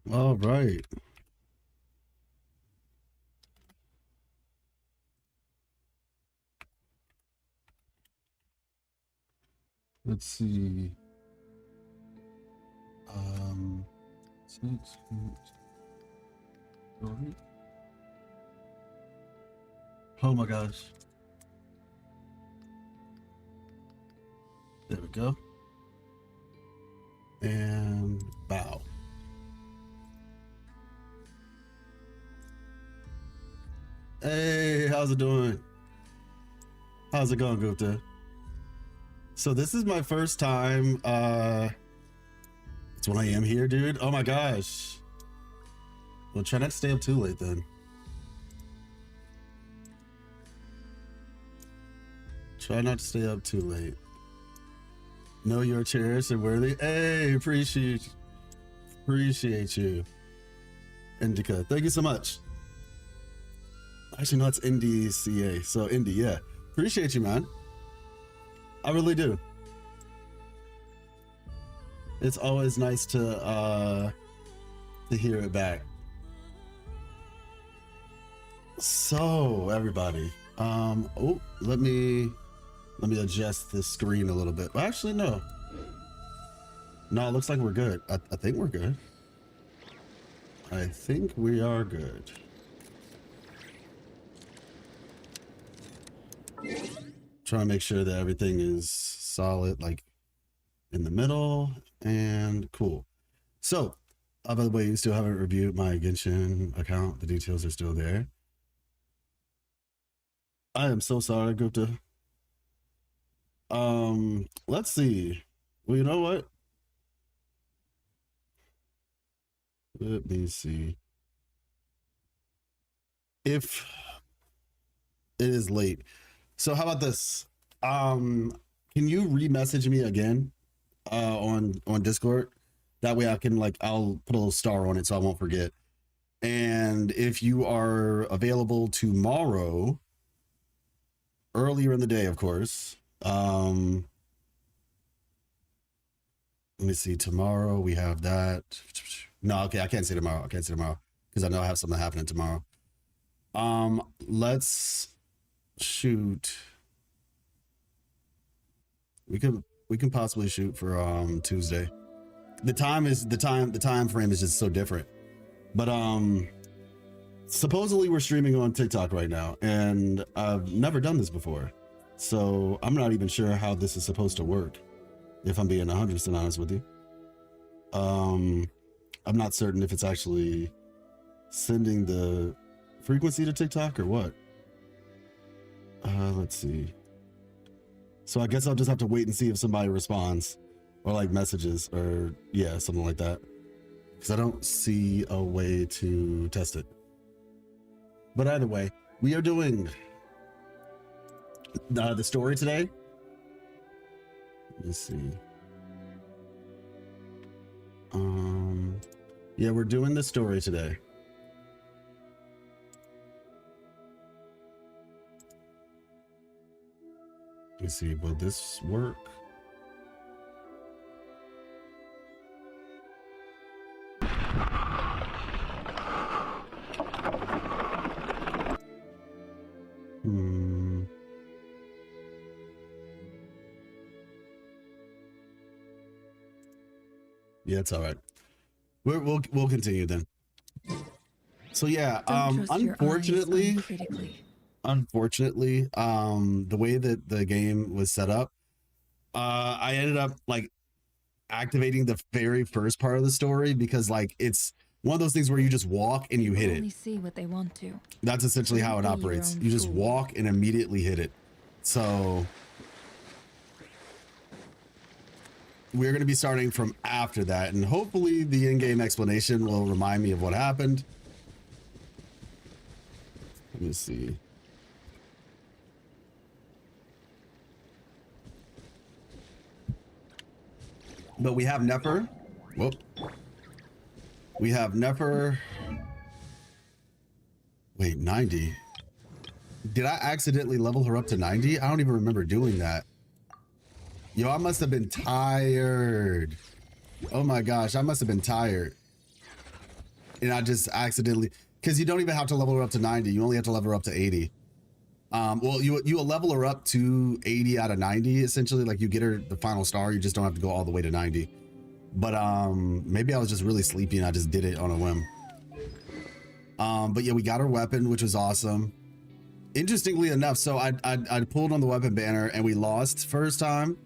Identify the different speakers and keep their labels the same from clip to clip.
Speaker 1: All right. Let's see. Um, oh my gosh. There we go. And bow. Hey, how's it doing? How's it going, Gupta? So this is my first time. It's when I am here, dude. Oh my gosh. Well, try not to stay up too late then. Try not to stay up too late. Know you're cherished and worthy. Hey, appreciate you. Indica. Thank you so much. Actually, no, it's NDCA. So Indy, yeah. Appreciate you, man. I really do. It's always nice to hear it back. So everybody, oh, let me adjust the screen a little bit. Actually, no, it looks like we're good. I think we're good. I think we are good. Trying to make sure that everything is solid, like in the middle, and cool. So, by the way, you still haven't reviewed my Genshin account. The details are still there. I am so sorry, Gupta. Let's see. Well, you know what? Let me see. If it is late. So how about this? Can you re-message me again on Discord? That way I can I'll put a little star on it so I won't forget. And if you are available tomorrow, earlier in the day, of course. Let me see. Tomorrow we have that. No, okay, I can't say tomorrow. Because I know I have something happening tomorrow. Let's shoot. We can possibly shoot for Tuesday. The time frame is just so different. But supposedly we're streaming on TikTok right now, and I've never done this before. So I'm not even sure how this is supposed to work, if I'm being 100% honest with you. I'm not certain if it's actually sending the frequency to TikTok or what. Let's see. So I guess I'll just have to wait and see if somebody responds or messages or yeah, something like that. Because I don't see a way to test it. But either way, we are doing the story today. Let's see. Yeah, we're doing the story today. Let's see, will this work? Yeah, it's all right. We'll continue then. So yeah, unfortunately, the way that the game was set up, I ended up activating the very first part of the story because it's one of those things where you just walk and you hit it.
Speaker 2: See what they want to.
Speaker 1: That's essentially how it operates. You just walk and immediately hit it. So we're going to be starting from after that, and hopefully the in-game explanation will remind me of what happened. Let me see. But we have Nefer. Whoop. We have Nefer. Wait, 90. Did I accidentally level her up to 90? I don't even remember doing that. Yo, I must have been tired. Oh my gosh, I must have been tired. and I just accidentally, because you don't even have to level her up to 90. You only have to level her up to 80. Well, you level her up to 80 out of 90, essentially. Like you get her the final star. You just don't have to go all the way to 90. But maybe I was just really sleepy and I just did it on a whim. But yeah, we got her weapon, which was awesome. Interestingly enough, so I pulled on the weapon banner and we lost first time.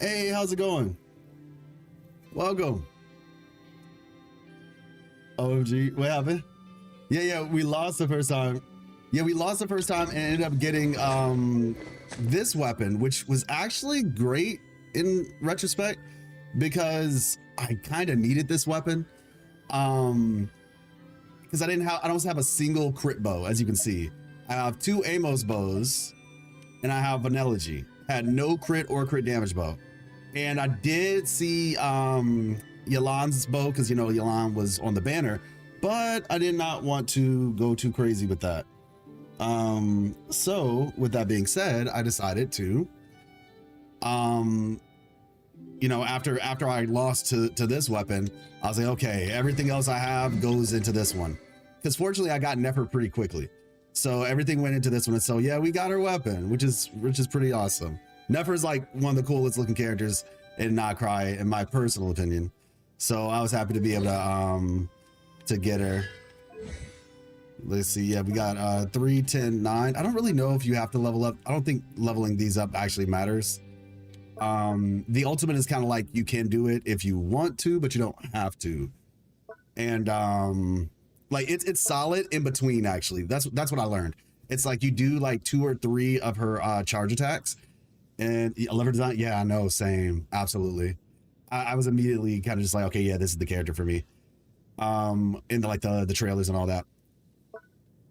Speaker 1: Hey, how's it going? Welcome. OMG, what happened? Yeah, we lost the first time. Yeah, we lost the first time and ended up getting this weapon, which was actually great in retrospect because I kind of needed this weapon. Because I don't have a single crit bow, as you can see. I have 2 Amos bows and I have an elegy. Had no crit or crit damage bow. And I did see Yelan's bow because, you know, Yelan was on the banner, but I did not want to go too crazy with that. So with that being said, I decided to, you know, after I lost to this weapon, I was like, okay, everything else I have goes into this one. Because fortunately I got Nefer pretty quickly. So everything went into this one. And so yeah, we got her weapon, which is pretty awesome. Nefer's like one of the coolest looking characters in Not Cry, in my personal opinion. So I was happy to be able to get her. Let's see. Yeah, we got 3, 10, 9. I don't really know if you have to level up. I don't think leveling these up actually matters. The ultimate is kind of like you can do it if you want to, but you don't have to. And like it's solid in between, actually. That's what I learned. It's like you do like 2 or 3 of her charge attacks. And lever design, yeah, I know, same, absolutely. I was immediately kind of just like, okay, yeah, this is the character for me. In the trailers and all that.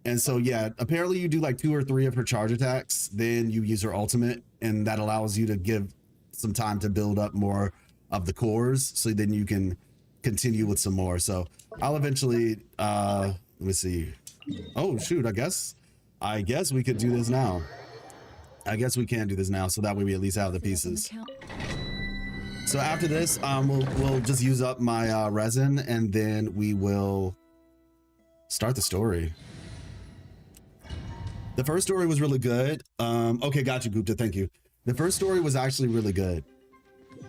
Speaker 1: And so yeah, apparently you do like 2 or 3 of her charge attacks, then you use her ultimate, and that allows you to give some time to build up more of the cores, so then you can continue with some more. So I'll eventually let me see. Oh shoot, I guess we could do this now. I guess we can do this now, so that way we at least have the pieces. So after this, we'll just use up my resin, and then we will start the story. The first story was really good. Okay, got you, Gupta, thank you. The first story was actually really good.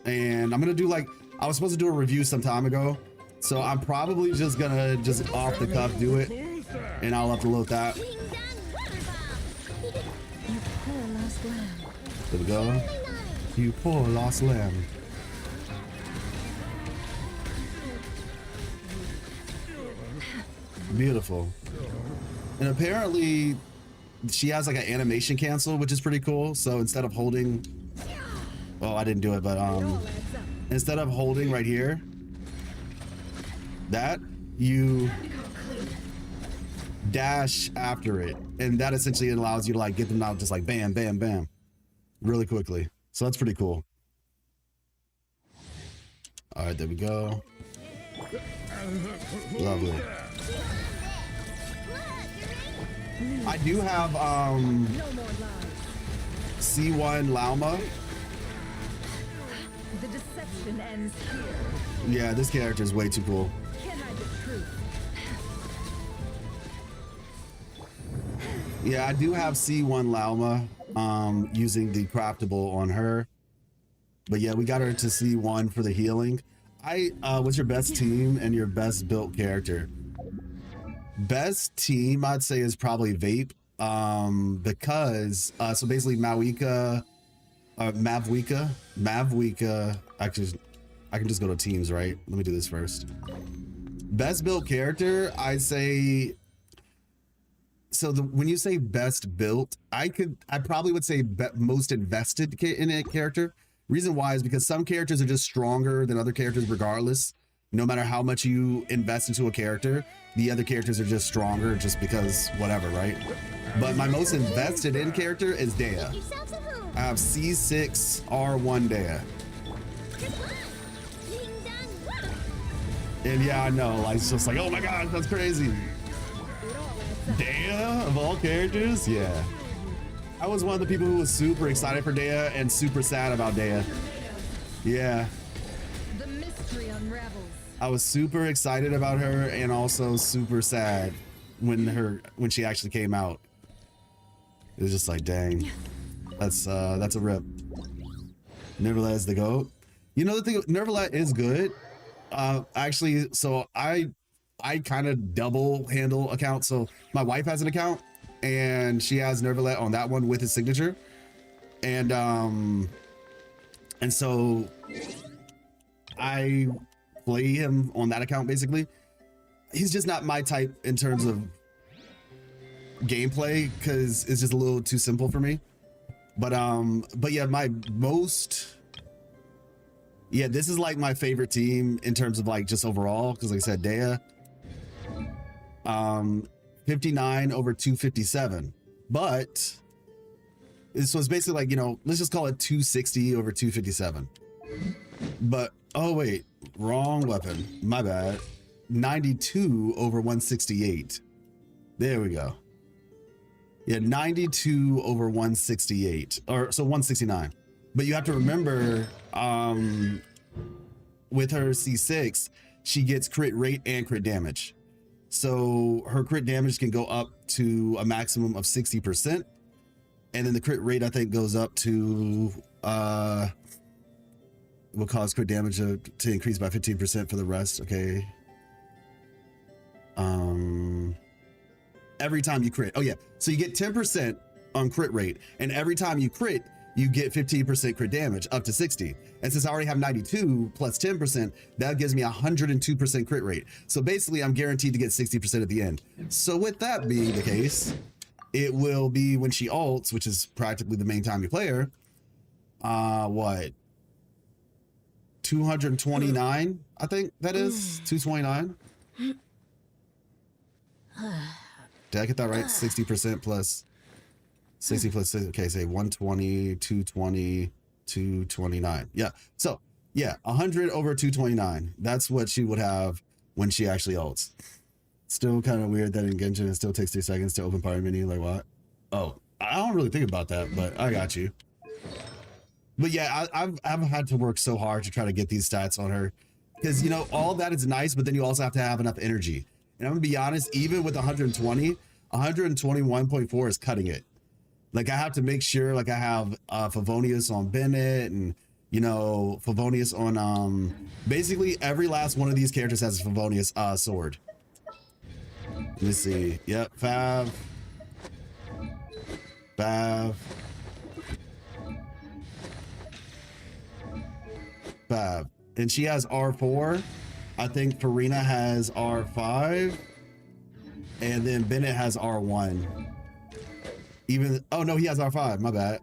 Speaker 1: And I'm gonna do like, I was supposed to do a review some time ago, so I'm probably just gonna off the cuff do it, and I'll upload that. There we go. You poor lost lamb. Beautiful. And apparently she has like an animation cancel, which is pretty cool. So instead of holding, well, I didn't do it, but instead of holding right here, that you dash after it, and that essentially allows you to like get them out just like bam, bam, bam, really quickly. So that's pretty cool. All right, there we go. Lovely. I do have C1 Lauma.
Speaker 2: The deception ends here.
Speaker 1: Yeah, this character is way too cool.
Speaker 2: Can I be true?
Speaker 1: Yeah, I do have C1 Lauma using the craftable on her. But yeah, we got her to C1 for the healing. What's your best team and your best built character? Best team, I'd say, is probably Vape. Because so basically Mavwika, actually I can just go to teams, right? Let me do this first. Best built character, I'd say. So when you say best built, I probably would say most invested in a character. Reason why is because some characters are just stronger than other characters regardless. No matter how much you invest into a character, the other characters are just stronger just because whatever, right? But my most invested in character is Dea. I have C6 R1 Dea. And yeah, I know, like, it's just like, oh my god, that's crazy. Dea of all characters? Yeah. I was one of the people who was super excited for Dea and super sad about Dea. Yeah.
Speaker 2: The mystery unravels.
Speaker 1: I was super excited about her and also super sad when she actually came out. It was just like, dang, that's a rip. Neverlet is the GOAT. You know the thing, Neverlet is good. Actually, so I kind of double handle accounts. So my wife has an account and she has Neverlet on that one with his signature. And so I play him on that account basically. He's just not my type in terms of gameplay because it's just a little too simple for me. But yeah, this is like my favorite team in terms of like just overall, because like I said, Dea 59 over 257, but this was basically like, you know, let's just call it 260 over 257. But oh wait, wrong weapon, my bad. 92 over 168. There we go. Yeah, 92 over 168, or so 169. But you have to remember, with her C6, she gets crit rate and crit damage. So her crit damage can go up to a maximum of 60%. And then the crit rate, I think, goes up to, will cause crit damage to increase by 15% for the rest. Okay. Every time you crit. Oh yeah. So you get 10% on crit rate. And every time you crit, you get 15% crit damage up to 60. And since I already have 92 plus 10%, that gives me 102% crit rate. So basically I'm guaranteed to get 60% at the end. So with that being the case, it will be when she ults, which is practically the main time you play her. What? 229, I think that is 229. Did I get that right? 60% plus 60 plus 6. Okay, say 120, 220, 229. Yeah. So yeah, 100 over 229. That's what she would have when she actually ults. Still kind of weird that in Genshin it still takes 3 seconds to open party menu. Like what? Oh, I don't really think about that, but I got you. But yeah, I've had to work so hard to try to get these stats on her because, you know, all that is nice, but then you also have to have enough energy. And I'm gonna be honest, even with 120, 121.4 is cutting it. Like I have to make sure like I have Favonius on Bennett and, you know, Favonius on basically every last one of these characters has a Favonius sword. Let me see. Yep, Fav. And she has R4. I think Farina has R5. And then Bennett has R1. Oh no, he has R5, my bad.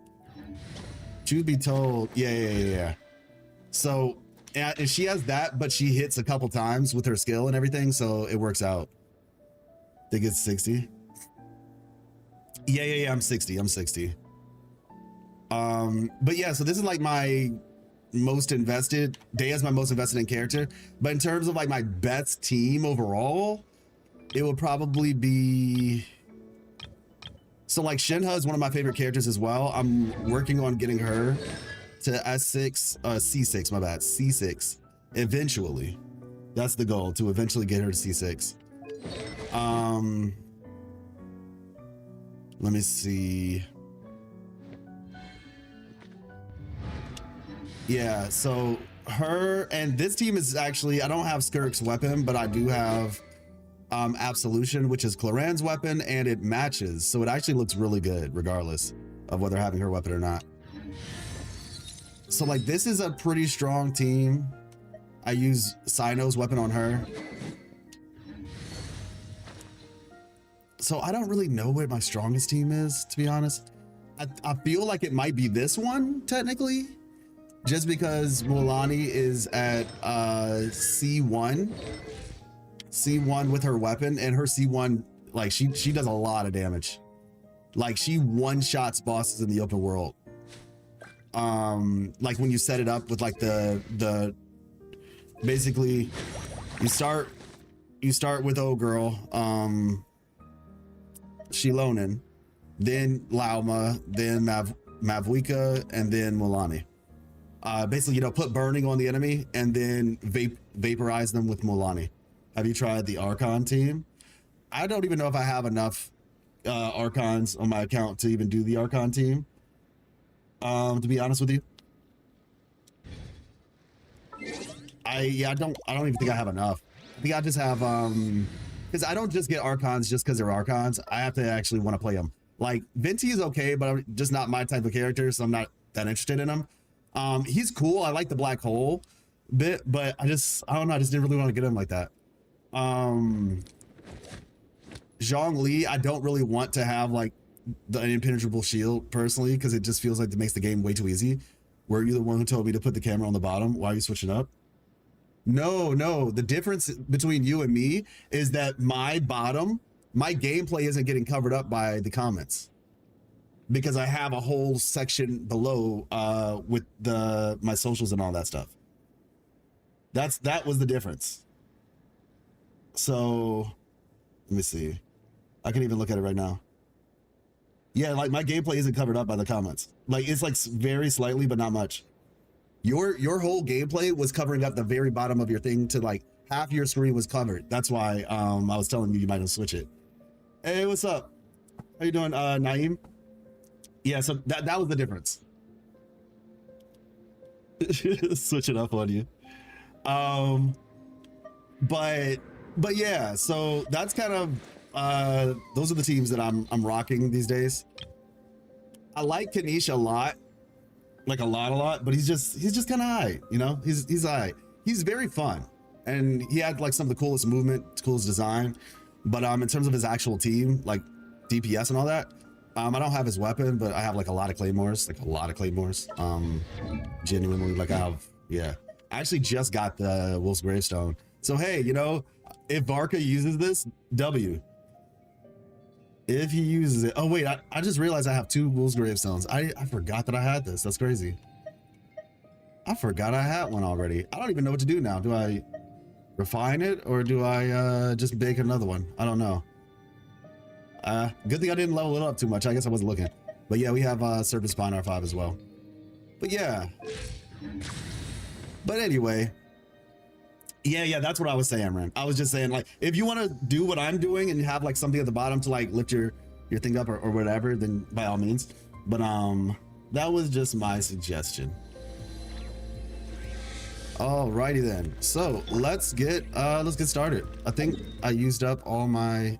Speaker 1: Truth be told, yeah. So, and she has that, but she hits a couple times with her skill and everything, so it works out. I think it's 60. Yeah, I'm 60. But yeah, so this is like my most invested. Dea's my most invested in character. But in terms of like my best team overall, it would probably be... So like Shenhe is one of my favorite characters as well. I'm working on getting her to S6, C6, my bad, C6, eventually. That's the goal, to eventually get her to C6. Let me see. Yeah, so her and this team is actually, I don't have Skirk's weapon, but I do have Absolution, which is Claren's weapon, and it matches. So it actually looks really good regardless of whether having her weapon or not. So like this is a pretty strong team. I use Sino's weapon on her. So I don't really know what my strongest team is, to be honest. I feel like it might be this one, technically, just because Mualani is at C1 with her weapon, and her C1, like she does a lot of damage. Like she one-shots bosses in the open world. Like when you set it up with like the basically you start with old girl, Shilonen, then Lauma, then Mavwika, and then Mualani. Basically, you know, put burning on the enemy and then vaporize them with Mulani. Have you tried the Archon team? I don't even know if I have enough Archons on my account to even do the Archon team. To be honest with you, I don't even think I have enough. I think I just have because I don't just get Archons just because they're Archons. I have to actually want to play them. Like Venti is okay, but I'm just not my type of character, so I'm not that interested in him. He's cool. I like the black hole bit, but I don't know. I just didn't really want to get him like that. Zhongli, I don't really want to have like the impenetrable shield personally, because it just feels like it makes the game way too easy. Were you the one who told me to put the camera on the bottom? Why are you switching up? No. The difference between you and me is that my gameplay isn't getting covered up by the comments, because I have a whole section below with my socials and all that stuff. That was the difference. So let me see. I can even look at it right now. Yeah, like my gameplay isn't covered up by the comments. Like it's like very slightly, but not much. Your whole gameplay was covering up the very bottom of your thing to like half your screen was covered. That's why I was telling you might have switch it. Hey, what's up? How you doing, Naeem? Yeah, so that was the difference. Switch it up on you. But yeah, so that's kind of those are the teams that I'm rocking these days. I like Kanish a lot, like a lot, but he's just kind of high, you know. He's high. He's very fun, and he had like some of the coolest movement, coolest design. But in terms of his actual team, like DPS and all that, I don't have his weapon, but I have like a lot of claymores, genuinely, like I have, yeah. I actually just got the Wolf's Gravestone. So hey, you know, if Varka uses this, W. If he uses it. Oh wait, I just realized I have 2 Wolf's Gravestones. I forgot that I had this. That's crazy. I forgot I had one already. I don't even know what to do now. Do I refine it or do I just bake another one? I don't know. Good thing I didn't level it up too much. I guess I wasn't looking. But yeah, we have Serpent Spine R5 as well. But yeah. But anyway. Yeah, that's what I was saying, man. I was just saying, like, if you want to do what I'm doing and have like something at the bottom to like lift your thing up or whatever, then by all means. But that was just my suggestion. Alrighty then. So let's get started. I think I used up all my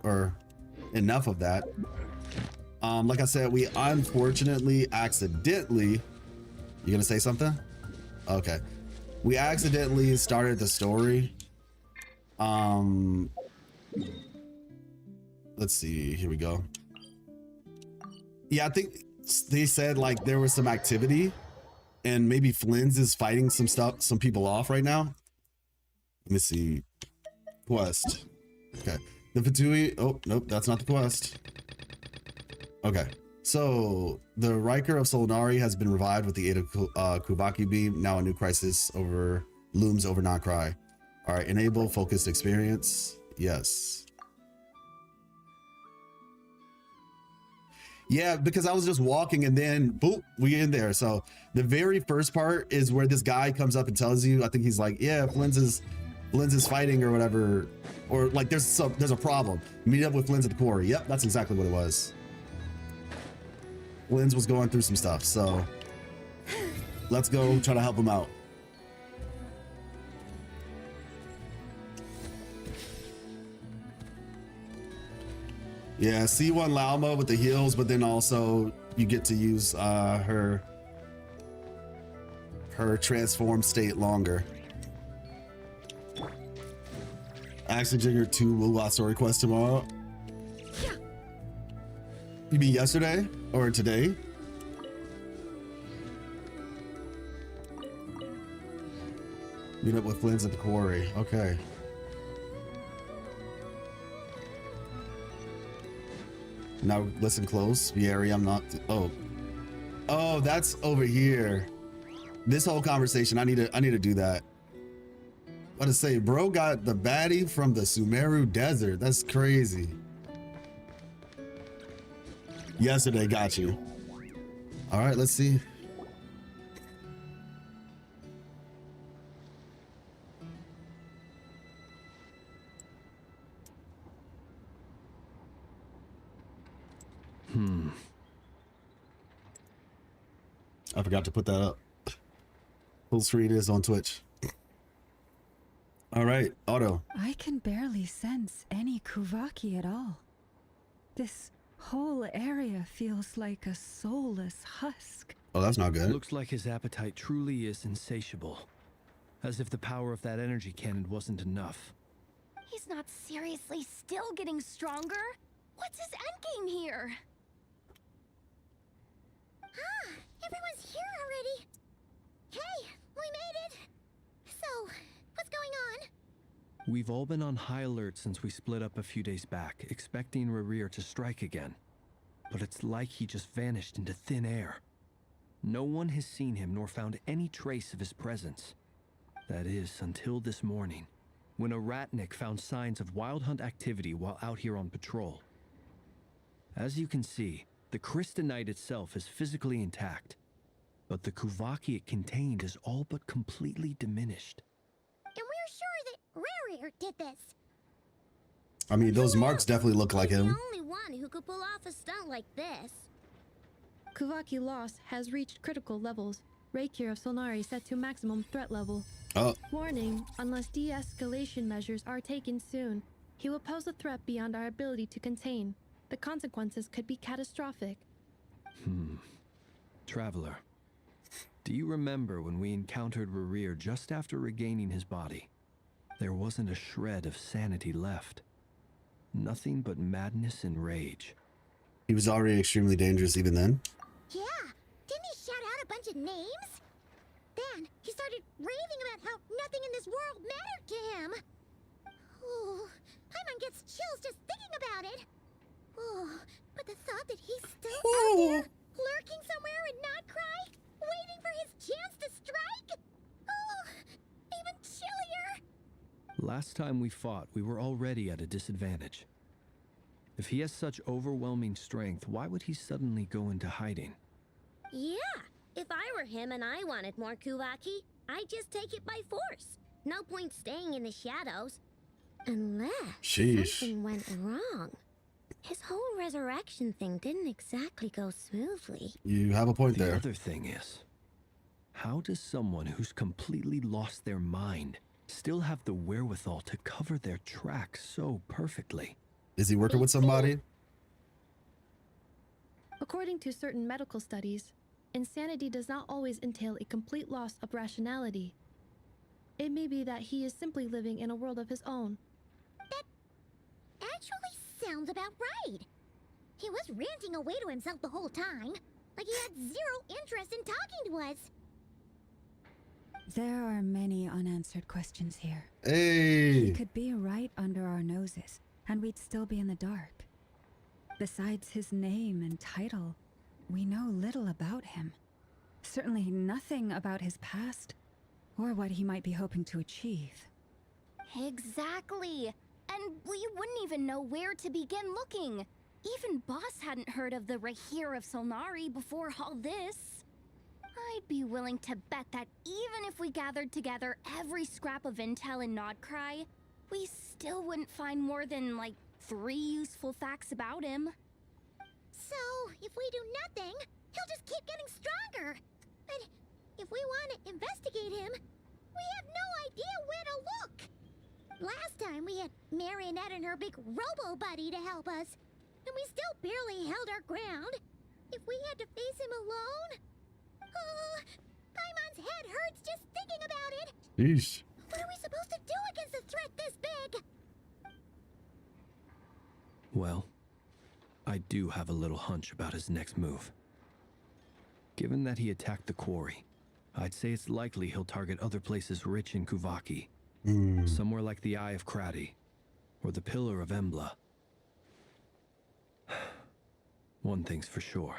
Speaker 1: enough of that. Like I said, we unfortunately accidentally. You gonna say something? Okay. We accidentally started the story. Let's see. Here we go. Yeah, I think they said like there was some activity, and maybe Flynn's is fighting some people off right now. Let me see. Quest. Okay. The Fatui. Oh nope, that's not the quest. Okay. So the Riker of Solinari has been revived with the aid of Kubaki beam. Now a new crisis looms over Nokrai. All right, enable focused experience. Yes. Yeah, because I was just walking and then boop, we in there. So the very first part is where this guy comes up and tells you. I think he's like, yeah, Flynn's is fighting or whatever, or like there's a problem. Meet up with Flynn's at the quarry. Yep, that's exactly what it was. Flynn's was going through some stuff, so let's go try to help him out. Yeah, C1 Lauma with the heals, but then also you get to use her transform state longer. Action Jigger 2 Wulwa story quest tomorrow. You mean yesterday or today? Meet up with Flynn's at the quarry. Okay. Now listen close. Vieri, I'm not. Oh, that's over here. This whole conversation, I need to do that. What to say, bro? Got the baddie from the Sumeru Desert. That's crazy. Yesterday, got you. All right, let's see. I forgot to put that up. Full screen is on Twitch. All right, Auto.
Speaker 3: I can barely sense any Kuvaki at all. This whole area feels like a soulless husk.
Speaker 1: Oh, that's not good.
Speaker 4: Looks like his appetite truly is insatiable. As if the power of that energy cannon wasn't enough.
Speaker 5: He's not seriously still getting stronger? What's his endgame here?
Speaker 6: Ah, everyone's here already. Hey, we made it. So, what's going on?
Speaker 4: We've all been on high alert since we split up a few days back, expecting Rerir to strike again. But it's like he just vanished into thin air. No one has seen him nor found any trace of his presence. That is, until this morning, when a ratnik found signs of wild hunt activity while out here on patrol. As you can see, the Crystonite itself is physically intact, but the Kuvaki it contained is all but completely diminished.
Speaker 6: And we're sure that Rarir did this.
Speaker 1: I mean, those marks definitely look like
Speaker 6: He's
Speaker 1: him.
Speaker 6: the only one who could pull off a stunt like this.
Speaker 7: Kuvaki loss has reached critical levels. Reikir of Solnari set to maximum threat level.
Speaker 1: Oh,
Speaker 7: Warning, unless de-escalation measures are taken soon, he will pose a threat beyond our ability to contain. The consequences could be catastrophic.
Speaker 4: Traveler, do you remember when we encountered Rerir just after regaining his body? There wasn't a shred of sanity left. Nothing but madness and rage.
Speaker 1: he was already extremely dangerous even then.
Speaker 6: Yeah, didn't he shout out a bunch of names? Then he started raving about how nothing in this world mattered to him. Oh, Paimon gets chills just thinking about it. Oh, but the thought that he's still out there, lurking somewhere in Notcry, waiting for his chance to strike? Oh, even chillier.
Speaker 4: Last time we fought, we were already at a disadvantage. If he has such overwhelming strength, why would he suddenly go into hiding?
Speaker 6: Yeah, if I were him and I wanted more Kuvaki, I'd just take it by force. No point staying in the shadows. Unless
Speaker 1: Sheesh.
Speaker 6: something went wrong. His whole resurrection thing didn't exactly go smoothly.
Speaker 1: You have a point
Speaker 4: The
Speaker 1: there.
Speaker 4: other thing is, how does someone who's completely lost their mind still have the wherewithal to cover their tracks so perfectly?
Speaker 1: Is he working with somebody?
Speaker 7: According to certain medical studies, insanity does not always entail a complete loss of rationality. It may be that he is simply living in a world of his own.
Speaker 6: Actually sounds about right. He was ranting away to himself the whole time, like he had zero interest in talking to us.
Speaker 3: There are many unanswered questions here.
Speaker 1: Hey.
Speaker 3: He could be right under our noses, and we'd still be in the dark. Besides his name and title, we know little about him. Certainly nothing about his past, or what he might be hoping to achieve.
Speaker 5: Exactly. And we wouldn't even know where to begin looking. Even Boss hadn't heard of the Reikir of Solnari before all this. I'd be willing to bet that even if we gathered together every scrap of intel in Nodcry, we still wouldn't find more than, like, 3 useful facts about him.
Speaker 6: So, if we do nothing, he'll just keep getting stronger. But if we want to investigate him, we have no idea where to look. Last time we had Marionette and her big robo-buddy to help us, and we still barely held our ground. If we had to face him alone... Oh, Paimon's head hurts just thinking about it.
Speaker 1: Jeez.
Speaker 6: What are we supposed to do against a threat this big?
Speaker 4: Well, I do have a little hunch about his next move. Given that he attacked the quarry, I'd say it's likely he'll target other places rich in Kuvaki. Somewhere like the Eye of Krati, or the Pillar of Embla. One thing's for sure.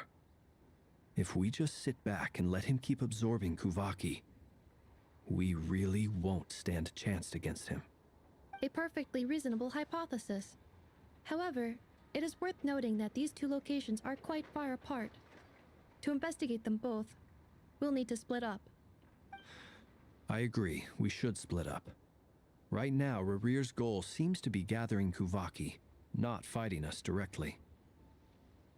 Speaker 4: If we just sit back and let him keep absorbing Kuvaki, we really won't stand a chance against him.
Speaker 7: A perfectly reasonable hypothesis. However, it is worth noting that these two locations are quite far apart. To investigate them both, we'll need to split up.
Speaker 4: I agree, we should split up. Right now, Rerir's goal seems to be gathering Kuvaki, not fighting us directly.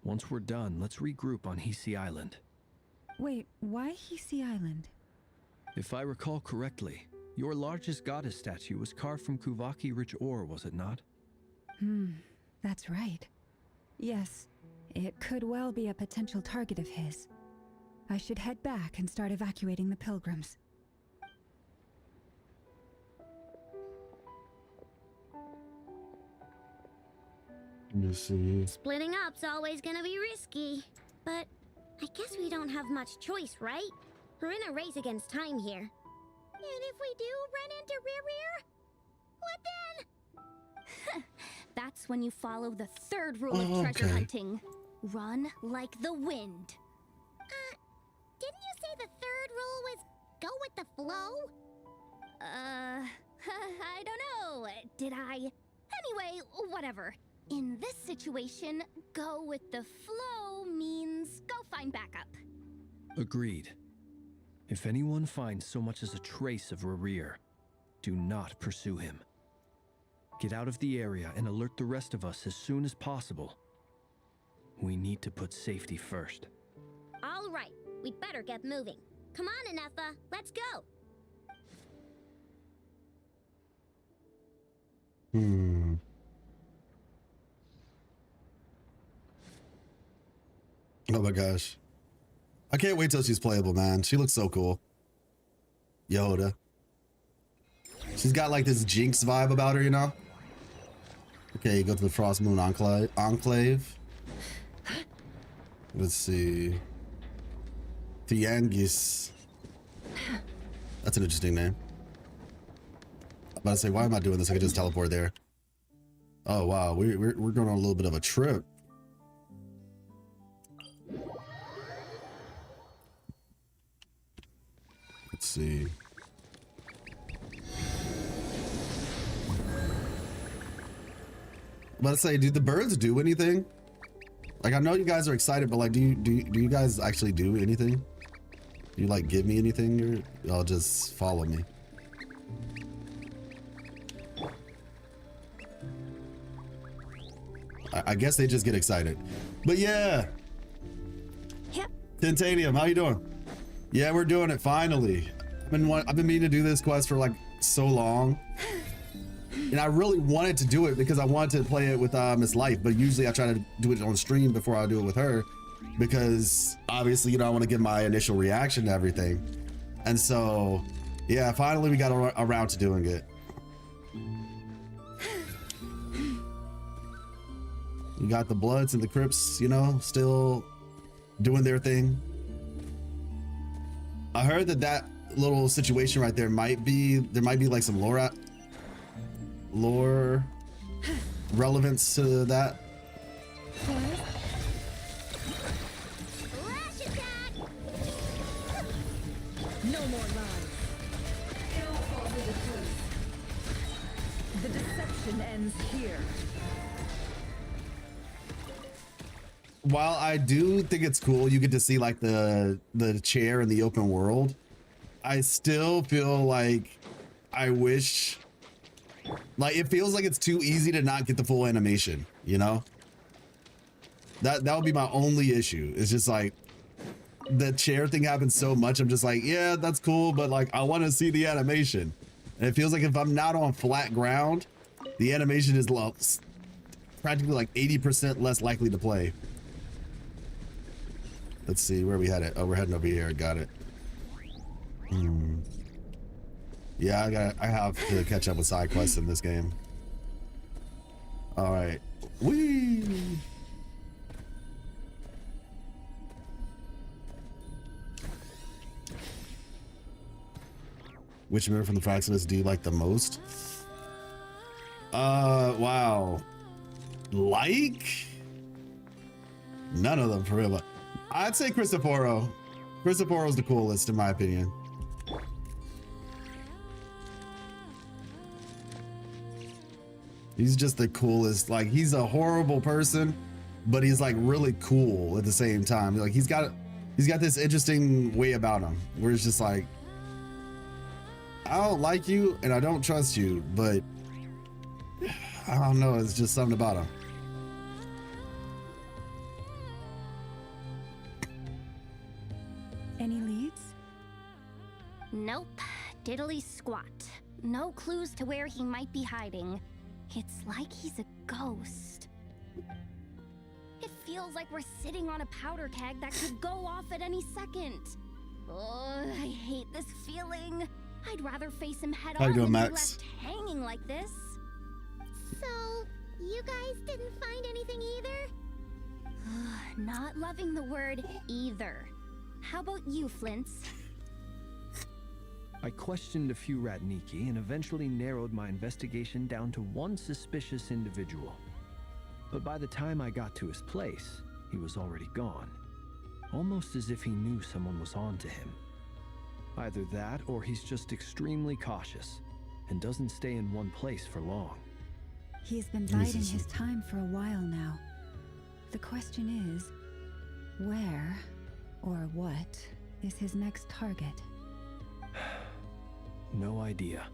Speaker 4: Once we're done, let's regroup on Hisi Island.
Speaker 3: Wait, why Hisi Island?
Speaker 4: If I recall correctly, your largest goddess statue was carved from Kuvaki rich ore, was it not?
Speaker 3: That's right. Yes, it could well be a potential target of his. I should head back and start evacuating the pilgrims.
Speaker 1: Let me see.
Speaker 6: Splitting up's always gonna be risky. But I guess we don't have much choice, right? We're in a race against time here. And if we do run into Rear, what then?
Speaker 5: That's when you follow the third rule of treasure hunting. Run like the wind.
Speaker 6: Didn't you say the third rule was go with the flow?
Speaker 5: I don't know. Did I? Anyway, whatever. In this situation, go with the flow means go find backup.
Speaker 4: Agreed. If anyone finds so much as a trace of Rerir, do not pursue him. Get out of the area and alert the rest of us as soon as possible. We need to put safety first.
Speaker 6: All right, we'd better get moving. Come on, Nefer, let's go.
Speaker 1: Oh my gosh. I can't wait till she's playable, man. She looks so cool. Yoda. She's got like this Jinx vibe about her, you know? Okay, go to the Frost Moon Enclave. Let's see. Tianguis. That's an interesting name. I'm about to say, why am I doing this? I could just teleport there. Oh wow, we're going on a little bit of a trip. Let's see. I'm about to say, do the birds do anything? Like, I know you guys are excited, but like, do you guys actually do anything? Do you like give me anything, or y'all just follow me? I guess they just get excited. But yeah.
Speaker 6: Yep.
Speaker 1: Titanium, how you doing? Yeah, we're doing it finally. I've been meaning to do this quest for like so long. And I really wanted to do it because I wanted to play it with Miss Life, but usually I try to do it on stream before I do it with her, because obviously, you know, I want to give my initial reaction to everything. And so, yeah, finally we got around to doing it. You got the Bloods and the Crips, you know, still doing their thing. I heard that little situation right there might be like some lore relevance to that.
Speaker 6: Flash attack!
Speaker 2: No more lies. Ill falls into place. The deception ends here.
Speaker 1: While I do think it's cool, you get to see like the chair in the open world, I still feel like I wish, like, it feels like it's too easy to not get the full animation, you know? That would be my only issue. It's just like the chair thing happens so much. I'm just like, yeah, that's cool, but like I want to see the animation. And it feels like if I'm not on flat ground, the animation is practically like 80% less likely to play. Let's see where we headed. Oh, we're heading over here. Got it. Yeah, I have to catch up with side quests in this game. All right. Whee! Which member from the Fraxinus do you like the most? Wow. Like? None of them for real. I'd say Cristoforo. Cristoforo's the coolest in my opinion. He's just the coolest. Like, he's a horrible person, but he's like really cool at the same time. Like, he's got this interesting way about him where it's just like, I don't like you and I don't trust you, but I don't know, it's just something about him.
Speaker 3: Any leads?
Speaker 5: Nope. Diddly squat. No clues to where he might be hiding. It's like he's a ghost. It feels like we're sitting on a powder keg that could go off at any second. Oh, I hate this feeling. I'd rather face him head
Speaker 1: How you
Speaker 5: on
Speaker 1: doing,
Speaker 5: than be
Speaker 1: Max?
Speaker 5: left hanging like this.
Speaker 6: So, you guys didn't find anything either?
Speaker 5: Not loving the word either. How about you, Flints?
Speaker 4: I questioned a few Ratniki and eventually narrowed my investigation down to one suspicious individual. But by the time I got to his place, he was already gone. Almost as if he knew someone was on to him. Either that, or he's just extremely cautious and doesn't stay in one place for long.
Speaker 3: He's been biding his time for a while now. The question is, where or what is his next target?
Speaker 4: No idea.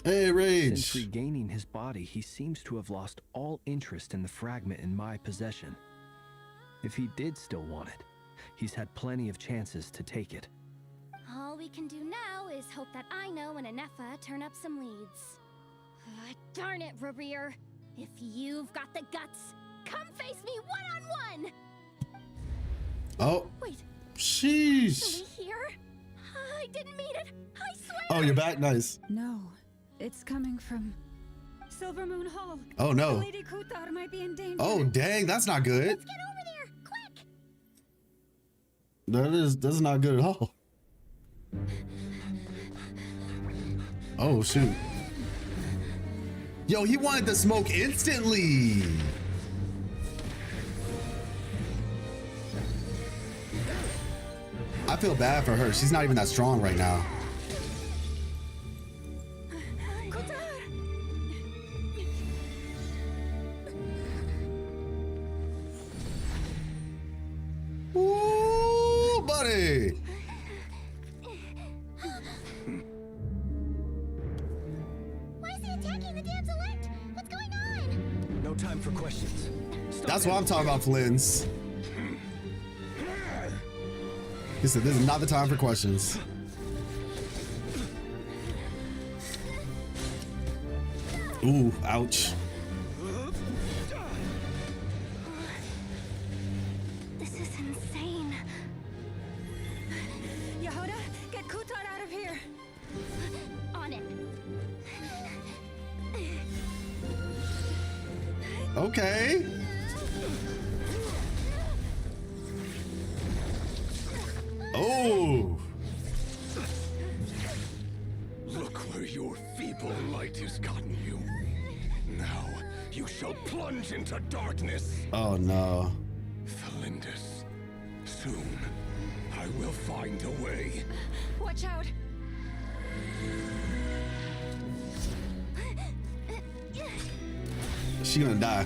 Speaker 1: Hey,
Speaker 4: Since
Speaker 1: Rage.
Speaker 4: regaining his body, he seems to have lost all interest in the fragment in my possession. If he did still want it, he's had plenty of chances to take it.
Speaker 5: All we can do now is hope that Ino and Nefer turn up some leads. Darn it, Rarir. If you've got the guts, come face me one-on-one!
Speaker 1: Oh,
Speaker 5: Wait,
Speaker 1: sheesh.
Speaker 5: are we here? I didn't mean it. I swear.
Speaker 1: Oh, you're back? Nice.
Speaker 3: No, it's coming from Silver Moon Hall.
Speaker 1: Oh, no.
Speaker 3: Lady Kuthar might be in danger.
Speaker 1: Oh, dang, that's not good.
Speaker 6: Let's get over there, quick!
Speaker 1: That's not good at all. Oh, shoot. Yo, he wanted to smoke instantly. I feel bad for her. She's not even that strong right now. Ooh, buddy.
Speaker 6: Why is he attacking the damselette? What's going on?
Speaker 4: No time for questions.
Speaker 1: That's what I'm talking about, Flins. He said, this is not the time for questions. Ooh, ouch.
Speaker 5: This is insane.
Speaker 3: Yehuda, get Kuthar out of here.
Speaker 5: On it.
Speaker 1: Okay. Oh.
Speaker 8: Look where your feeble light has gotten you. Now you shall plunge into darkness.
Speaker 1: Oh no.
Speaker 8: Felindus, soon I will find a way.
Speaker 3: Watch out.
Speaker 1: She gonna die.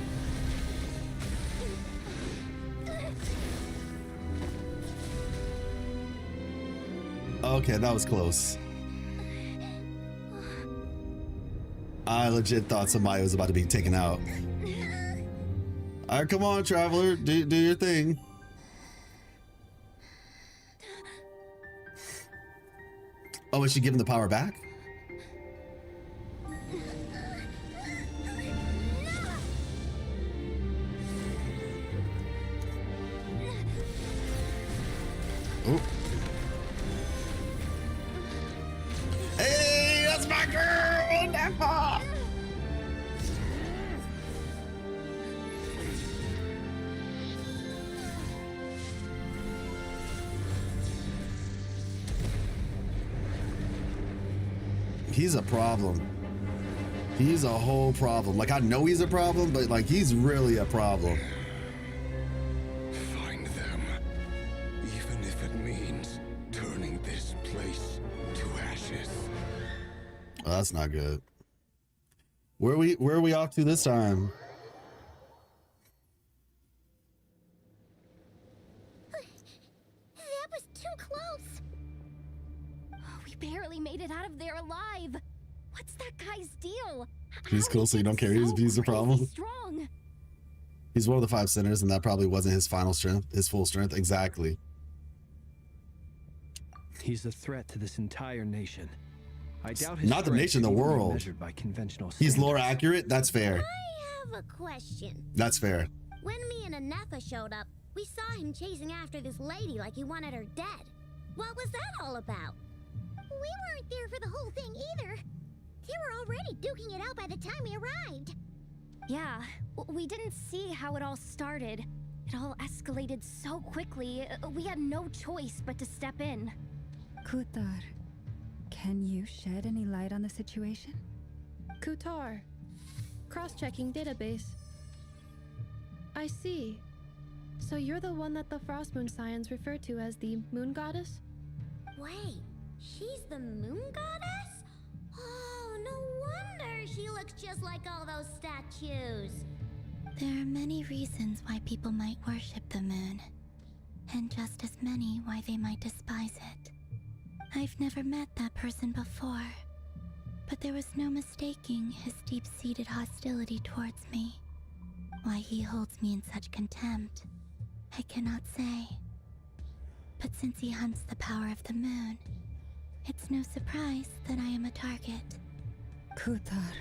Speaker 1: Okay, that was close. I legit thought somebody was about to be taken out. All right, come on, Traveler, do your thing. Oh, is she giving the power back? Oh. Hey, that's my girl, Nefer. He's a problem. He's a whole problem. Like, I know he's a problem, but like, he's really a problem.
Speaker 8: Find them, even if it means turning this place to ashes.
Speaker 1: Oh, that's not good. Where are we off to this time?
Speaker 6: That was too close.
Speaker 5: We barely made it out of there alive. What's that guy's deal?
Speaker 1: He's
Speaker 5: How
Speaker 1: cool,
Speaker 5: did
Speaker 1: so you
Speaker 5: he
Speaker 1: don't
Speaker 5: get
Speaker 1: care. He's the
Speaker 5: crazy
Speaker 1: problem.
Speaker 5: Strong.
Speaker 1: He's one of the 5 sinners, and that probably wasn't his final strength, his full strength. Exactly.
Speaker 4: He's a threat to this entire nation. I doubt his
Speaker 1: Not the
Speaker 4: strength
Speaker 1: nation, the
Speaker 4: can even be
Speaker 1: world.
Speaker 4: measured by conventional
Speaker 1: He's lore
Speaker 4: standards.
Speaker 1: accurate. That's fair.
Speaker 6: I have a question.
Speaker 1: That's fair.
Speaker 6: When me and Nefer showed up, we saw him chasing after this lady like he wanted her dead. What was that all about? We weren't there for the whole thing either. They were already duking it out by the time we arrived.
Speaker 5: Yeah, we didn't see how it all started. It all escalated so quickly, we had no choice but to step in.
Speaker 3: Kutar, can you shed any light on the situation?
Speaker 7: Kutar. Cross-checking database. I see. So you're the one that the Frost Moon Scions refer to as the Moon Goddess?
Speaker 6: Wait, she's the moon goddess? Oh, no wonder she looks just like all those statues.
Speaker 9: There are many reasons why people might worship the moon, and just as many why they might despise it. I've never met that person before, but there was no mistaking his deep-seated hostility towards me. Why he holds me in such contempt, I cannot say. But since he hunts the power of the moon, it's no surprise that I am a target.
Speaker 3: Kutar.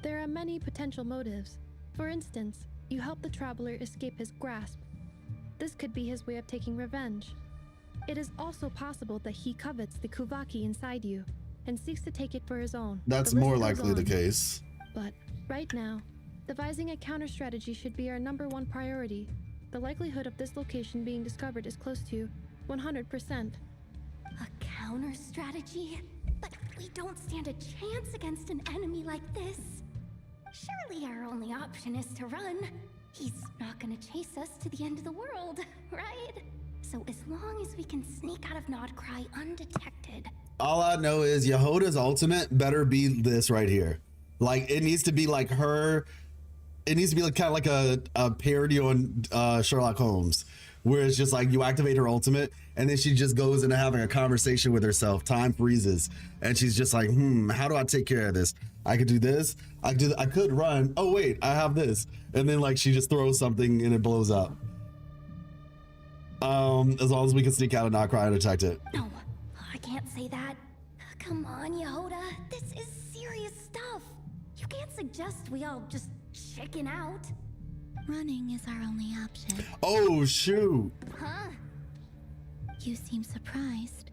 Speaker 7: There are many potential motives. For instance, you help the traveler escape his grasp. This could be his way of taking revenge. It is also possible that he covets the Kuvaki inside you and seeks to take it for his own.
Speaker 1: That's
Speaker 7: The list
Speaker 1: more
Speaker 7: goes
Speaker 1: likely the
Speaker 7: on.
Speaker 1: case.
Speaker 7: But right now, devising a counter strategy should be our #1 priority. The likelihood of this location being discovered is close to 100%.
Speaker 5: A counter strategy? But we don't stand a chance against an enemy like this. Surely our only option is to run. He's not gonna chase us to the end of the world, right? So as long as we can sneak out of Nodcry undetected.
Speaker 1: All I know is Yehoda's ultimate better be this right here. Like, it needs to be like her. It needs to be like kind of like a parody on Sherlock Holmes, where it's just like you activate her ultimate and then she just goes into having a conversation with herself. Time freezes and she's just like, how do I take care of this? I could do this. I could run. Oh wait, I have this. And then like she just throws something and it blows up. As long as we can sneak out and not cry and detect it.
Speaker 5: No, I can't say that. Come on, Yehoda. This is serious stuff. You can't suggest we all just chicken out.
Speaker 9: Running is our only option.
Speaker 1: Oh shoot.
Speaker 5: Huh?
Speaker 9: You seem surprised,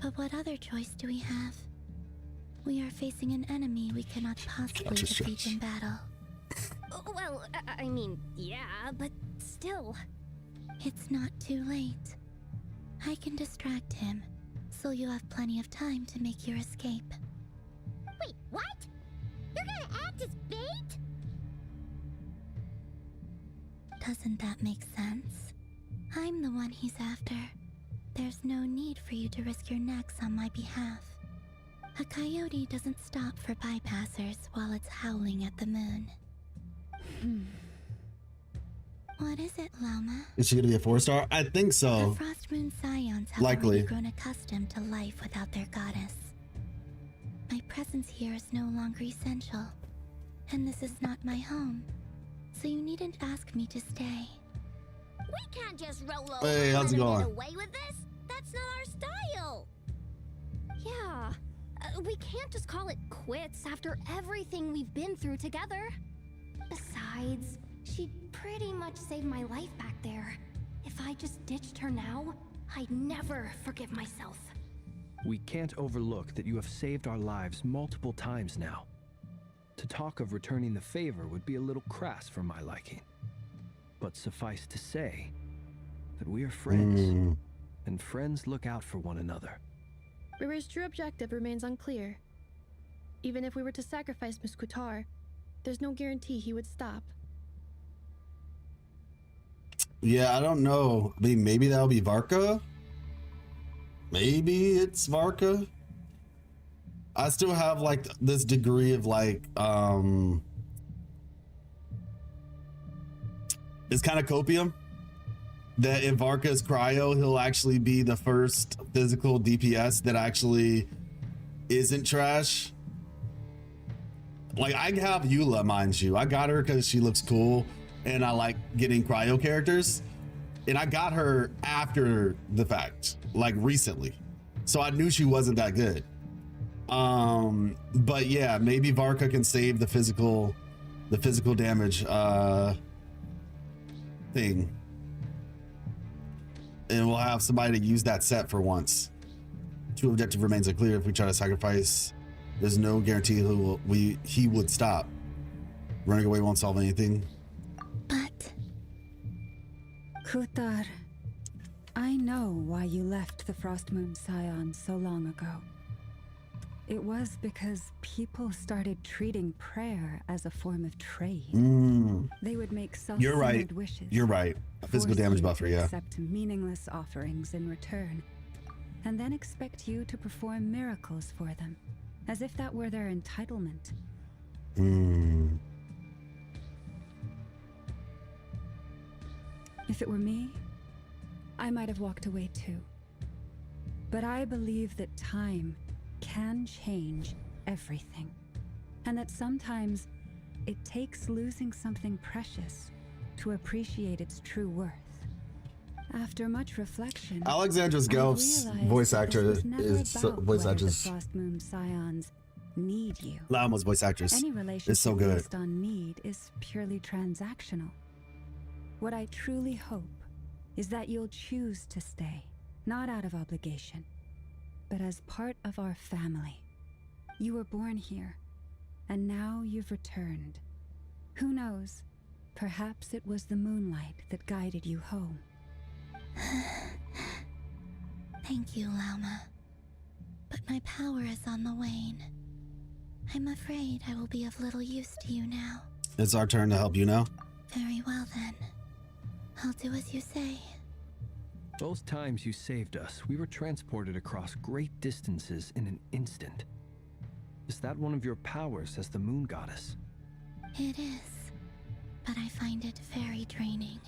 Speaker 9: but what other choice do we have? We are facing an enemy we cannot possibly defeat in battle.
Speaker 5: Well, I mean, yeah, but still.
Speaker 9: It's not too late. I can distract him, so you'll have plenty of time to make your escape.
Speaker 6: Wait, what? You're gonna act as bait?
Speaker 9: Doesn't that make sense? I'm the one he's after. There's no need for you to risk your necks on my behalf. A coyote doesn't stop for bypassers while it's howling at the moon. What is it, Loma?
Speaker 1: Is she gonna be a 4-star? I think
Speaker 9: The
Speaker 1: so.
Speaker 9: Frost Moon Scions have
Speaker 1: Likely.
Speaker 9: already grown accustomed to life without their goddess. My presence here is no longer essential, and this is not my home, so you needn't ask me to stay.
Speaker 6: We can't just roll over
Speaker 1: Hey, how's it
Speaker 6: and
Speaker 1: going?
Speaker 6: get away with this. That's not our style.
Speaker 5: Yeah. We can't just call it quits after everything we've been through together. Besides, she pretty much saved my life back there. If I just ditched her now, I'd never forgive myself.
Speaker 4: We can't overlook that you have saved our lives multiple times now. To talk of returning the favor would be a little crass for my liking. But suffice to say that we are friends, and friends look out for one another.
Speaker 7: Riri's true objective remains unclear. Even if we were to sacrifice Miss Kutar, there's no guarantee he would stop.
Speaker 1: Yeah, I don't know. I mean, maybe that'll be Varka. Maybe it's Varka. I still have like this degree of like, it's kind of copium that if Varka is cryo, he'll actually be the first physical DPS that actually isn't trash. Like, I have Eula, mind you. I got her because she looks cool and I like getting cryo characters. and I got her after the fact, like recently, so I knew she wasn't that good. But yeah, maybe Varka can save the physical damage thing, and we'll have somebody to use that set for once. 2 objective remains unclear. If we try to sacrifice, there's no guarantee he would stop. Running away won't solve anything.
Speaker 9: But
Speaker 3: Kutar, I know why you left the Frost Moon Scion so long ago. It was because people started treating prayer as a form of trade. They would make
Speaker 1: You're right.
Speaker 3: self-centered wishes.
Speaker 1: You're right. A physical
Speaker 3: force
Speaker 1: damage
Speaker 3: you
Speaker 1: buffer,
Speaker 3: to
Speaker 1: yeah.
Speaker 3: accept meaningless offerings in return, and then expect you to perform miracles for them, as if that were their entitlement. If it were me, I might have walked away too. But I believe that time can change everything, and that sometimes it takes losing something precious to appreciate its true worth. After much reflection,
Speaker 1: Alexandra's
Speaker 3: I
Speaker 1: Gelf's
Speaker 3: realized
Speaker 1: voice
Speaker 3: that
Speaker 1: actor
Speaker 3: this was never
Speaker 1: is
Speaker 3: about
Speaker 1: voice
Speaker 3: whether
Speaker 1: actress.
Speaker 3: the Frost Moon Scions need you.
Speaker 1: Lama's voice actress
Speaker 3: Any relationship
Speaker 1: is so good.
Speaker 3: based on need is purely transactional. What I truly hope is that you'll choose to stay, not out of obligation, but as part of our family. You were born here, and now you've returned. Who knows? Perhaps it was the moonlight that guided you home.
Speaker 9: thank you, Lama. But my power is on the wane. I'm afraid I will be of little use to you now.
Speaker 1: It's our turn to help you now.
Speaker 9: Very well then. I'll do as you say.
Speaker 4: Both times you saved us, we were transported across great distances in an instant. Is that one of your powers as the moon goddess?
Speaker 9: It is, but I find it very draining.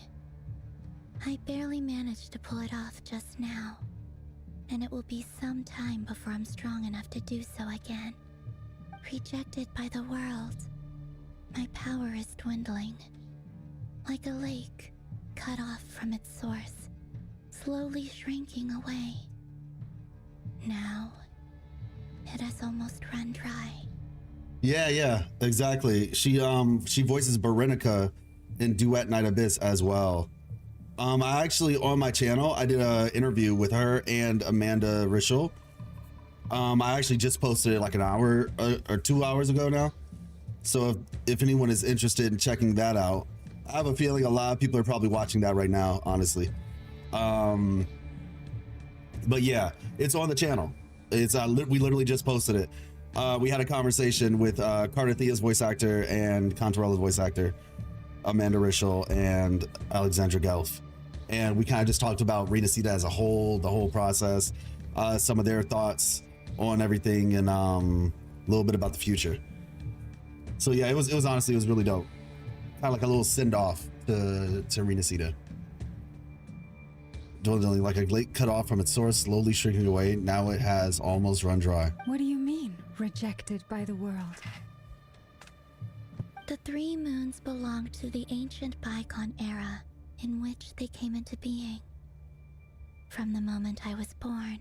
Speaker 9: I barely managed to pull it off just now, and it will be some time before I'm strong enough to do so again. Rejected by the world, my power is dwindling. Like a lake cut off from its source, slowly shrinking away. Now, it has almost run dry.
Speaker 1: Yeah, exactly. She voices Berenica in Duet Night Abyss as well. I actually, on my channel, I did an interview with her and Amanda Rishel. I actually just posted it like an hour or 2 hours ago now. So if anyone is interested in checking that out, I have a feeling a lot of people are probably watching that right now, honestly. But yeah, it's on the channel. It's we literally just posted it. We had a conversation with Carter Thea's voice actor and Contorella's voice actor, Amanda Rishel and Alexandra Gelf. And we kind of just talked about Renacita as a whole, the whole process, some of their thoughts on everything, and a little bit about the future. So yeah, it was honestly, it was really dope. Kind of like a little send off to Renacita. Dwindling like a lake cut off from its source, slowly shrinking away. Now it has almost run dry.
Speaker 3: What do you mean, rejected by the world?
Speaker 9: The 3 moons belonged to the ancient bygone era in which they came into being. From the moment I was born,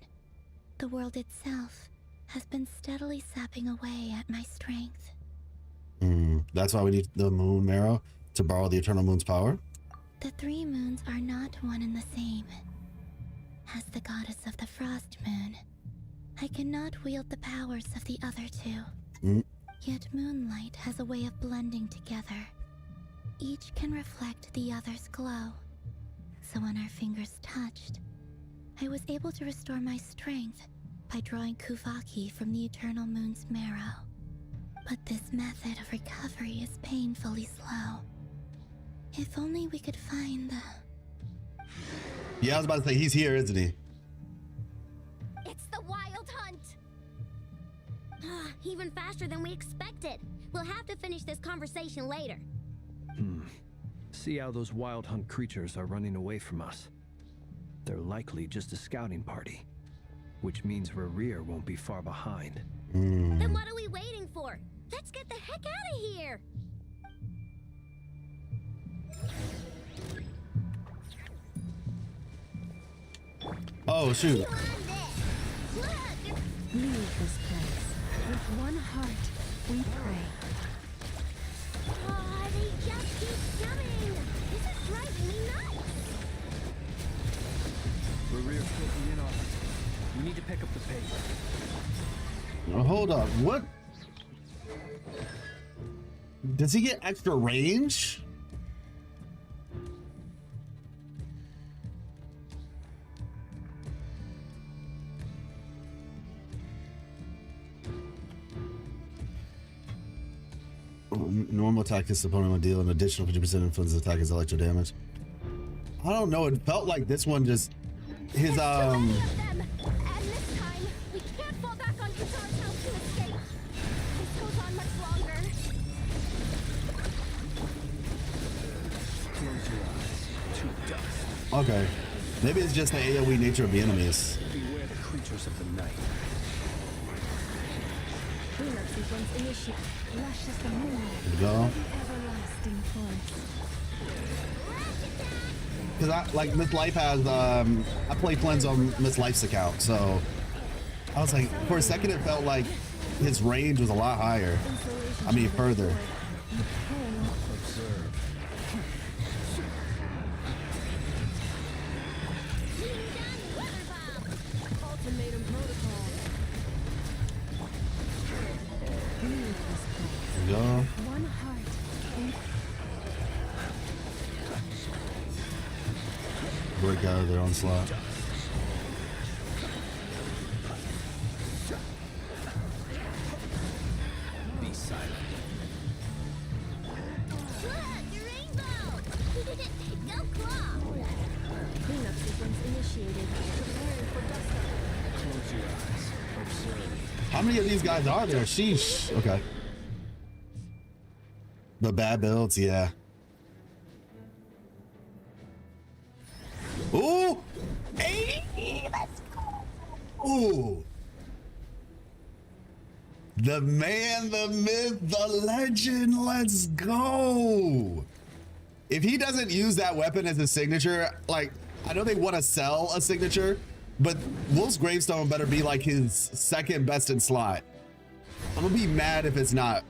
Speaker 9: the world itself has been steadily sapping away at my strength.
Speaker 1: That's why we need the moon marrow to borrow the eternal moon's power.
Speaker 9: The 3 moons are not one and the same. As the goddess of the frost moon, I cannot wield the powers of the other 2. Yet moonlight has a way of blending together. Each can reflect the other's glow. So when our fingers touched, I was able to restore my strength by drawing Kuvaki from the eternal moon's marrow. But this method of recovery is painfully slow. If only we could find the...
Speaker 1: Yeah, I was about to say, he's here, isn't he?
Speaker 5: It's the Wild Hunt! Even faster than we expected. We'll have to finish this conversation later.
Speaker 4: See how those Wild Hunt creatures are running away from us. They're likely just a scouting party, which means Rerir won't be far behind.
Speaker 5: Then what are we waiting for? Let's get the heck out of here!
Speaker 1: Oh shoot.
Speaker 6: You on this. Look.
Speaker 3: Leave this place. With one heart, we pray.
Speaker 6: Oh, they just keep coming. This is driving me nuts.
Speaker 4: Rear's slipping in on us. We need to pick up the pace.
Speaker 1: Now, hold up. What? Does he get extra range? Normal attack hits the opponent will deal an additional 50% influence attack as electro damage. I don't know. It felt like this one just his
Speaker 5: Too many of them. And this time, we can't fall back on Qatar's help to escape. This goes on much longer.
Speaker 4: Close your eyes. To dust.
Speaker 1: Okay. Maybe it's just the AoE nature of the enemies.
Speaker 4: Beware the creatures of the night.
Speaker 3: Cleanup sequence initiate. Lush as the moon.
Speaker 1: There we go.
Speaker 3: Everlasting forest.
Speaker 1: Because I like Miss Life has I play Plens on Miss Life's account, so I was like, for a second it felt like his range was a lot higher. I mean further.
Speaker 4: Observe.
Speaker 2: Ultimatum protocol.
Speaker 1: There we go.
Speaker 3: One heart.
Speaker 1: Break out of their onslaught.
Speaker 4: Be silent.
Speaker 6: Look, the rainbow. Go claw.
Speaker 2: Cleanup sequence initiated. Preparing for dust up.
Speaker 4: Close your eyes. Observe.
Speaker 1: How many of these guys are there? Sheesh. Okay. The bad builds, yeah. Ooh! 80! Let's go! Ooh! The man, the myth, the legend, let's go! If he doesn't use that weapon as a signature, like, I know they want to sell a signature, but Wolf's Gravestone better be like his second best in slot. I'm gonna be mad if it's not.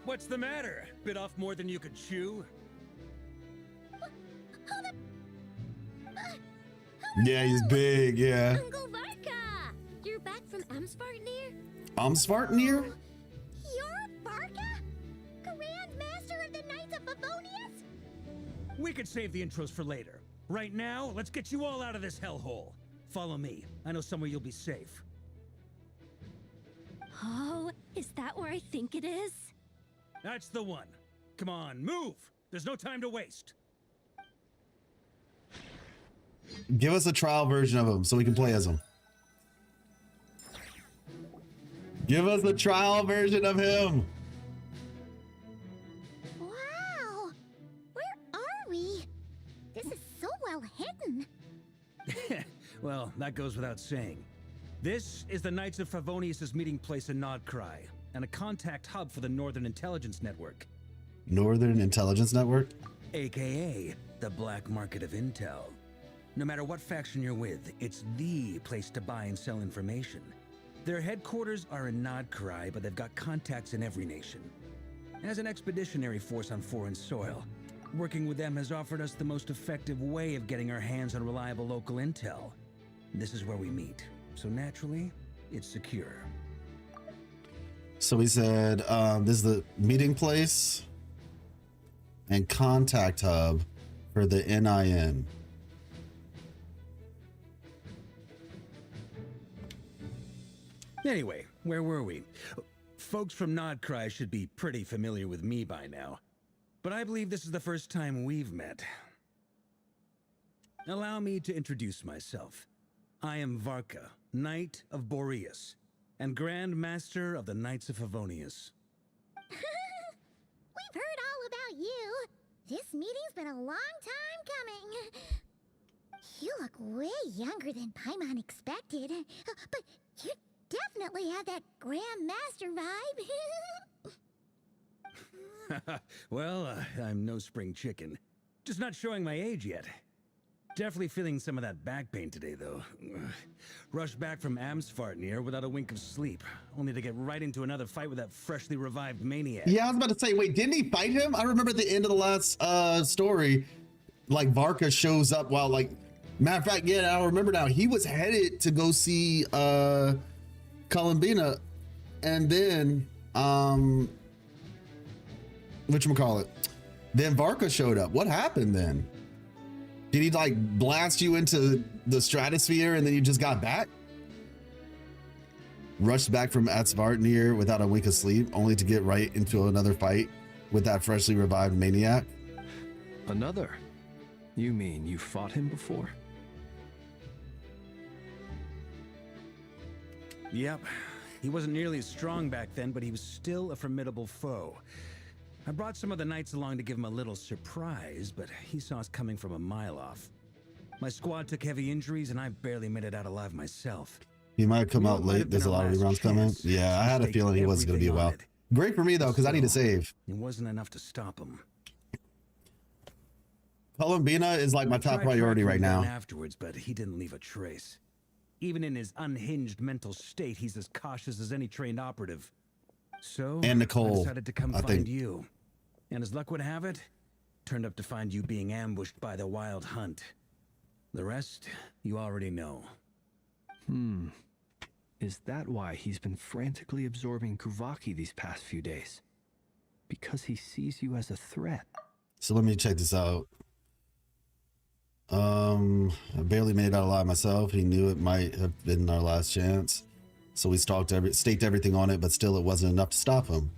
Speaker 10: What's the matter? Bit off more than you could chew?
Speaker 1: Yeah, he's big, yeah.
Speaker 6: Uncle Varka. You're back from Amsvartnir?
Speaker 1: Amsvartnir?
Speaker 6: You're Varka? Grand Master of the Knights of Favonius?
Speaker 10: We could save the intros for later. Right now, let's get you all out of this hellhole. Follow me. I know somewhere you'll be safe.
Speaker 5: Oh, is that where I think it is?
Speaker 10: That's the one. Come on, move! There's no time to waste.
Speaker 1: Give us a trial version of him so we can play as him. Give us a trial version of him.
Speaker 6: Wow. Where are we? This is so well hidden.
Speaker 10: Well, that goes without saying. This is the Knights of Favonius' meeting place in Nodcry, and a contact hub for the Northern Intelligence Network.
Speaker 1: Northern Intelligence Network?
Speaker 10: AKA the black market of intel. No matter what faction you're with, it's the place to buy and sell information. Their headquarters are in Nodcry, but they've got contacts in every nation. As an expeditionary force on foreign soil, working with them has offered us the most effective way of getting our hands on reliable local intel. This is where we meet, so naturally, it's secure.
Speaker 1: So we said this is the meeting place and contact hub for the NIN.
Speaker 10: Anyway, where were we? Folks from Nodcry should be pretty familiar with me by now. But I believe this is the first time we've met. Allow me to introduce myself. I am Varka, Knight of Boreas, and Grand Master of the Knights of Favonius.
Speaker 6: We've heard all about you. This meeting's been a long time coming. You look way younger than Paimon expected. But you definitely have that Grand Master vibe.
Speaker 10: Well, I'm no spring chicken. Just not showing my age yet. Definitely feeling some of that back pain today, though. Rushed back from Amsfartnir without a wink of sleep, only to get right into another fight with that freshly revived maniac.
Speaker 1: Yeah, I was about to say, wait, didn't he fight him? I remember at the end of the last story, like Varka shows up while like, matter of fact, yeah, I remember now, he was headed to go see Columbina, and then whatchamacallit, then Varka showed up. What happened then? Did he like blast you into the stratosphere and then you just got back? Rushed back from Atsvartnir without a wink of sleep, only to get right into another fight with that freshly revived maniac?
Speaker 4: Another? You mean you fought him before?
Speaker 10: Yep. He wasn't nearly as strong back then, but he was still a formidable foe. I brought some of the knights along to give him a little surprise, but he saw us coming from a mile off. My squad took heavy injuries, and I barely made it out alive myself.
Speaker 1: He might come out late. There's a lot of reruns coming. Yeah, I had a feeling he wasn't going to be a while. Great for me, though, because I need to save.
Speaker 10: It wasn't enough to stop him.
Speaker 1: Columbina is like my top priority right now.
Speaker 10: Afterwards, but he didn't leave a trace. Even in his unhinged mental state, he's as cautious as any trained operative. So,
Speaker 1: and Nicole,
Speaker 10: I decided to come find you. And as luck would have it, turned up to find you being ambushed by the Wild Hunt. The rest, you already know.
Speaker 4: Is that why he's been frantically absorbing Kuvaki these past few days? Because he sees you as a threat.
Speaker 1: So let me check this out. I barely made it out alive myself. He knew it might have been our last chance. So we staked everything on it, but still it wasn't enough to stop him.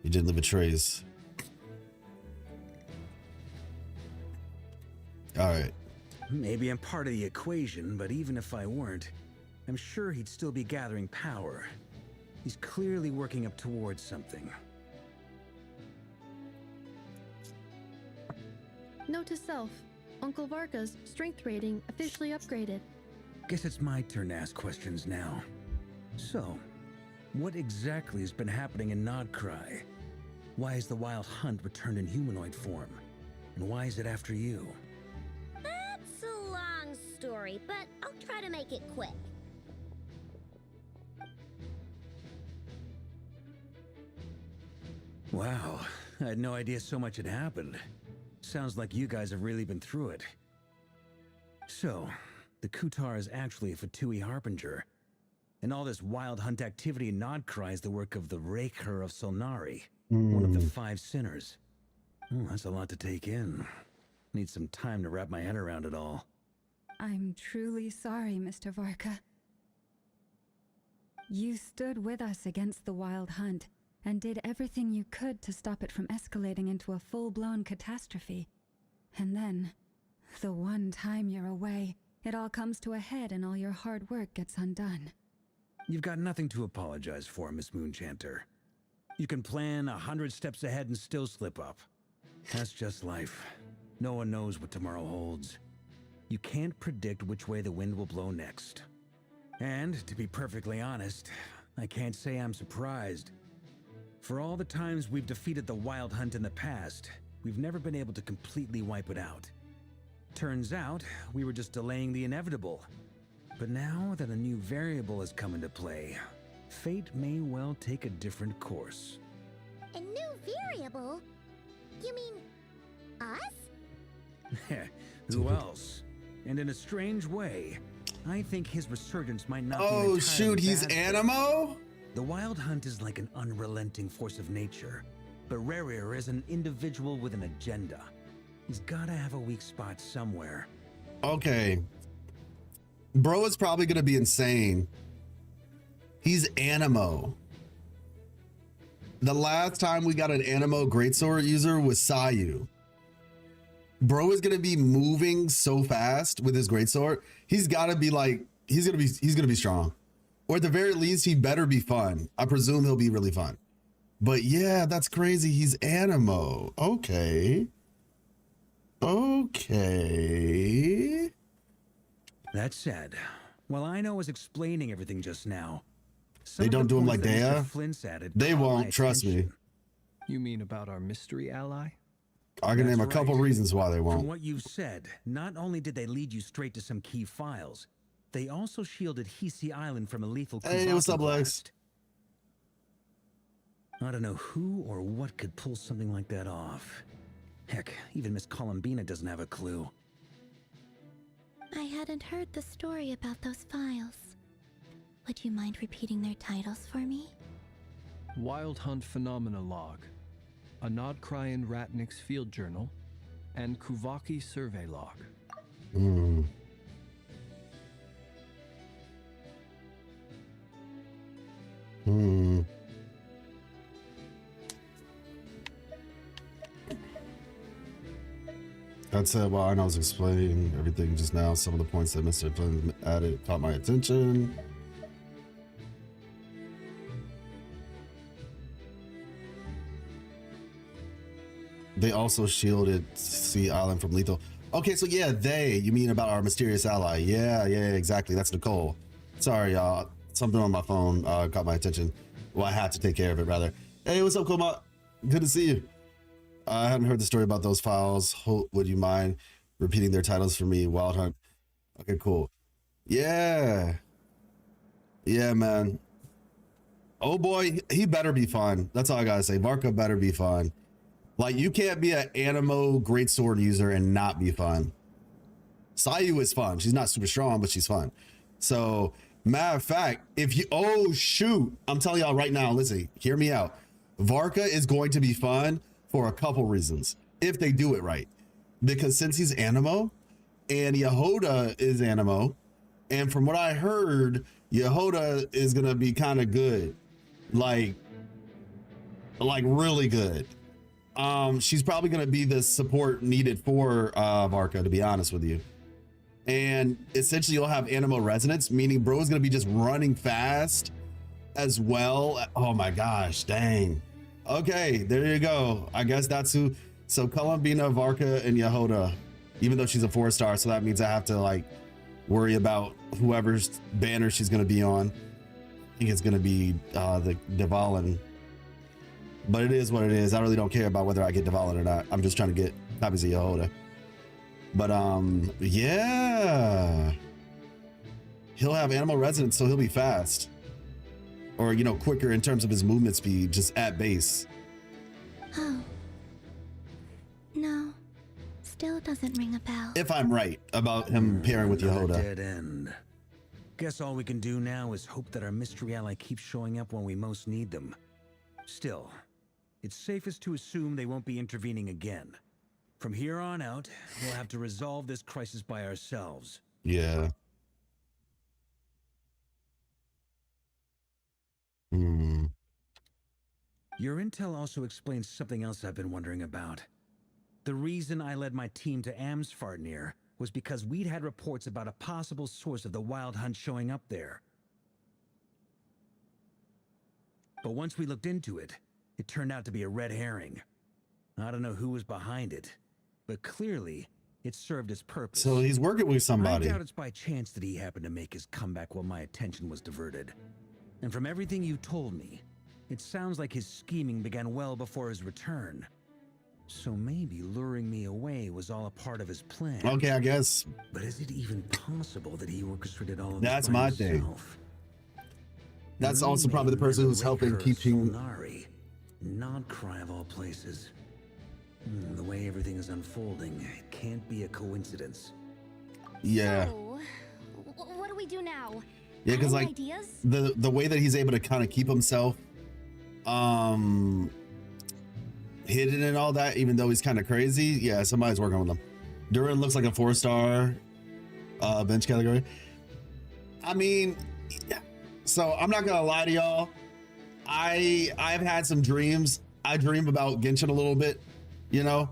Speaker 1: He didn't leave a trace. All right.
Speaker 10: Maybe I'm part of the equation, but even if I weren't, I'm sure he'd still be gathering power. He's clearly working up towards something.
Speaker 7: Note to self, Uncle Varka's strength rating officially upgraded.
Speaker 10: Guess it's my turn to ask questions now. So, what exactly has been happening in Nodcry? Why has the Wild Hunt returned in humanoid form? And why is it after you?
Speaker 6: That's a long story, but I'll try to make it quick.
Speaker 10: Wow, I had no idea so much had happened. Sounds like you guys have really been through it. So, the Kutar is actually a Fatui Harbinger. And all this Wild Hunt activity in Nodcry is the work of the Raker of Solnari, one of the 5 sinners. Oh, that's a lot to take in. Need some time to wrap my head around it all.
Speaker 3: I'm truly sorry, Mr. Varka. You stood with us against the Wild Hunt and did everything you could to stop it from escalating into a full-blown catastrophe. And then, the one time you're away, it all comes to a head and all your hard work gets undone.
Speaker 10: You've got nothing to apologize for, Miss Moonchanter. You can plan 100 steps ahead and still slip up. That's just life. No one knows what tomorrow holds. You can't predict which way the wind will blow next. And, to be perfectly honest, I can't say I'm surprised. For all the times we've defeated the Wild Hunt in the past, we've never been able to completely wipe it out. Turns out, we were just delaying the inevitable. But now that a new variable has come into play, fate may well take a different course.
Speaker 6: A new variable? You mean us?
Speaker 10: Who else? And in a strange way, I think his resurgence might not be
Speaker 1: Oh shoot, he's Animo?
Speaker 10: The Wild Hunt is like an unrelenting force of nature, but Rerir is an individual with an agenda. He's gotta have a weak spot somewhere.
Speaker 1: Okay. Bro is probably gonna be insane. He's Animo. The last time we got an Animo greatsword user was Sayu. Bro is gonna be moving so fast with his greatsword. He's gotta be like, he's gonna be strong. Or at the very least, he better be fun. I presume he'll be really fun. But yeah, that's crazy. He's Animo. Okay. Okay.
Speaker 10: That said, while Ino was explaining everything just now,
Speaker 1: they don't do him like Dea? They won't, trust me.
Speaker 4: You mean about our mystery ally?
Speaker 1: I can
Speaker 10: That's
Speaker 1: name a couple
Speaker 10: right.
Speaker 1: reasons why they
Speaker 10: From
Speaker 1: won't.
Speaker 10: what you've said, not only did they lead you straight to some key files, they also shielded Hisi Island from a lethal
Speaker 1: Hey, what's
Speaker 10: Kuvaki
Speaker 1: up, Lex?
Speaker 10: blast. I don't know who or what could pull something like that off. Heck, even Miss Columbina doesn't have a clue.
Speaker 9: I hadn't heard the story about those files. Would you mind repeating their titles for me?
Speaker 4: Wild Hunt Phenomena Log, a Nodkryan Ratnik's Field Journal, and Kuvaki Survey Log.
Speaker 1: Hmm. Hmm. That's while I was explaining everything just now, some of the points that Mr. Flynn added caught my attention. They also shielded Sea Island from lethal. Okay, so yeah, you mean about our mysterious ally. Yeah, exactly. That's Nicole. Sorry, y'all. Something on my phone caught my attention. Well, I had to take care of it, rather. Hey, what's up, Koma? Good to see you. I hadn't heard the story about those files. Would you mind repeating their titles for me? Wild Hunt. Okay, cool. Yeah. Yeah, man. Oh boy, he better be fun. That's all I gotta say. Varka better be fun. Like, you can't be an Animo greatsword user and not be fun. Sayu is fun. She's not super strong, but she's fun. So, matter of fact, if you, oh shoot, I'm telling y'all right now, listen, hear me out. Varka is going to be fun for a couple reasons, if they do it right. Because since he's Animo, and Yehoda is Animo, and from what I heard, Yehoda is gonna be kind of good. Like really good. She's probably going to be the support needed for Varka, to be honest with you. And essentially you'll have Animo resonance, meaning bro is going to be just running fast as well. Oh my gosh, dang. Okay, there you go. I guess that's who. So Columbina, Varka, and Yehoda, even though she's a 4-star, so that means I have to like worry about whoever's banner she's going to be on. I think it's going to be the Devalin. But it is what it is. I really don't care about whether I get Devalin or not. I'm just trying to get copies of Yehoda. But yeah. He'll have animal resonance, so he'll be fast. Or, you know, quicker in terms of his movement speed, just at base.
Speaker 9: Oh. No. Still doesn't ring a bell.
Speaker 1: If I'm right about him pairing with
Speaker 10: Another
Speaker 1: Yehoda.
Speaker 10: dead end. Guess all we can do now is hope that our mystery ally keeps showing up when we most need them. Still, it's safest to assume they won't be intervening again. From here on out, we'll have to resolve this crisis by ourselves.
Speaker 1: Yeah. Hmm.
Speaker 10: Your intel also explains something else I've been wondering about. The reason I led my team to Amsfarnir was because we'd had reports about a possible source of the Wild Hunt showing up there. But once we looked into it, it turned out to be a red herring. I don't know who was behind it, but clearly it served its purpose.
Speaker 1: So he's working with somebody.
Speaker 10: I doubt it's by chance that he happened to make his comeback while my attention was diverted. And from everything you told me, it sounds like his scheming began well before his return. So maybe luring me away was all a part of his plan.
Speaker 1: Okay, I guess.
Speaker 10: But is it even possible that he orchestrated all of
Speaker 1: That's
Speaker 10: this by
Speaker 1: my thing.
Speaker 10: himself?
Speaker 1: That's also probably the person who's helping keeping.
Speaker 10: Solnari, Nodcry of all places. The way everything is unfolding, it can't be a coincidence.
Speaker 1: Yeah.
Speaker 5: So, what do we do now?
Speaker 1: Yeah, because
Speaker 5: Any
Speaker 1: like
Speaker 5: ideas?
Speaker 1: the way that he's able to kind of keep himself hidden and all that, even though he's kind of crazy. Yeah, somebody's working with him. Duran looks like a 4-star bench category. I mean, yeah. So I'm not gonna lie to y'all. I've had some dreams. I dream about Genshin a little bit, you know.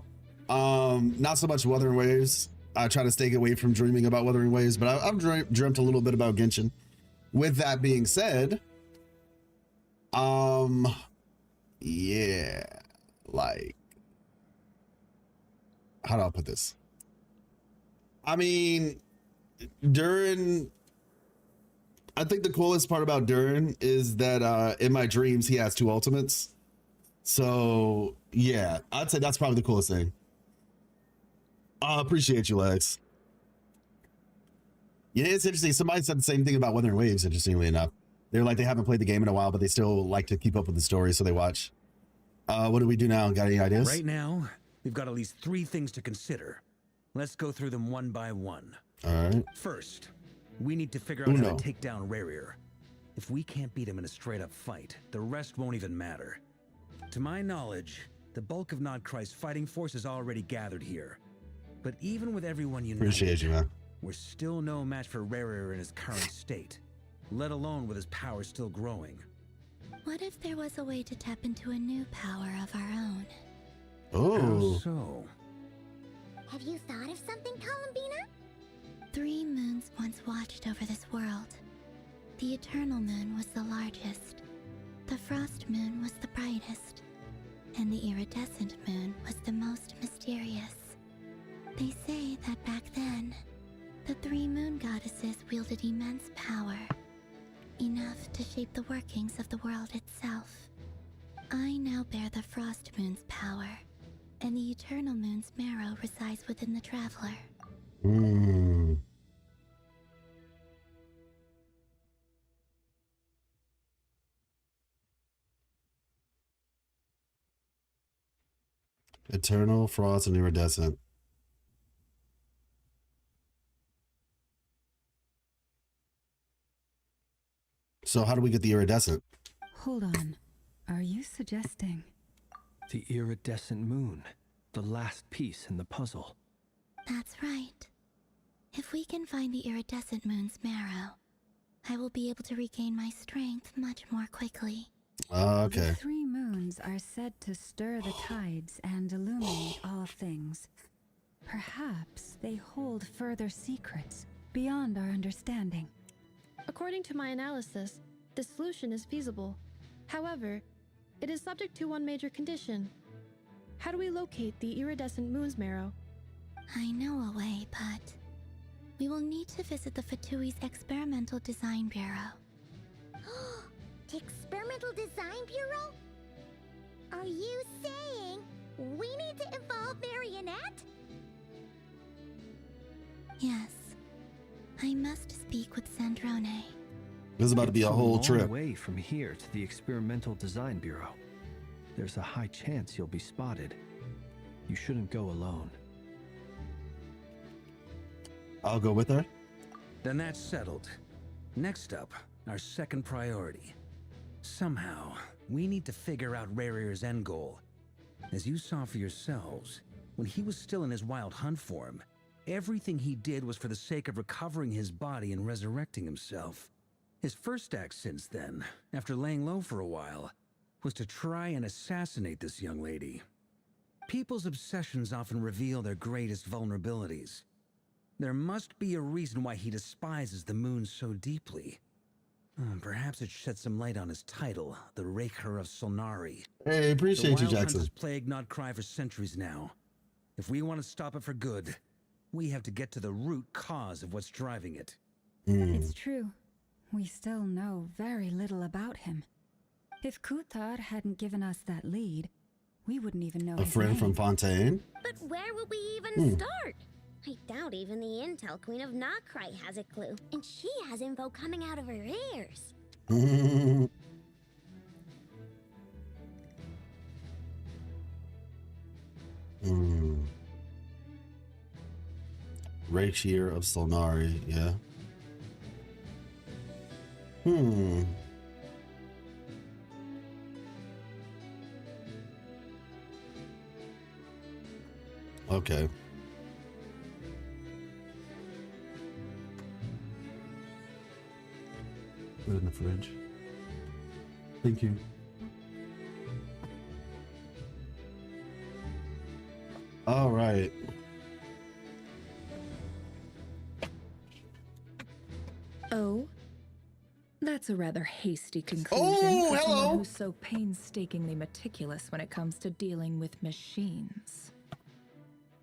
Speaker 1: Not so much Wuthering Waves. I try to stay away from dreaming about Wuthering Waves, but I've dreamt a little bit about Genshin. With that being said, yeah, like, how do I put this? I mean, Duran, I think the coolest part about Duran is that in my dreams, he has 2 ultimates. So yeah, I'd say that's probably the coolest thing. Appreciate you, Lex. Yeah, it's interesting. Somebody said the same thing about Wuthering Waves, interestingly enough. They're like, they haven't played the game in a while, but they still like to keep up with the story, so they watch. What do we do now? Got any ideas?
Speaker 10: Right now, we've got at least 3 things to consider. Let's go through them one by one.
Speaker 1: All right.
Speaker 10: First, we need to figure out how to take down Rerir. If we can't beat him in a straight-up fight, the rest won't even matter. To my knowledge, the bulk of Nodcry's fighting force is already gathered here. But even with everyone united,
Speaker 1: Appreciate you, man.
Speaker 10: we're still no match for Rerir in his current state, let alone with his power still growing.
Speaker 9: What if there was a way to tap into a new power of our own?
Speaker 1: Oh.
Speaker 10: How so?
Speaker 6: Have you thought of something, Columbina?
Speaker 9: 3 moons once watched over this world. The Eternal Moon was the largest. The Frost Moon was the brightest. And the Iridescent Moon was the most mysterious. They say that back then, the 3 moon goddesses wielded immense power. Enough to shape the workings of the world itself. I now bear the Frost Moon's power, and the Eternal Moon's marrow resides within the Traveler.
Speaker 1: Hmm. Eternal, Frost, and Iridescent. So how do we get the Iridescent?
Speaker 3: Hold on. Are you suggesting?
Speaker 4: The iridescent moon, the last piece in the puzzle.
Speaker 9: That's right. If we can find the Iridescent Moon's marrow, I will be able to regain my strength much more quickly.
Speaker 1: Okay.
Speaker 3: The 3 moons are said to stir the tides and illuminate all things. Perhaps they hold further secrets beyond our understanding.
Speaker 7: According to my analysis, this solution is feasible. However, it is subject to one major condition. How do we locate the Iridescent Moon's marrow?
Speaker 9: I know a way, but we will need to visit the Fatui's Experimental Design Bureau.
Speaker 6: The Experimental Design Bureau? Are you saying we need to involve Marionette?
Speaker 9: Yes. I must speak with Sandrone.
Speaker 1: This is about to be a whole trip.
Speaker 4: Away from here to the Experimental Design Bureau. There's a high chance you'll be spotted. You shouldn't go alone.
Speaker 1: I'll go with her.
Speaker 10: Then that's settled. Next up, our second priority. Somehow, we need to figure out Rerir's end goal. As you saw for yourselves, when he was still in his wild hunt form, everything he did was for the sake of recovering his body and resurrecting himself. His first act since then, after laying low for a while, was to try and assassinate this young lady. People's obsessions often reveal their greatest vulnerabilities. There must be a reason why he despises the moon so deeply. Perhaps it sheds some light on his title, the Raker of Solnari.
Speaker 1: Hey, appreciate you,
Speaker 10: The wild hunt
Speaker 1: Jackson.
Speaker 10: has plagued Nodcry for centuries now. If we want to stop it for good, we have to get to the root cause of what's driving it.
Speaker 3: It's true. We still know very little about him. If Kuthar hadn't given us that lead, we wouldn't even know
Speaker 1: A
Speaker 3: his
Speaker 1: friend
Speaker 3: name.
Speaker 1: from Fontaine.
Speaker 6: But where would we even start? I doubt even the Intel Queen of Nodcry has a clue. And she has info coming out of her ears.
Speaker 1: Rakier of Solnari, yeah. Okay. Put it in the fridge. Thank you. All right.
Speaker 2: Oh? That's a rather hasty conclusion
Speaker 1: Oh,
Speaker 2: for
Speaker 1: hello.
Speaker 2: someone who's so painstakingly meticulous when it comes to dealing with machines.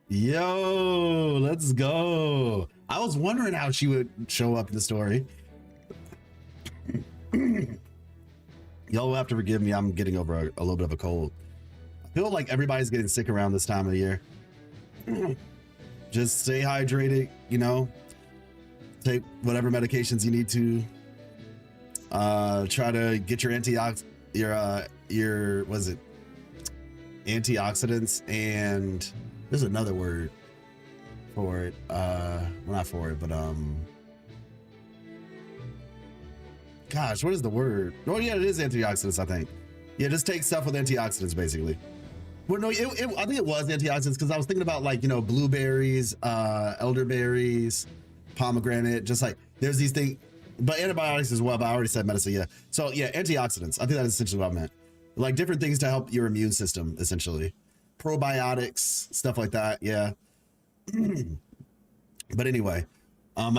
Speaker 1: Yo, let's go. I was wondering how she would show up in the story. Y'all will have to forgive me. I'm getting over a little bit of a cold. I feel like everybody's getting sick around this time of the year. just stay hydrated, you know, take whatever medications you need to, try to get your was it antioxidants, and there's another word for it, well, not for it, but gosh, what is the word? Oh yeah, it is antioxidants, I think. Yeah, just take stuff with antioxidants basically. Well, no, I think it was antioxidants, because I was thinking about, like, you know, blueberries, elderberries, pomegranate, just like there's these things, but antibiotics as well, but I already said medicine. Yeah. So yeah, antioxidants. I think that's essentially what I meant. Like different things to help your immune system, essentially. Probiotics, stuff like that. Yeah. But anyway, I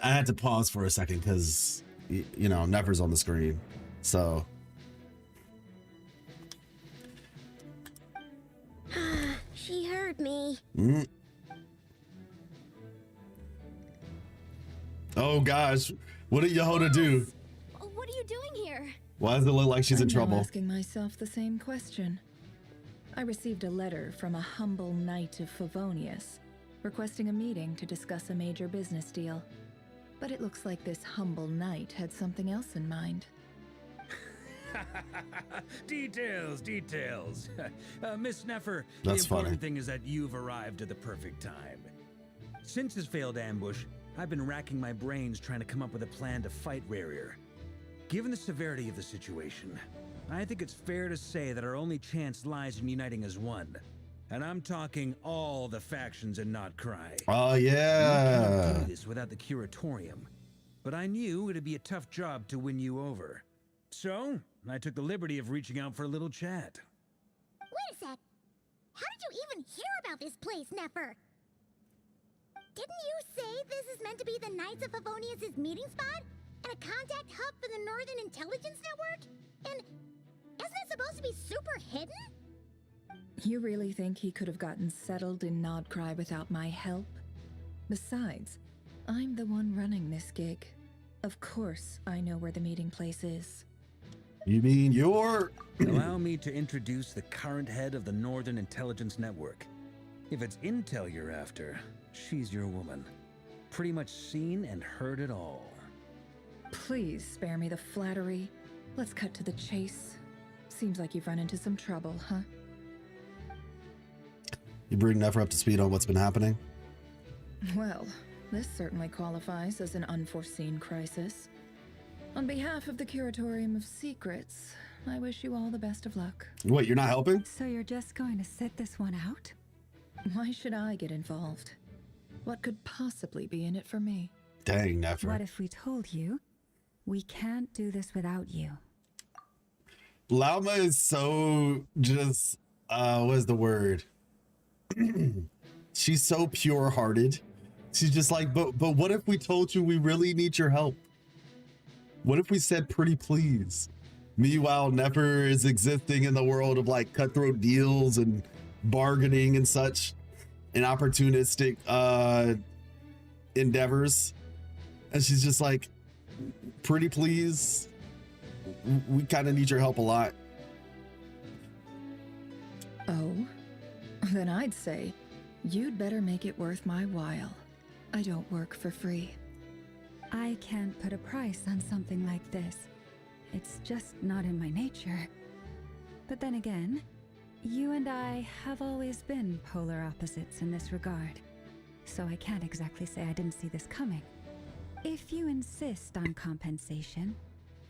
Speaker 1: had to pause for a second because, you know, Nefer's on the screen. So.
Speaker 6: She heard me.
Speaker 1: Oh gosh, what did Yehoda do?
Speaker 5: What are you doing here?
Speaker 1: Why does it look like she's in
Speaker 2: I'm now
Speaker 1: trouble?
Speaker 2: asking myself the same question. I received a letter from a humble knight of Favonius, requesting a meeting to discuss a major business deal. But it looks like this humble knight had something else in mind.
Speaker 10: Details. Miss Nefer,
Speaker 1: That's
Speaker 10: the important
Speaker 1: funny.
Speaker 10: thing is that you've arrived at the perfect time. Since his failed ambush, I've been racking my brains trying to come up with a plan to fight Rarier. Given the severity of the situation, I think it's fair to say that our only chance lies in uniting as one. And I'm talking all the factions in Notcry.
Speaker 1: Oh
Speaker 10: We
Speaker 1: yeah.
Speaker 10: can't do this without the curatorium. But I knew it'd be a tough job to win you over. So, I took the liberty of reaching out for a little chat.
Speaker 6: Wait a sec. How did you even hear about this place, Nefer? Didn't you say this is meant to be the Knights of Favonius' meeting spot? And a contact hub for the Northern Intelligence Network? And isn't it supposed to be super hidden?
Speaker 2: You really think he could have gotten settled in Nodcry without my help? Besides, I'm the one running this gig. Of course I know where the meeting place is.
Speaker 1: You mean you're?
Speaker 10: Allow me to introduce the current head of the Northern Intelligence Network. If it's intel you're after, she's your woman. Pretty much seen and heard it all.
Speaker 2: Please spare me the flattery. Let's cut to the chase. Seems like you've run into some trouble, huh?
Speaker 1: You bring Nefer up to speed on what's been happening?
Speaker 2: Well, this certainly qualifies as an unforeseen crisis. On behalf of the Curatorium of Secrets, I wish you all the best of luck.
Speaker 1: Wait, you're not helping?
Speaker 3: So you're just going to sit this one out?
Speaker 2: Why should I get involved? What could possibly be in it for me?
Speaker 1: Dang, Nefer.
Speaker 3: What if we told you we can't do this without you?
Speaker 1: Lauma is so just, what's the word? She's so pure-hearted. She's just like, but what if we told you we really need your help? What if we said pretty please? Meanwhile, Nefer is existing in the world of like cutthroat deals and bargaining and such, and opportunistic endeavors. And she's just like, pretty please, we kind of need your help a lot.
Speaker 2: Oh? Then I'd say you'd better make it worth my while. I don't work for free.
Speaker 3: I can't put a price on something like this. It's just not in my nature. But then again, you and I have always been polar opposites in this regard. So I can't exactly say I didn't see this coming. If you insist on compensation,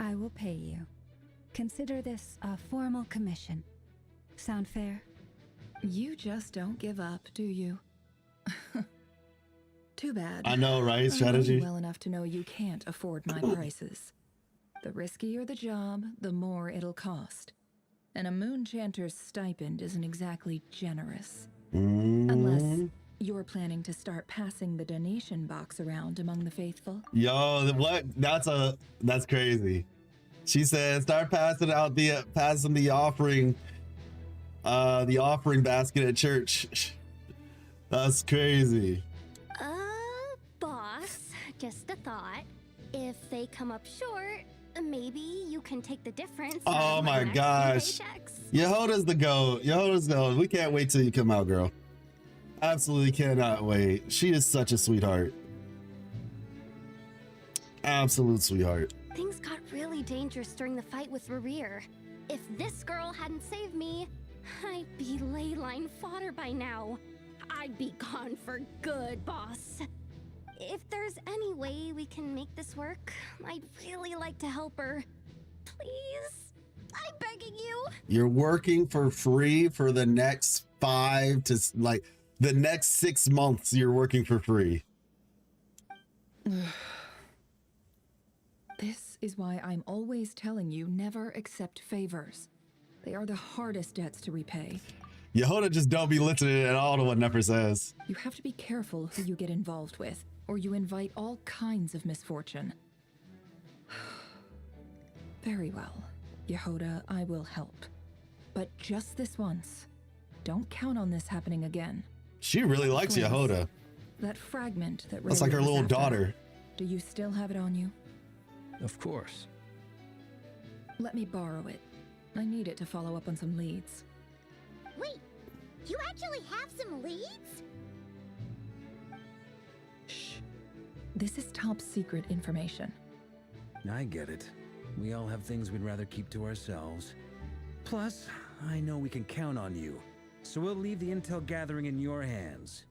Speaker 3: I will pay you. Consider this a formal commission. Sound fair?
Speaker 2: You just don't give up, do you? Too bad.
Speaker 1: I know, right?
Speaker 2: I know
Speaker 1: Strategy.
Speaker 2: you well enough to know you can't afford my prices. The riskier the job, the more it'll cost. And a moon chanter's stipend isn't exactly generous. Unless you're planning to start passing the donation box around among the faithful.
Speaker 1: Yo, what? That's crazy. She said, start passing the offering basket at church. That's crazy.
Speaker 5: Boss, just a thought. If they come up short, maybe you can take the difference.
Speaker 1: Oh
Speaker 5: of
Speaker 1: my
Speaker 5: next
Speaker 1: gosh.
Speaker 5: few paychecks.
Speaker 1: Yehoda's the GOAT. Yehoda's the GOAT. We can't wait till you come out, girl. Absolutely cannot wait. She is such a sweetheart. Absolute sweetheart.
Speaker 5: Things got really dangerous during the fight with Rerir. If this girl hadn't saved me, I'd be ley line fodder by now. I'd be gone for good, boss. If there's any way we can make this work, I'd really like to help her. Please? I'm begging you.
Speaker 1: You're working for free for the next 5 to like the next 6 months. You're working for free.
Speaker 2: This is why I'm always telling you never accept favors. They are the hardest debts to repay.
Speaker 1: Yehoda just don't be listening at all to what Nefer says.
Speaker 2: You have to be careful who you get involved with, or you invite all kinds of misfortune. Very well, Yehoda, I will help. But just this once. Don't count on this happening again.
Speaker 1: She really likes
Speaker 2: Please.
Speaker 1: Yehoda.
Speaker 2: That fragment that
Speaker 1: That's like her
Speaker 2: Rerir was
Speaker 1: little
Speaker 2: after,
Speaker 1: daughter.
Speaker 2: Do you still have it on you?
Speaker 4: Of course.
Speaker 2: Let me borrow it. I need it to follow up on some leads.
Speaker 6: Wait, you actually have some leads?
Speaker 2: Shh. This is top secret information.
Speaker 10: I get it. We all have things we'd rather keep to ourselves. Plus, I know we can count on you. So we'll leave the intel gathering in your hands.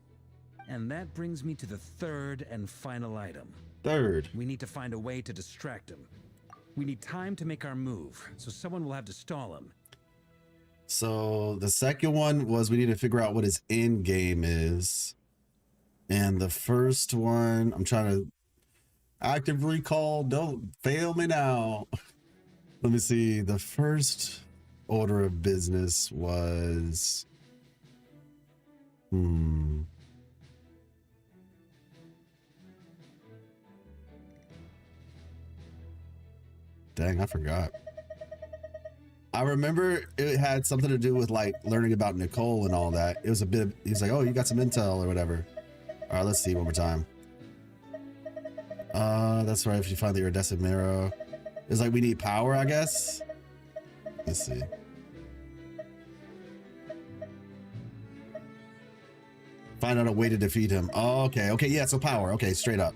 Speaker 10: And that brings me to the third and final item.
Speaker 1: Third.
Speaker 10: We need to find a way to distract him. We need time to make our move, so someone will have to stall him.
Speaker 1: So the second one was we need to figure out what his end game is. And the first one, I'm trying to active recall. Don't fail me now. Let me see. The first order of business was... Dang, I forgot. I remember it had something to do with like learning about Nicole and all that. It was a bit, he's like, oh, you got some intel or whatever. All right, let's see one more time. That's right. If you find the iridescent marrow, it's like we need power, I guess. Let's see. Find out a way to defeat him. Oh, okay. Okay. Yeah. So power. Okay. Straight up.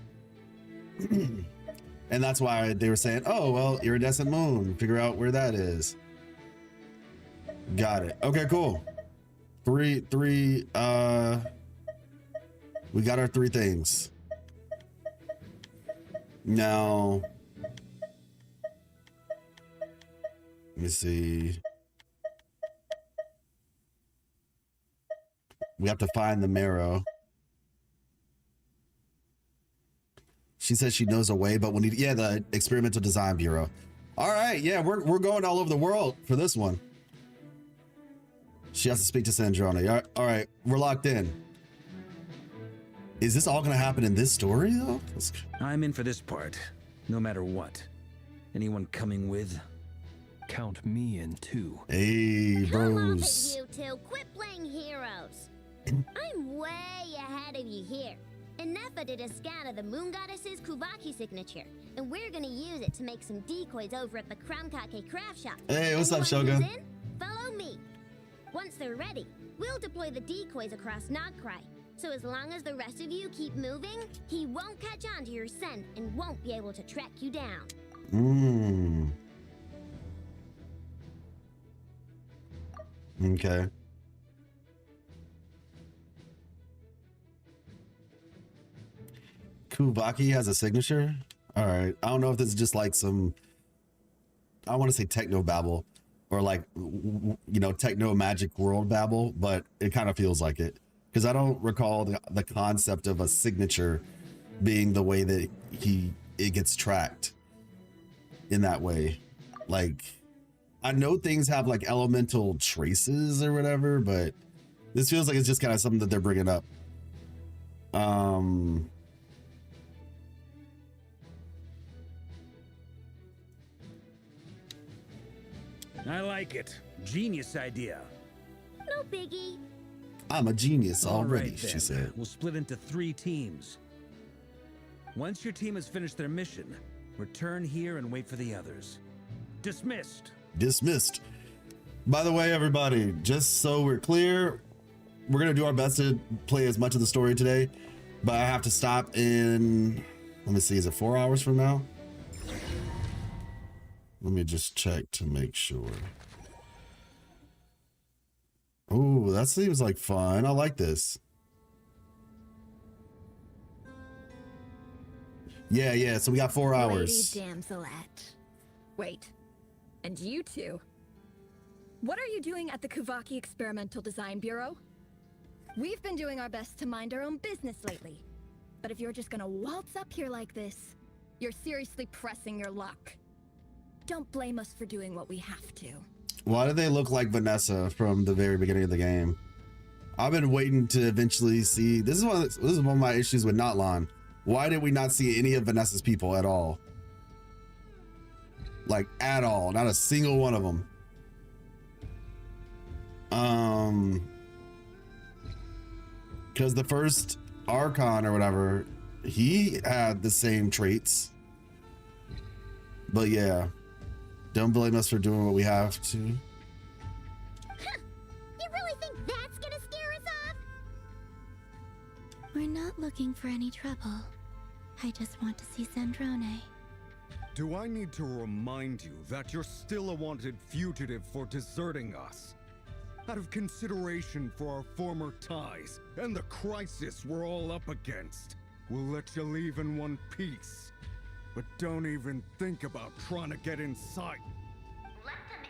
Speaker 1: And that's why they were saying, oh, well, iridescent moon, figure out where that is. Got it. Okay, cool. We got our 3 things. Now, let me see. We have to find the marrow. She says she knows a way, but we need, yeah, the Experimental Design Bureau. All right, yeah, we're going all over the world for this one. She has to speak to Sandrone. All right, we're locked in. Is this all gonna happen in this story though?
Speaker 10: I'm in for this part, no matter what. Anyone coming with?
Speaker 4: Count me in too.
Speaker 1: Hey,
Speaker 6: Come off
Speaker 1: bros.
Speaker 6: it, you two. Quit playing heroes. I'm way ahead of you here. And Nefer did a scan of the Moon Goddess's Kuvaki signature, and we're gonna use it to make some decoys over at the Kramkake craft shop.
Speaker 1: Hey, what's up,
Speaker 6: Anyone who's
Speaker 1: Shogun?
Speaker 6: in, follow me. Once they're ready, we'll deploy the decoys across Nagkrai. So as long as the rest of you keep moving, he won't catch on to your scent and won't be able to track you down.
Speaker 1: Okay. Kuvaki has a signature. All right. I don't know if this is just like some, I want to say techno babble or like, you know, techno magic world babble, but it kind of feels like it because I don't recall the concept of a signature being the way that it gets tracked in that way. Like, I know things have like elemental traces or whatever, but this feels like it's just kind of something that they're bringing up.
Speaker 10: I like it. Genius idea.
Speaker 6: No biggie.
Speaker 1: I'm a genius
Speaker 10: All
Speaker 1: already,
Speaker 10: right,
Speaker 1: she
Speaker 10: then.
Speaker 1: said.
Speaker 10: We'll split into 3 teams. Once your team has finished their mission, return here and wait for the others. Dismissed.
Speaker 1: Dismissed. By the way, everybody, just so we're clear, we're gonna do our best to play as much of the story today, but I have to stop in, let me see, is it 4 hours from now? Let me just check to make sure. Oh, that seems like fun. I like this. Yeah, so we got 4 hours.
Speaker 11: Lady Damselette. Wait, and you two? What are you doing at the Kuvaki Experimental Design Bureau? We've been doing our best to mind our own business lately. But if you're just gonna waltz up here like this, you're seriously pressing your luck. Don't blame us for doing what we have to.
Speaker 1: Why do they look like Vanessa from the very beginning of the game? I've been waiting to eventually see. This is one of my issues with Notlan. Why did we not see any of Vanessa's people at all? Like, at all. Not a single one of them. Because the first Archon or whatever, he had the same traits. But yeah, don't blame us for doing what we have to.
Speaker 6: You really think that's gonna scare us off?
Speaker 9: We're not looking for any trouble. I just want to see Sandrone.
Speaker 8: Do I need to remind you that you're still a wanted fugitive for deserting us? Out of consideration for our former ties and the crisis we're all up against, we'll let you leave in one piece. But don't even think about trying to get inside.
Speaker 6: Let them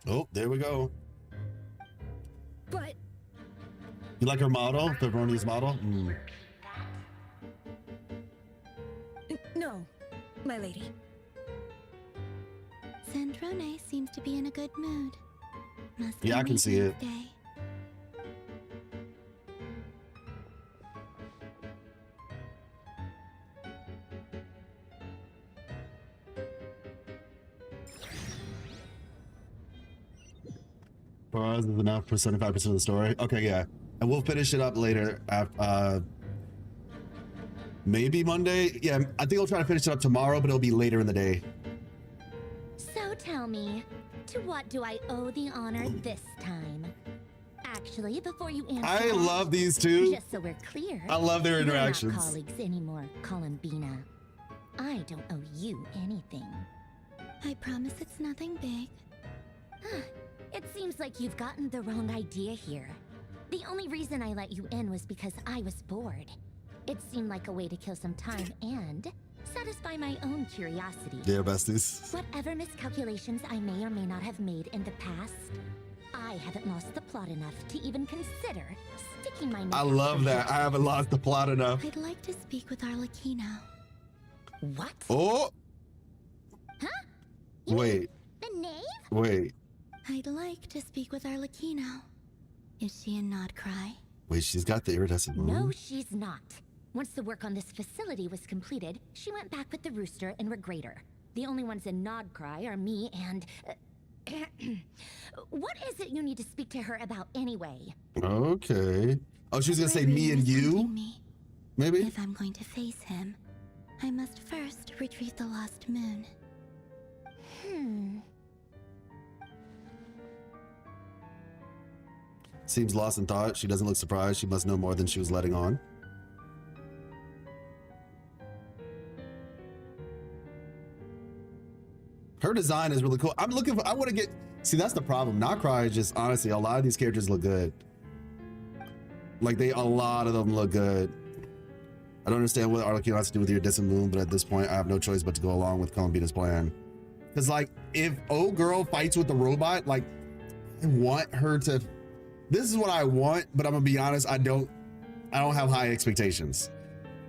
Speaker 6: in.
Speaker 1: Oh, there we go.
Speaker 11: But
Speaker 1: You like her model? Pepperoni's model? Mm.
Speaker 11: no, my lady.
Speaker 9: Sandrone seems to be in a good mood. Must
Speaker 1: Yeah, I
Speaker 9: be
Speaker 1: can see it.
Speaker 9: Day.
Speaker 1: Is enough for 75% of the story. Okay, yeah. And we'll finish it up later. Maybe Monday. Yeah, I think I'll try to finish it up tomorrow, but it'll be later in the day.
Speaker 5: So tell me, to what do I owe the honor this time? Actually, before you answer,
Speaker 1: I love these two.
Speaker 5: just so we're clear,
Speaker 1: I love their
Speaker 5: we're not
Speaker 1: interactions.
Speaker 5: colleagues anymore, Columbina. I don't owe you anything.
Speaker 9: I promise it's nothing big.
Speaker 5: It seems like you've gotten the wrong idea here. The only reason I let you in was because I was bored. It seemed like a way to kill some time and satisfy my own curiosity.
Speaker 1: Yeah, besties.
Speaker 5: Whatever miscalculations I may or may not have made in the past, I haven't lost the plot enough to even consider sticking my neck
Speaker 1: I
Speaker 5: out
Speaker 1: love
Speaker 5: for
Speaker 1: that. I
Speaker 5: you.
Speaker 1: haven't lost the plot enough.
Speaker 9: I'd like to speak with Arlecchino.
Speaker 5: What?
Speaker 1: Oh,
Speaker 6: Huh?
Speaker 1: wait,
Speaker 6: The knave?
Speaker 1: wait.
Speaker 9: I'd like to speak with Arlecchino. Is she in Nodcry?
Speaker 1: Wait, she's got the iridescent moon?
Speaker 5: No, she's not. Once the work on this facility was completed, she went back with the Rooster and Regrator. The only ones in Nodcry are me and... what is it you need to speak to her about anyway?
Speaker 1: Okay. Oh, she was gonna say
Speaker 9: Gregory
Speaker 1: me and
Speaker 9: was
Speaker 1: you?
Speaker 9: hunting me.
Speaker 1: Maybe?
Speaker 9: If I'm going to face him, I must first retrieve the lost moon.
Speaker 1: Seems lost in thought. She doesn't look surprised. She must know more than she was letting on. Her design is really cool. I'm looking for, I want to get, see, that's the problem. Not Cry is just, honestly, a lot of these characters look good. Like, a lot of them look good. I don't understand what Arlecchino has to do with your distant moon, but at this point, I have no choice but to go along with Columbina's plan. Because, like, if old girl fights with the robot, like, I want her to, this is what I want, but I'm gonna be honest, I don't have high expectations.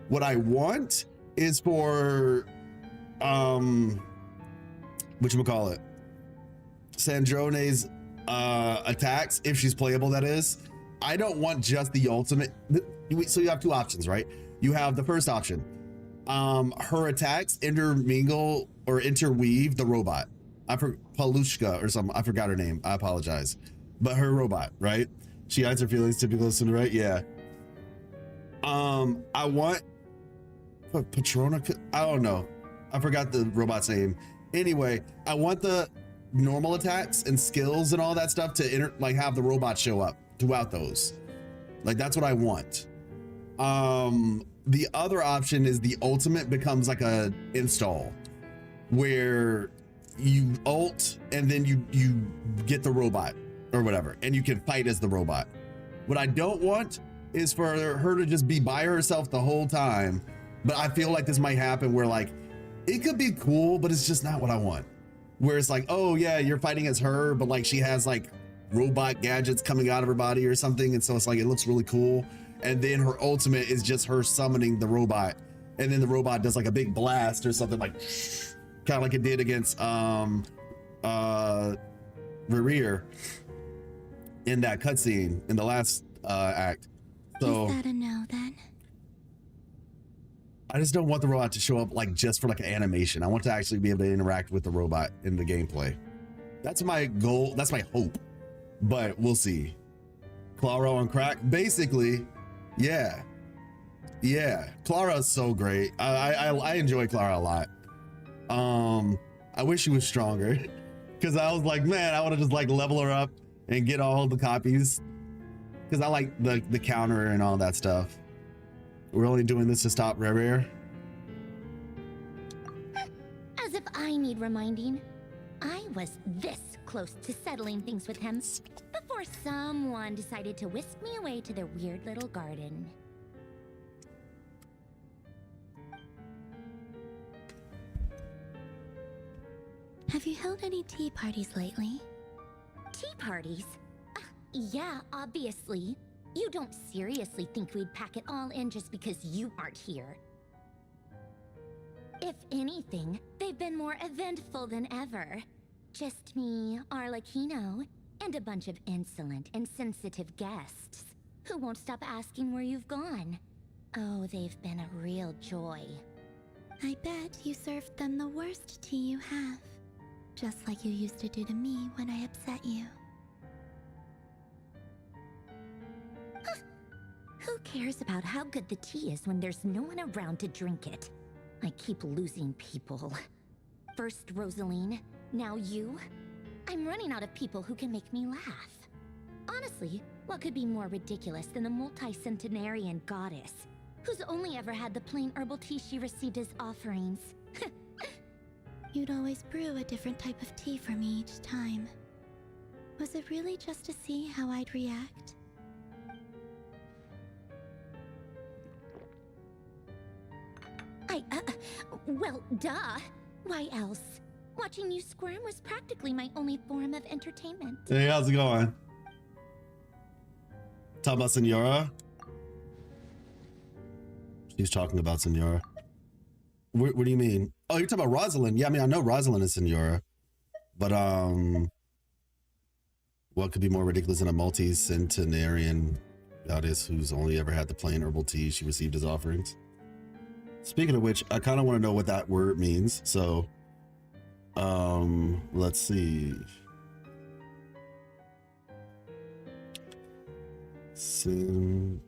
Speaker 1: What I want is for, whatchamacallit, Sandrone's attacks, if she's playable, that is. I don't want just the ultimate. So you have two options, right? You have the first option. Her attacks intermingle or interweave the robot. Palushka or something. I forgot her name. I apologize. But her robot, right? She hides her feelings, typical listener, right? Yeah. I want Patrona. I don't know. I forgot the robot's name. Anyway, I want the normal attacks and skills and all that stuff to have the robot show up throughout those. Like, that's what I want. The other option is the ultimate becomes like a install where you ult and then you get the robot or whatever, and you can fight as the robot. What I don't want is for her to just be by herself the whole time. But I feel like this might happen where like, it could be cool, but it's just not what I want. Where it's like, oh yeah, you're fighting as her, but like she has like robot gadgets coming out of her body or something. And so it's like, it looks really cool. And then her ultimate is just her summoning the robot. And then the robot does like a big blast or something, like kind of like it did against Rerir in that cutscene in the last act. So
Speaker 9: Is that a no then?
Speaker 1: I just don't want the robot to show up like just for like an animation. I want to actually be able to interact with the robot in the gameplay. That's my goal. That's my hope. But we'll see. Clara on crack. Basically, yeah. Clara is so great. I enjoy Clara a lot. I wish she was stronger because I was like, man, I want to just like level her up and get all the copies because I like the counter and all that stuff. We're only doing this to stop Rare.
Speaker 6: As if I need reminding. I was this close to settling things with him before someone decided to whisk me away to their weird little garden.
Speaker 9: Have you held any tea parties lately?
Speaker 6: Tea parties? Yeah, obviously. You don't seriously think we'd pack it all in just because you aren't here. If anything, they've been more eventful than ever. Just me, Arlecchino, and a bunch of insolent, insensitive guests who won't stop asking where you've gone. Oh, they've been a real joy.
Speaker 9: I bet you served them the worst tea you have. Just like you used to do to me when I upset you.
Speaker 6: Who cares about how good the tea is when there's no one around to drink it? I keep losing people. First Rosaline, now you. I'm running out of people who can make me laugh. Honestly, what could be more ridiculous than the multi-centenarian goddess, who's only ever had the plain herbal tea she received as offerings?
Speaker 9: You'd always brew a different type of tea for me each time. Was it really just to see how I'd react?
Speaker 6: Well, duh. Why else? Watching you squirm was practically my only form of entertainment.
Speaker 1: Hey, how's it going? Talk about Senora? She's talking about Senora. What do you mean? Oh, you're talking about Rosalind. Yeah, I mean, I know Rosalind is Senora. But, what could be more ridiculous than a multi-centenarian goddess who's only ever had the plain herbal tea she received as offerings? Speaking of which, I kind of want to know what that word means. So, let's see. Centenarian.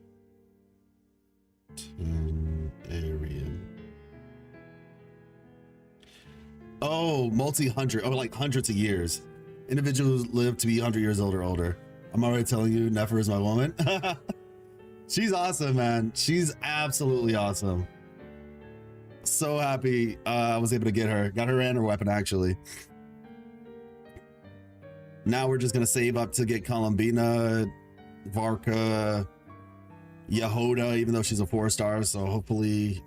Speaker 1: Oh, multi-hundred. Oh, like hundreds of years. Individuals live to be 100 years old or older. I'm already telling you, Nefer is my woman. She's awesome, man. She's absolutely awesome. So happy I was able to get her. Got her and her weapon, actually. Now we're just going to save up to get Columbina, Varka, Yehoda, even though she's a 4-star. So hopefully,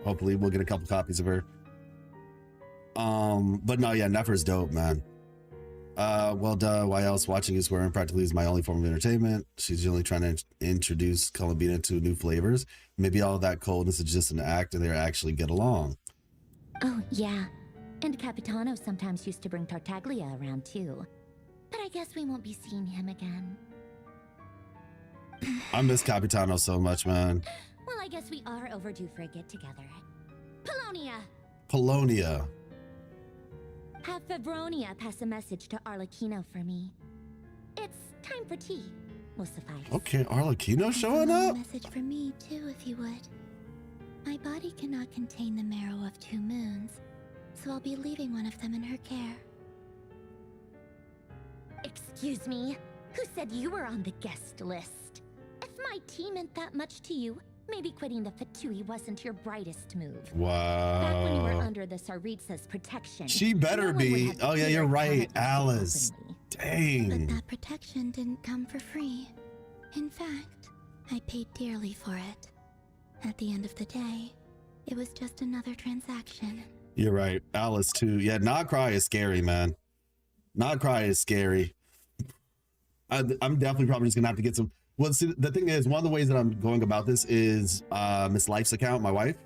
Speaker 1: hopefully we'll get a couple copies of her. But no, yeah, Nefer's dope, man. Well, duh, why else? Watching you swearing practically is my only form of entertainment. She's generally trying to introduce Columbina to new flavors. Maybe all that coldness is just an act and they actually get along.
Speaker 6: Oh, yeah. And Capitano sometimes used to bring Tartaglia around too. But I guess we won't be seeing him again.
Speaker 1: I miss Capitano so much, man.
Speaker 6: Well, I guess we are overdue for a get-together. Polonia!
Speaker 1: Polonia.
Speaker 6: Have Febronia pass a message to Arlecchino for me. It's time for tea. Will suffice.
Speaker 1: Okay, Arlecchino showing
Speaker 9: A
Speaker 1: up?
Speaker 9: message for me too, if you would. My body cannot contain the marrow of 2 moons, so I'll be leaving one of them in her care.
Speaker 6: Excuse me? Who said you were on the guest list? my tea meant that much to you, maybe quitting the Fatui wasn't your brightest move.
Speaker 1: Wow.
Speaker 6: Back when you were under the Tsaritsa's protection.
Speaker 1: She better
Speaker 6: no one
Speaker 1: be.
Speaker 6: would have
Speaker 1: Oh yeah, you're
Speaker 6: dared
Speaker 1: right,
Speaker 6: come at you so
Speaker 1: Alice.
Speaker 6: openly.
Speaker 9: But
Speaker 1: Dang.
Speaker 9: that protection didn't come for free. In fact, I paid dearly for it. At the end of the day, it was just another transaction.
Speaker 1: You're right, Alice too. Yeah, not cry is scary, man. Not cry is scary. I'm definitely probably just gonna have to get some. Well, see, the thing is, one of the ways that I'm going about this is Miss Life's account, my wife.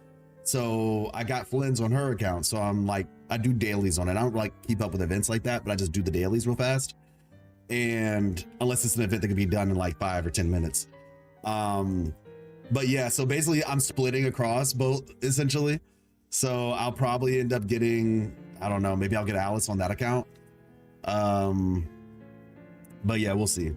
Speaker 1: So I got Flynn's on her account. So I'm like, I do dailies on it. I don't like keep up with events like that, but I just do the dailies real fast. And unless it's an event that can be done in like 5 or 10 minutes. But yeah, so basically I'm splitting across both essentially. So I'll probably end up getting, I don't know, maybe I'll get Alice on that account. But yeah, we'll see.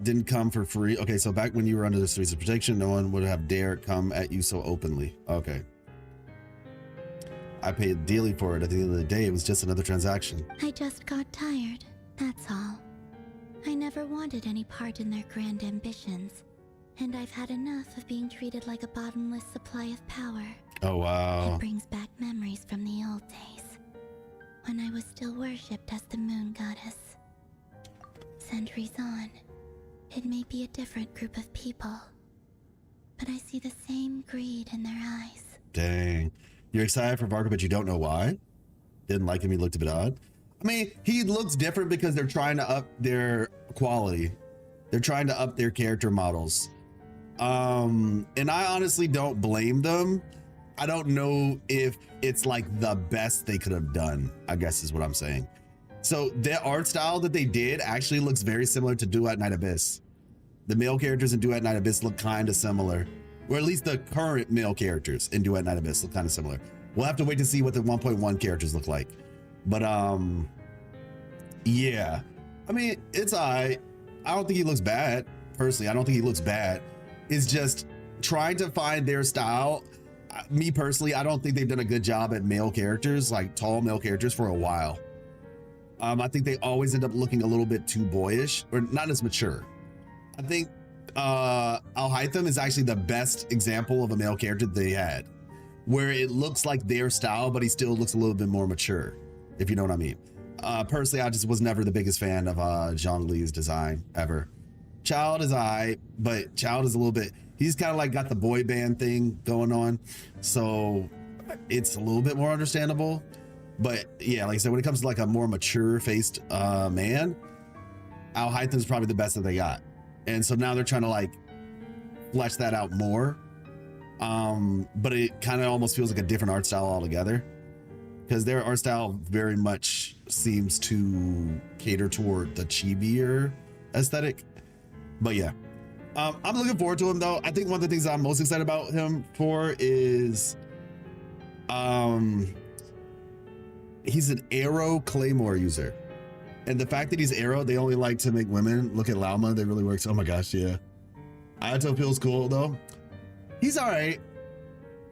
Speaker 1: Didn't come for free. Okay, so back when you were under the streets of protection, no one would have dared come at you so openly. Okay. I paid dearly for it. At the end of the day, it was just another transaction.
Speaker 9: I just got tired, that's all. I never wanted any part in their grand ambitions, and I've had enough of being treated like a bottomless supply of power.
Speaker 1: Oh, wow.
Speaker 9: It brings back memories from the old days, when I was still worshipped as the moon goddess. Centuries on, it may be a different group of people, but I see the same greed in their eyes.
Speaker 1: Dang. You're excited for Varka, but you don't know why? Didn't like him, he looked a bit odd. I mean, he looks different because they're trying to up their quality. They're trying to up their character models. And I honestly don't blame them. I don't know if it's like the best they could have done, I guess is what I'm saying. So their art style that they did actually looks very similar to Duet Night Abyss. The male characters in Duet Night Abyss look kind of similar, or at least the current male characters in Duet Night Abyss look kind of similar. We'll have to wait to see what the 1.1 characters look like. But yeah, I mean, it's I don't think he looks bad. Personally, I don't think he looks bad. It's just trying to find their style. Me personally, I don't think they've done a good job at male characters, like tall male characters, for a while. I think they always end up looking a little bit too boyish or not as mature. I think Al-Haytham is actually the best example of a male character they had, where it looks like their style, but he still looks a little bit more mature, if you know what I mean. Personally, I just was never the biggest fan of Zhongli's design ever. Child is but Child is a little bit, he's kind of like got the boy band thing going on. So it's a little bit more understandable. But yeah, like I said, when it comes to like a more mature faced man, Al-Haytham is probably the best that they got. And so now they're trying to like flesh that out more. But it kind of almost feels like a different art style altogether, because their art style very much seems to cater toward the chibier aesthetic. But yeah, I'm looking forward to him though. I think one of the things I'm most excited about him for is he's an arrow claymore user. And the fact that he's arrow, they only like to make women. Look at Lauma, they really works. Oh my gosh, yeah. Ayato feels cool though. He's all right.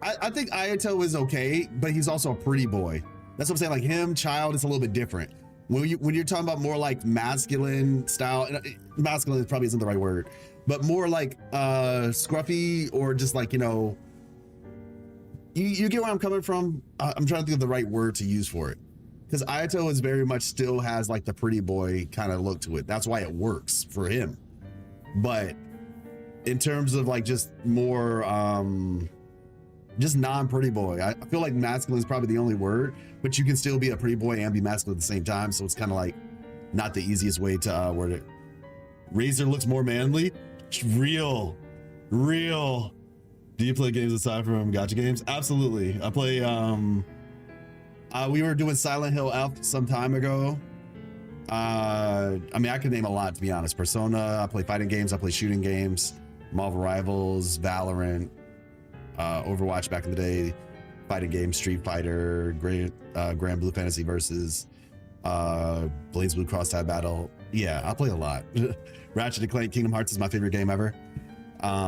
Speaker 1: I think Ayato is okay, but he's also a pretty boy. That's what I'm saying. Like him, Child is a little bit different. When you're talking about more like masculine style, masculine probably isn't the right word, but more like scruffy, or just like, you know, you get where I'm coming from. I'm trying to think of the right word to use for it, because Ayato is very much still has like the pretty boy kind of look to it. That's why it works for him. But in terms of like just more just non-pretty boy, I feel like masculine is probably the only word, but you can still be a pretty boy and be masculine at the same time. So it's kind of like not the easiest way to word it. Razor looks more manly. Real. Do you play games aside from gacha games? Absolutely. I play we were doing Silent Hill F some time ago. I mean, I could name a lot, to be honest. Persona, I play fighting games, I play shooting games, Marvel Rivals, Valorant, Overwatch back in the day, fighting games, Street Fighter, Grand Blue Fantasy Versus, Blaze Blue Cross Tag Battle. Yeah, I play a lot. Ratchet & Clank Kingdom Hearts is my favorite game ever.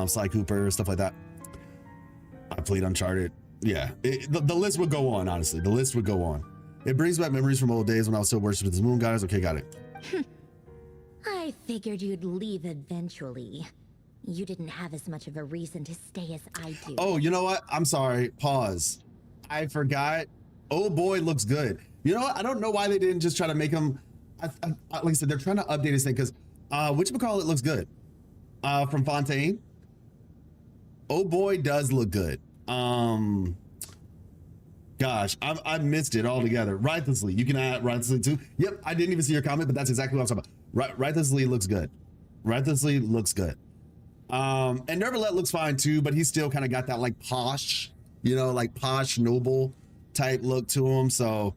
Speaker 1: Sly Cooper, stuff like that. I played Uncharted. Yeah, the list would go on, honestly. The list would go on. It brings back memories from old days when I was still worshipped with the moon goddess. Okay, got it.
Speaker 6: I figured you'd leave eventually. You didn't have as much of a reason to stay as I do.
Speaker 1: Oh, you know what? I'm sorry. Pause. I forgot. Oh boy, looks good. You know what? I don't know why they didn't just try to make him. Like I said, they're trying to update his thing because whatchamacallit looks good. From Fontaine. Oh boy, does look good. Gosh, I missed it altogether. Righteously, you can add Righteously too. Yep, I didn't even see your comment, but that's exactly what I'm talking about. Righteously looks good. Righteously looks good. And Neverlet looks fine too, but he's still kind of got that like posh, you know, like posh noble type look to him. So,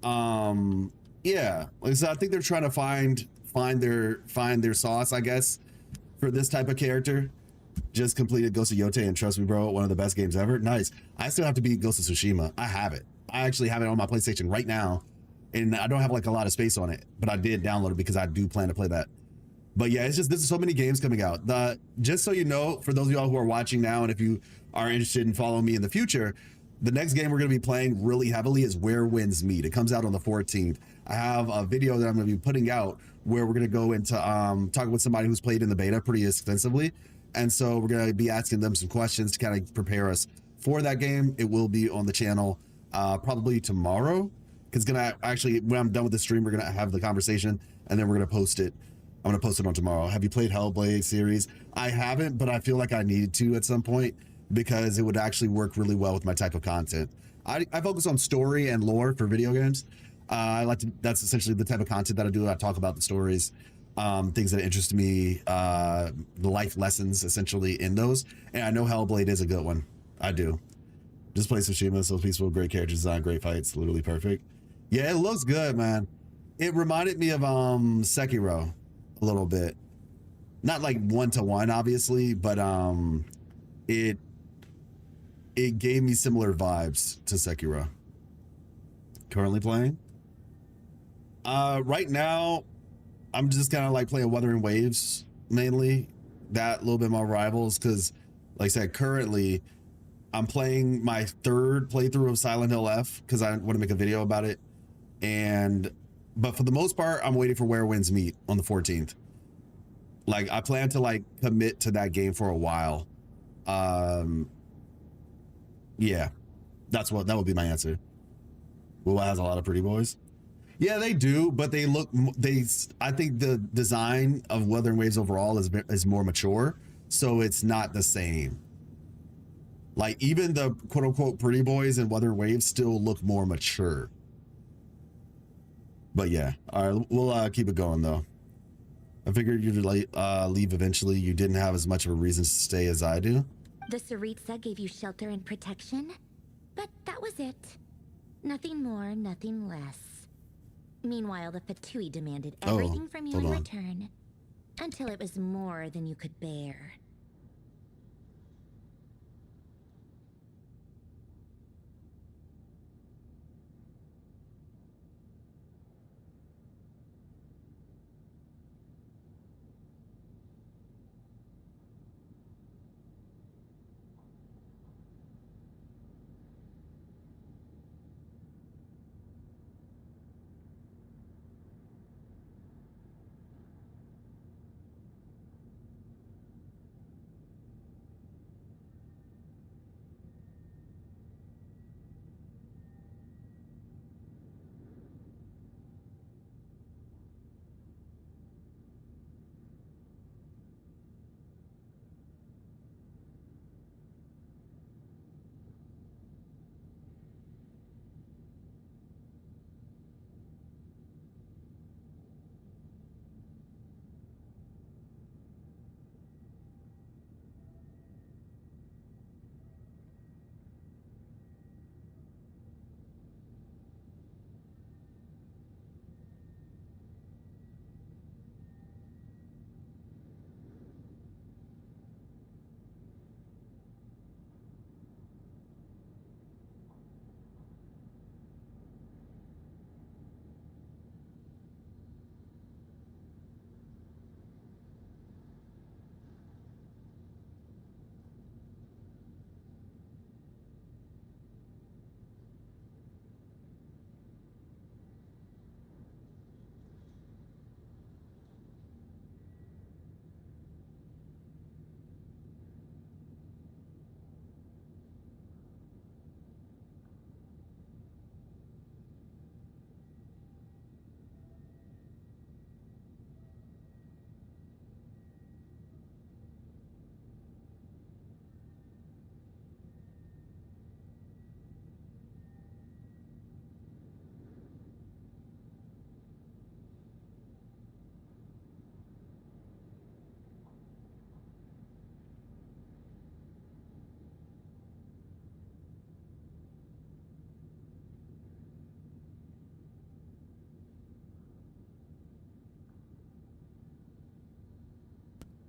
Speaker 1: yeah, so I think they're trying to find their sauce, I guess, for this type of character. Just completed Ghost of Yote, and trust me, bro, one of the best games ever. Nice. I still have to beat Ghost of Tsushima. I have it. I actually have it on my PlayStation right now, and I don't have like a lot of space on it, but I did download it because I do plan to play that. But yeah, it's just, there's so many games coming out. Just so you know, for those of y'all who are watching now, and if you are interested in following me in the future, the next game we're going to be playing really heavily is Where Winds Meet. It comes out on the 14th. I have a video that I'm going to be putting out where we're going to go into talking with somebody who's played in the beta pretty extensively. And so we're going to be asking them some questions to kind of prepare us for that game. It will be on the channel probably tomorrow. Because when I'm done with the stream, we're going to have the conversation and then we're going to post it. I'm going to post it on tomorrow. Have you played Hellblade series? I haven't, but I feel like I needed to at some point because it would actually work really well with my type of content. I focus on story and lore for video games. That's essentially the type of content that I do. I talk about the stories, things that interest me, the life lessons essentially in those. And I know Hellblade is a good one. I do. Just play Tsushima, so peaceful, great character design, great fights, literally perfect. Yeah, it looks good, man. It reminded me of Sekiro a little bit. Not like one-to-one, obviously, but it gave me similar vibes to Sekiro. Currently playing? Right now, I'm just kind of like playing Wuthering Waves mainly. That, a little bit more Rivals, because like I said, currently I'm playing my third playthrough of Silent Hill F because I want to make a video about it. But for the most part, I'm waiting for Where Winds Meet on the 14th. Like, I plan to like commit to that game for a while. Yeah, that would be my answer. Well, it has a lot of pretty boys. Yeah, they do, but I think the design of Wuthering Waves overall is more mature, so it's not the same. Like, even the quote unquote pretty boys in Wuthering Waves still look more mature. But yeah, all right, we'll keep it going though. I figured you'd leave eventually. You didn't have as much of a reason to stay as I do.
Speaker 6: The Tsaritsa gave you shelter and protection, but that was it. Nothing more, nothing less. Meanwhile, the Fatui demanded everything from you in return, until it was more than you could bear.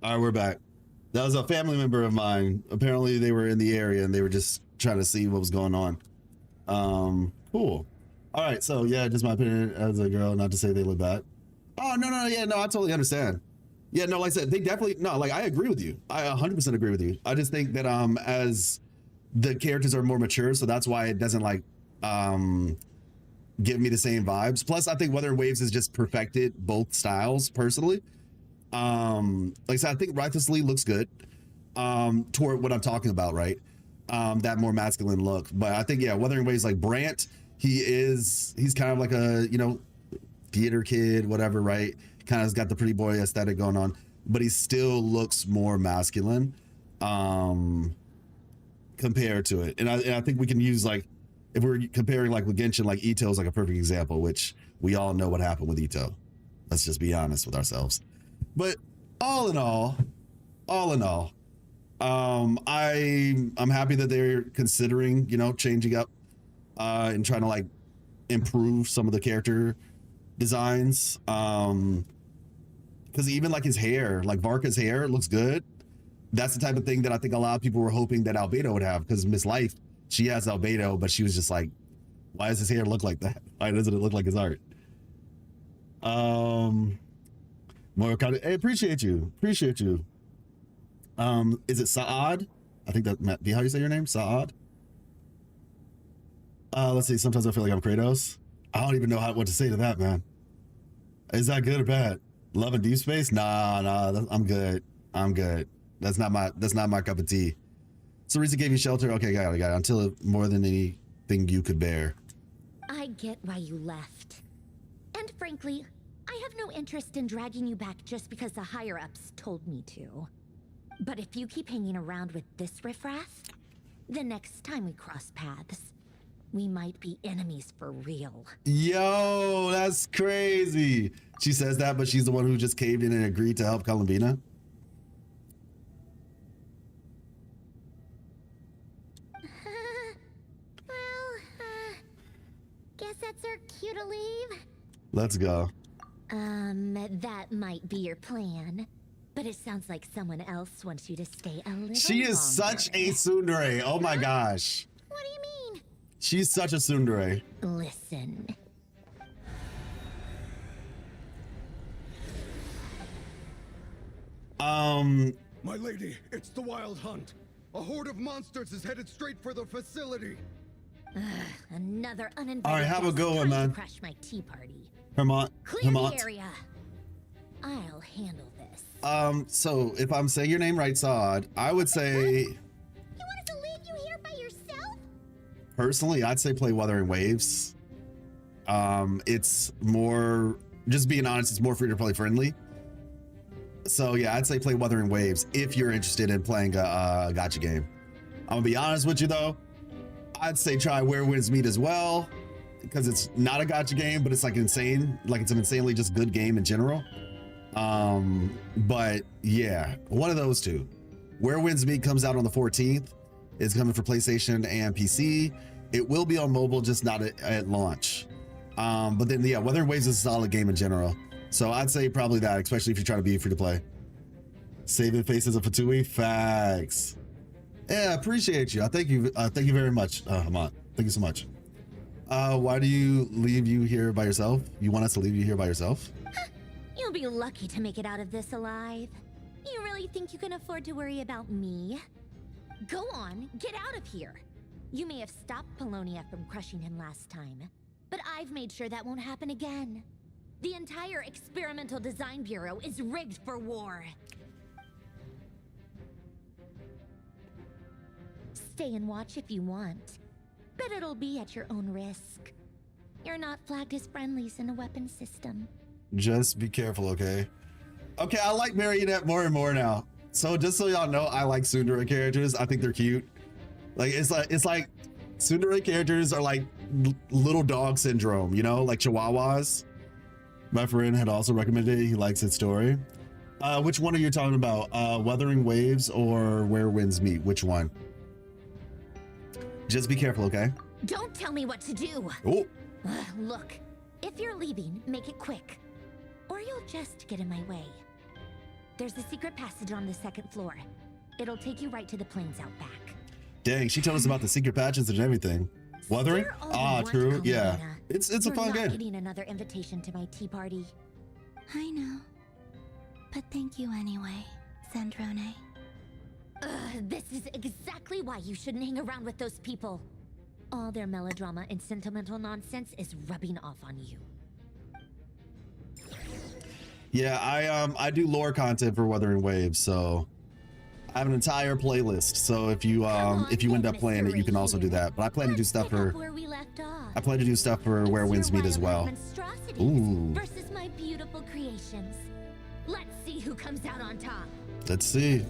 Speaker 1: All right, we're back. That was a family member of mine. Apparently they were in the area and they were just trying to see what was going on. Cool. All right, so yeah, just my opinion as a girl, not to say they look bad. Oh, no, yeah, no, I totally understand. Yeah, no, like I said, they definitely, no, like I agree with you. I 100% agree with you. I just think that as the characters are more mature, so that's why it doesn't like give me the same vibes. Plus, I think Weather and Waves has just perfected both styles personally. Like I said, I think Righteously looks good toward what I'm talking about, right? That more masculine look. But I think, yeah, Weathering Waves, like Brant, he's kind of like a, you know, theater kid, whatever, right? Kind of has got the pretty boy aesthetic going on, but he still looks more masculine compared to it. And I think we can use, like, if we're comparing like with Genshin, like Ito is like a perfect example, which we all know what happened with Ito. Let's just be honest with ourselves. But all in all, I'm happy that they're considering, you know, changing up and trying to like improve some of the character designs. Because even like his hair, like Varka's hair looks good. That's the type of thing that I think a lot of people were hoping that Albedo would have, because Miss Life, she has Albedo, but she was just like, why does his hair look like that? Why doesn't it look like his art? More kind of, hey, appreciate you. Is it Saad? I think that might be how you say your name, Saad. Let's see. Sometimes I feel like I'm Kratos. I don't even know what to say to that, man. Is that good or bad? Love and Deep Space? Nah. I'm good. That's not my cup of tea. So Risa gave you shelter. Okay, got it. Until more than anything you could bear.
Speaker 6: I get why you left. And frankly, I have no interest in dragging you back just because the higher-ups told me to. But if you keep hanging around with this riffraff, the next time we cross paths, we might be enemies for real.
Speaker 1: Yo, that's crazy. She says that, but she's the one who just caved in and agreed to help Columbina.
Speaker 6: Guess that's our cue to leave.
Speaker 1: Let's go.
Speaker 6: That might be your plan. But it sounds like someone else wants you to stay a little
Speaker 1: She is such a tsundere. Oh my gosh.
Speaker 6: What do you mean?
Speaker 1: She's such a tsundere.
Speaker 6: Listen.
Speaker 8: My lady, it's the Wild Hunt. A horde of monsters is headed straight for the facility.
Speaker 6: Another uninvited.
Speaker 1: All right, have a
Speaker 6: guest
Speaker 1: good one,
Speaker 6: trying to
Speaker 1: man.
Speaker 6: Crash my tea party.
Speaker 1: Hermont.
Speaker 6: Clear the area. I'll handle this.
Speaker 1: So if I'm saying your name right, Saad, I would say.
Speaker 6: You want us to leave you here by yourself?
Speaker 1: Personally, I'd say play Wuthering Waves. It's more, just being honest, it's more free to play friendly. So yeah, I'd say play Wuthering Waves if you're interested in playing a gacha game. I'm gonna be honest with you though. I'd say try Where Winds Meet as well, because it's not a gacha game, but it's like insane. Like it's an insanely just good game in general. But yeah, one of those two. Where Winds Meet comes out on the 14th. It's coming for PlayStation and PC. It will be on mobile, just not at launch. But then yeah, Wuthering Waves is a solid game in general. So I'd say probably that, especially if you're trying to be free to play. Saving faces of Fatui, facts. Yeah, appreciate you. I thank you very much, Hamant. Thank you so much. Why do you leave you here by yourself? You want us to leave you here by yourself?
Speaker 6: You'll be lucky to make it out of this alive. You really think you can afford to worry about me? Go on, get out of here. You may have stopped Polonia from crushing him last time, but I've made sure that won't happen again. The entire Experimental Design Bureau is rigged for war. Stay and watch if you want, but it'll be at your own risk. You're not flagged as friendlies in the weapon system.
Speaker 1: Just be careful, okay? Okay, I like Marionette more and more now. So just so y'all know, I like tsundere characters. I think they're cute. Like it's like tsundere characters are like little dog syndrome, you know, like Chihuahuas. My friend had also recommended it. He likes its story. Which one are you talking about? Wuthering Waves or Where Winds Meet? Which one? Just be careful, okay?
Speaker 6: Don't tell me what to do.
Speaker 1: Oh.
Speaker 6: Look, if you're leaving, make it quick, or you'll just get in my way. There's a secret passage on the second floor. It'll take you right to the plains out back.
Speaker 1: Dang, she told us about the secret patches and everything. Wuthering?
Speaker 6: Steer all you
Speaker 1: Ah,
Speaker 6: want,
Speaker 1: true. Yeah.
Speaker 6: Kalina.
Speaker 1: It's a
Speaker 6: You're
Speaker 1: fun
Speaker 6: not
Speaker 1: game.
Speaker 6: getting another invitation to my tea party.
Speaker 9: I know. But thank you anyway, Sandrone.
Speaker 6: This is exactly why you shouldn't hang around with those people. All their melodrama and sentimental nonsense is rubbing off on you.
Speaker 1: Yeah, I do lore content for Wuthering Waves, so I have an entire playlist. So if you end up playing it, you can also do that. But I plan to do stuff for
Speaker 6: Where we left off.
Speaker 1: I plan to do stuff for Where Winds Meet as well.
Speaker 6: Monstrosities
Speaker 1: Ooh.
Speaker 6: versus my beautiful creations. Let's see who comes out on top.
Speaker 1: Let's see.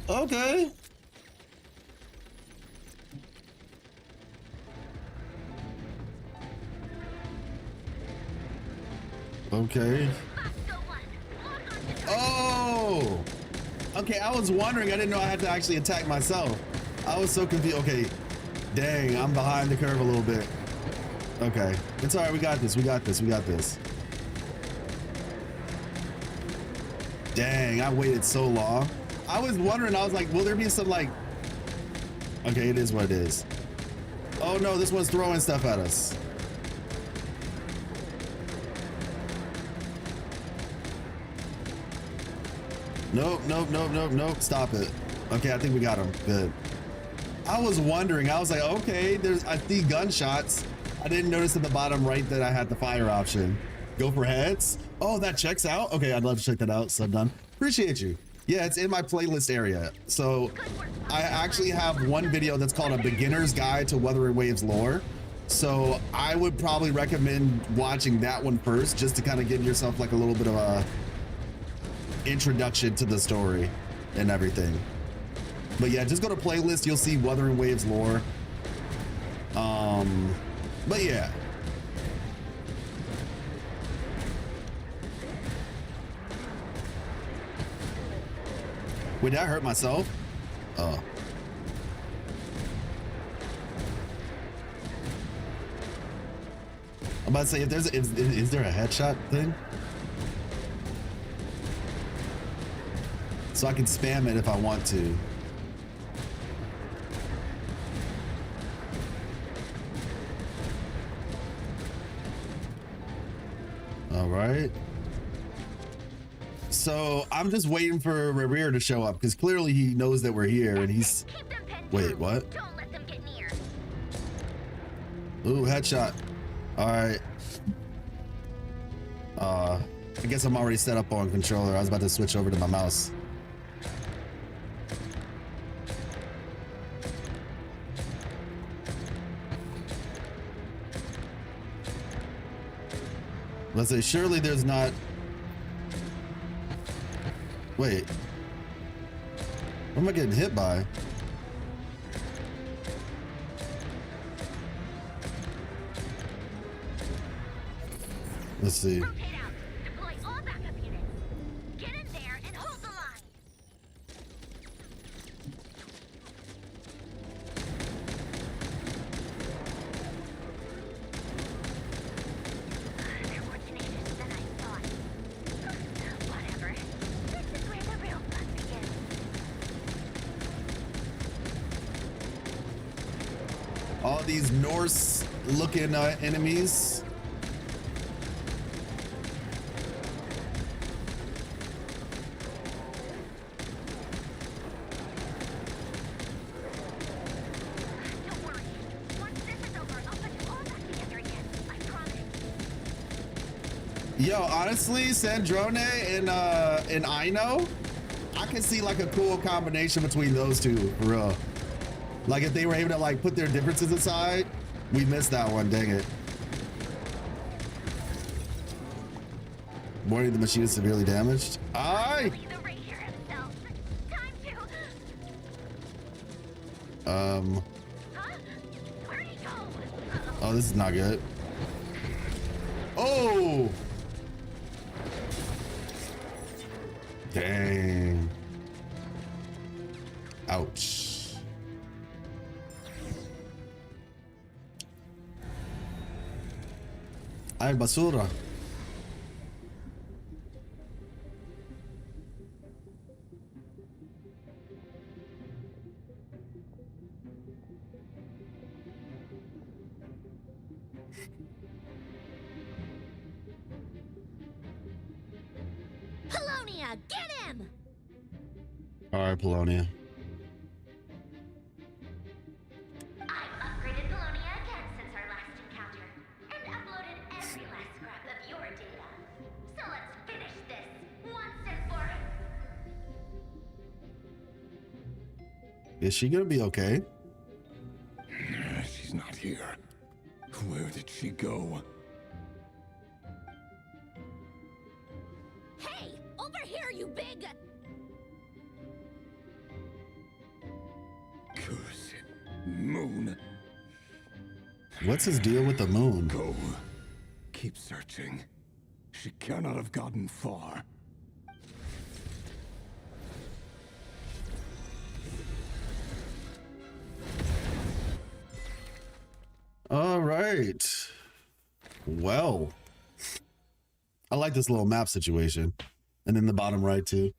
Speaker 1: Okay. Okay. Oh! Okay, I was wondering. I didn't know I had to actually attack myself. I was so confused. Okay. Dang, I'm behind the curve a little bit. Okay. It's all right. We got this. We got this. We got this. Dang, I waited so long. I was wondering. I was like, will there be some like... Okay, it is what it is. Oh no, this one's throwing stuff at us. Nope, nope, nope, nope, nope. Stop it. Okay, I think we got him. Good. I was wondering. I was like, okay, I see gunshots. I didn't notice at the bottom right that I had the fire option. Go for heads. Oh, that checks out. Okay, I'd love to check that out. So done. Appreciate you. Yeah, it's in my playlist area. So I actually have one video that's called A Beginner's Guide to Wuthering Waves Lore. So I would probably recommend watching that one first, just to kind of give yourself like a little bit of a introduction to the story and everything. But yeah, just go to playlist. You'll see Wuthering Waves lore. But yeah. Wait, did I hurt myself? Oh. I'm about to say, if there's is there a headshot thing? So I can spam it if I want to. All right. So I'm just waiting for Rerir to show up because clearly he knows that we're here and he's... Wait, what?
Speaker 6: Don't let them get near.
Speaker 1: Ooh, headshot. All right. I guess I'm already set up on controller. I was about to switch over to my mouse. Let's say, surely there's not... Wait. What am I getting hit by? Let's see.
Speaker 6: Rotate out. Deploy all backup units. Get in there and hold the line. They're more tenacious than I thought. Whatever. This is where the real fun begins.
Speaker 1: All these Norse-looking enemies.
Speaker 6: Don't worry. Once this is over, I'll put you all back together again. I promise.
Speaker 1: Yo, honestly, Sandrone and Aino, I can see like a cool combination between those two, for real. Like if they were able to like put their differences aside, we missed that one, dang it. Morning, the machine is severely damaged. Aye!
Speaker 6: The Ranger himself. Time to... Huh? Where'd he go?
Speaker 1: Oh, this is not good. Oh! Dang. Ouch. Ay, basura.
Speaker 6: Polonia, get him!
Speaker 1: All right, Polonia.
Speaker 12: I've upgraded Polonia again since our last encounter, and uploaded every last scrap of your data. So let's finish this once and for
Speaker 1: Is she gonna be okay?
Speaker 8: She's not here. Where did she go?
Speaker 6: Hey, over here, you big...
Speaker 8: Cursed moon.
Speaker 1: What's his deal with the moon?
Speaker 8: Go. Keep searching. She cannot have gotten far.
Speaker 1: All right. Well, I like this little map situation. And then the bottom right too.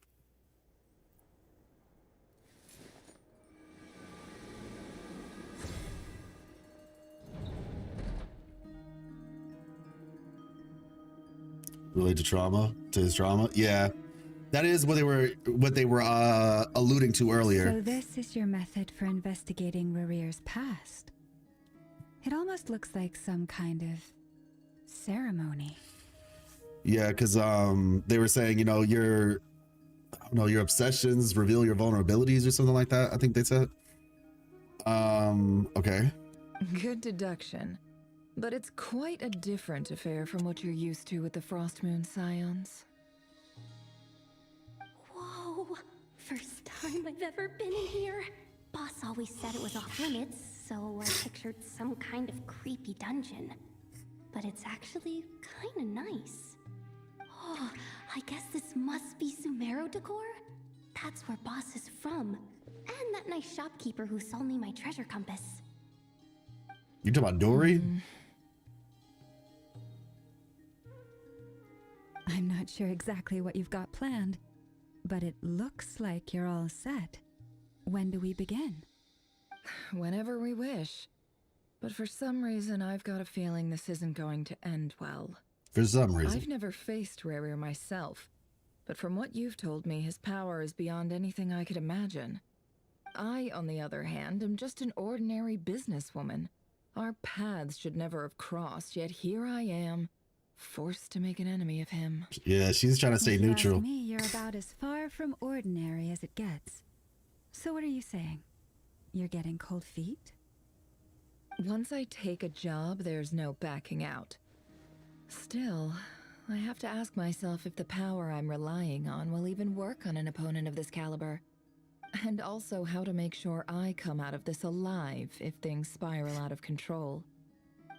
Speaker 1: Relate to trauma, to his trauma. Yeah, that is what they were alluding to earlier.
Speaker 3: So this is your method for investigating Rarir's past. It almost looks like some kind of ceremony.
Speaker 1: Yeah, because they were saying, you know, your obsessions reveal your vulnerabilities or something like that. I think they said. Okay.
Speaker 2: Good deduction. But it's quite a different affair from what you're used to with the Frost Moon Scions.
Speaker 5: Whoa! First time I've ever been in here. Boss always said it was off limits, so I pictured some kind of creepy dungeon. But it's actually kinda nice. Oh, I guess this must be Sumero decor? That's where Boss is from. And that nice shopkeeper who sold me my treasure compass.
Speaker 1: You talking about Dory?
Speaker 3: I'm not sure exactly what you've got planned, but it looks like you're all set. When do we begin?
Speaker 2: Whenever we wish. But for some reason, I've got a feeling this isn't going to end well.
Speaker 1: For some reason.
Speaker 2: I've never faced Rarir myself, but from what you've told me, his power is beyond anything I could imagine. I, on the other hand, am just an ordinary businesswoman. Our paths should never have crossed, yet here I am, forced to make an enemy of him.
Speaker 1: Yeah, she's trying to stay
Speaker 3: If you
Speaker 1: neutral.
Speaker 3: ask me, you're about as far from ordinary as it gets. So what are you saying? You're getting cold feet?
Speaker 2: Once I take a job, there's no backing out. Still, I have to ask myself if the power I'm relying on will even work on an opponent of this caliber. And also how to make sure I come out of this alive if things spiral out of control.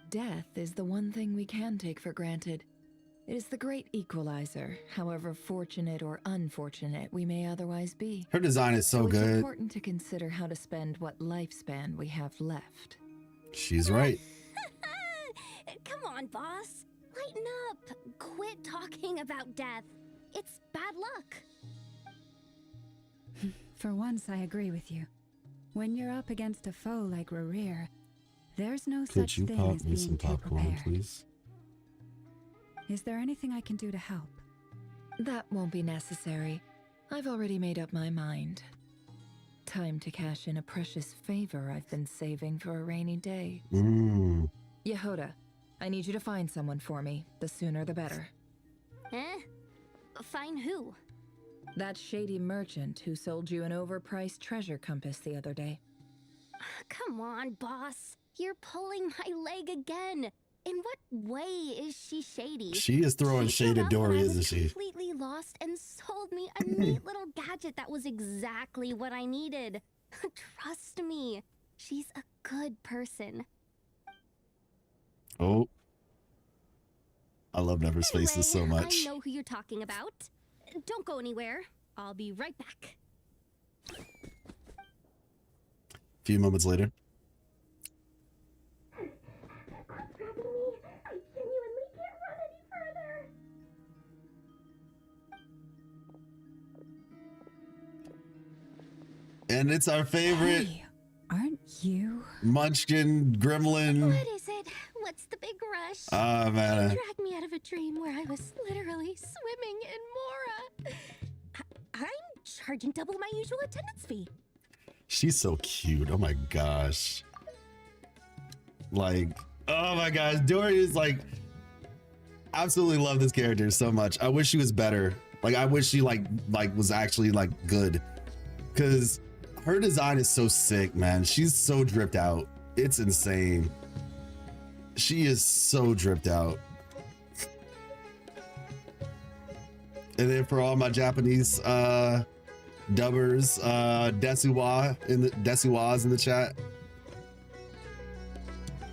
Speaker 2: Death is the one thing we can take for granted. It is the great equalizer, however fortunate or unfortunate we may otherwise be.
Speaker 1: Her design is so
Speaker 2: it's
Speaker 1: good.
Speaker 2: important to consider how to spend what lifespan we have left.
Speaker 1: She's right.
Speaker 5: Come on, boss. Lighten up. Quit talking about death. It's bad luck.
Speaker 3: For once, I agree with you. When you're up against a foe like Rarir, there's no
Speaker 1: Could
Speaker 3: such
Speaker 1: you
Speaker 3: thing
Speaker 1: pop
Speaker 3: as
Speaker 1: me
Speaker 3: being
Speaker 1: some
Speaker 3: too
Speaker 1: popcorn,
Speaker 3: prepared.
Speaker 1: please?
Speaker 3: Is there anything I can do to help?
Speaker 2: That won't be necessary. I've already made up my mind. Time to cash in a precious favor I've been saving for a rainy day. Yehoda, I need you to find someone for me. The sooner the better.
Speaker 5: Eh? Find who?
Speaker 2: That shady merchant who sold you an overpriced treasure compass the other day.
Speaker 5: Come on, boss. You're pulling my leg again. In what way is she shady?
Speaker 1: She is throwing
Speaker 5: She
Speaker 1: shade
Speaker 5: showed
Speaker 1: at
Speaker 5: up
Speaker 1: Dory,
Speaker 5: when I
Speaker 1: isn't
Speaker 5: was
Speaker 1: she?
Speaker 5: completely lost and sold me a neat little gadget that was exactly what I needed. Trust me, she's a good person.
Speaker 1: Oh. I love Never's faces so
Speaker 5: Anyway,
Speaker 1: much.
Speaker 5: I know who you're talking about. Don't go anywhere. I'll be right back.
Speaker 1: A few moments later.
Speaker 6: I genuinely can't
Speaker 1: And it's our favorite
Speaker 3: Hey, aren't you?
Speaker 1: Munchkin Gremlin.
Speaker 5: What is it? What's the big rush?
Speaker 1: Ah, man.
Speaker 7: Drag me out of a dream where I was literally swimming in Mora.
Speaker 5: I'm charging double my usual attendance fee.
Speaker 1: She's so cute. Oh my gosh. Like, oh my gosh. Dory is like, absolutely love this character so much. I wish she was better. Like, I wish she like was actually like good. Cause her design is so sick, man. She's so dripped out. It's insane. She is so dripped out. And then for all my Japanese dubbers, Desuwa's in the chat.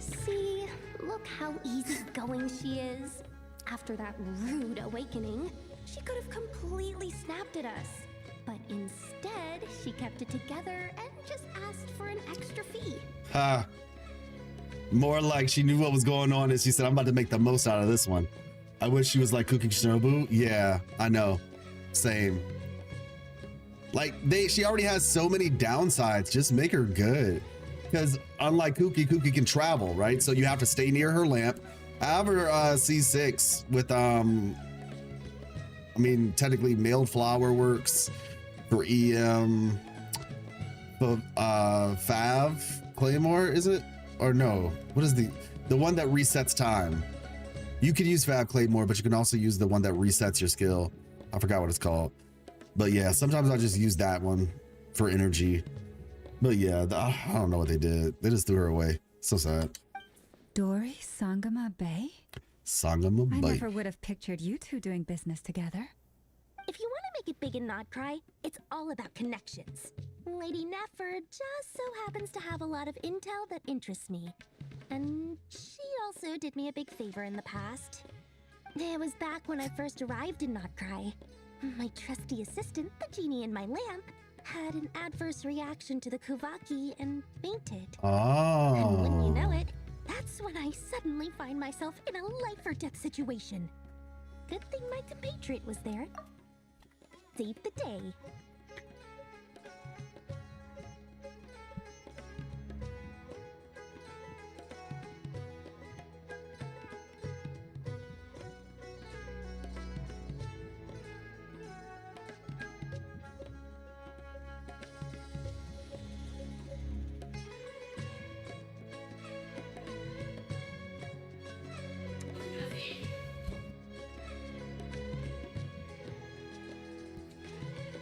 Speaker 5: See, look how easygoing she is. After that rude awakening, she could have completely snapped at us. But instead, she kept it together and just asked for an extra fee.
Speaker 1: Ha. More like she knew what was going on and she said, I'm about to make the most out of this one. I wish she was like Cookie Shinobu. Yeah, I know. Same. Like she already has so many downsides. Just make her good. Because unlike Cookie can travel, right? So you have to stay near her lamp. Have her C6 with I mean, technically mailed flower works for EM Fav Claymore, is it? Or no, what is the one that resets time? You could use Fab Claymore, but you can also use the one that resets your skill. I forgot what it's called. But yeah, sometimes I just use that one for energy. But yeah, I don't know what they did. They just threw her away. So sad.
Speaker 3: Dory Sangama Bay?
Speaker 1: Sangama
Speaker 3: I
Speaker 1: Bay.
Speaker 3: never would have pictured you two doing business together.
Speaker 5: If you want to make it big and not cry, it's all about connections. Lady Nefer just so happens to have a lot of intel that interests me. And she also did me a big favor in the past. It was back when I first arrived in Not Cry. My trusty assistant, the genie in my lamp, had an adverse reaction to the Kuvaki and fainted.
Speaker 1: Oh.
Speaker 5: And when you know it, that's when I suddenly find myself in a life-or-death situation. Good thing my compatriot was there. Saved the day.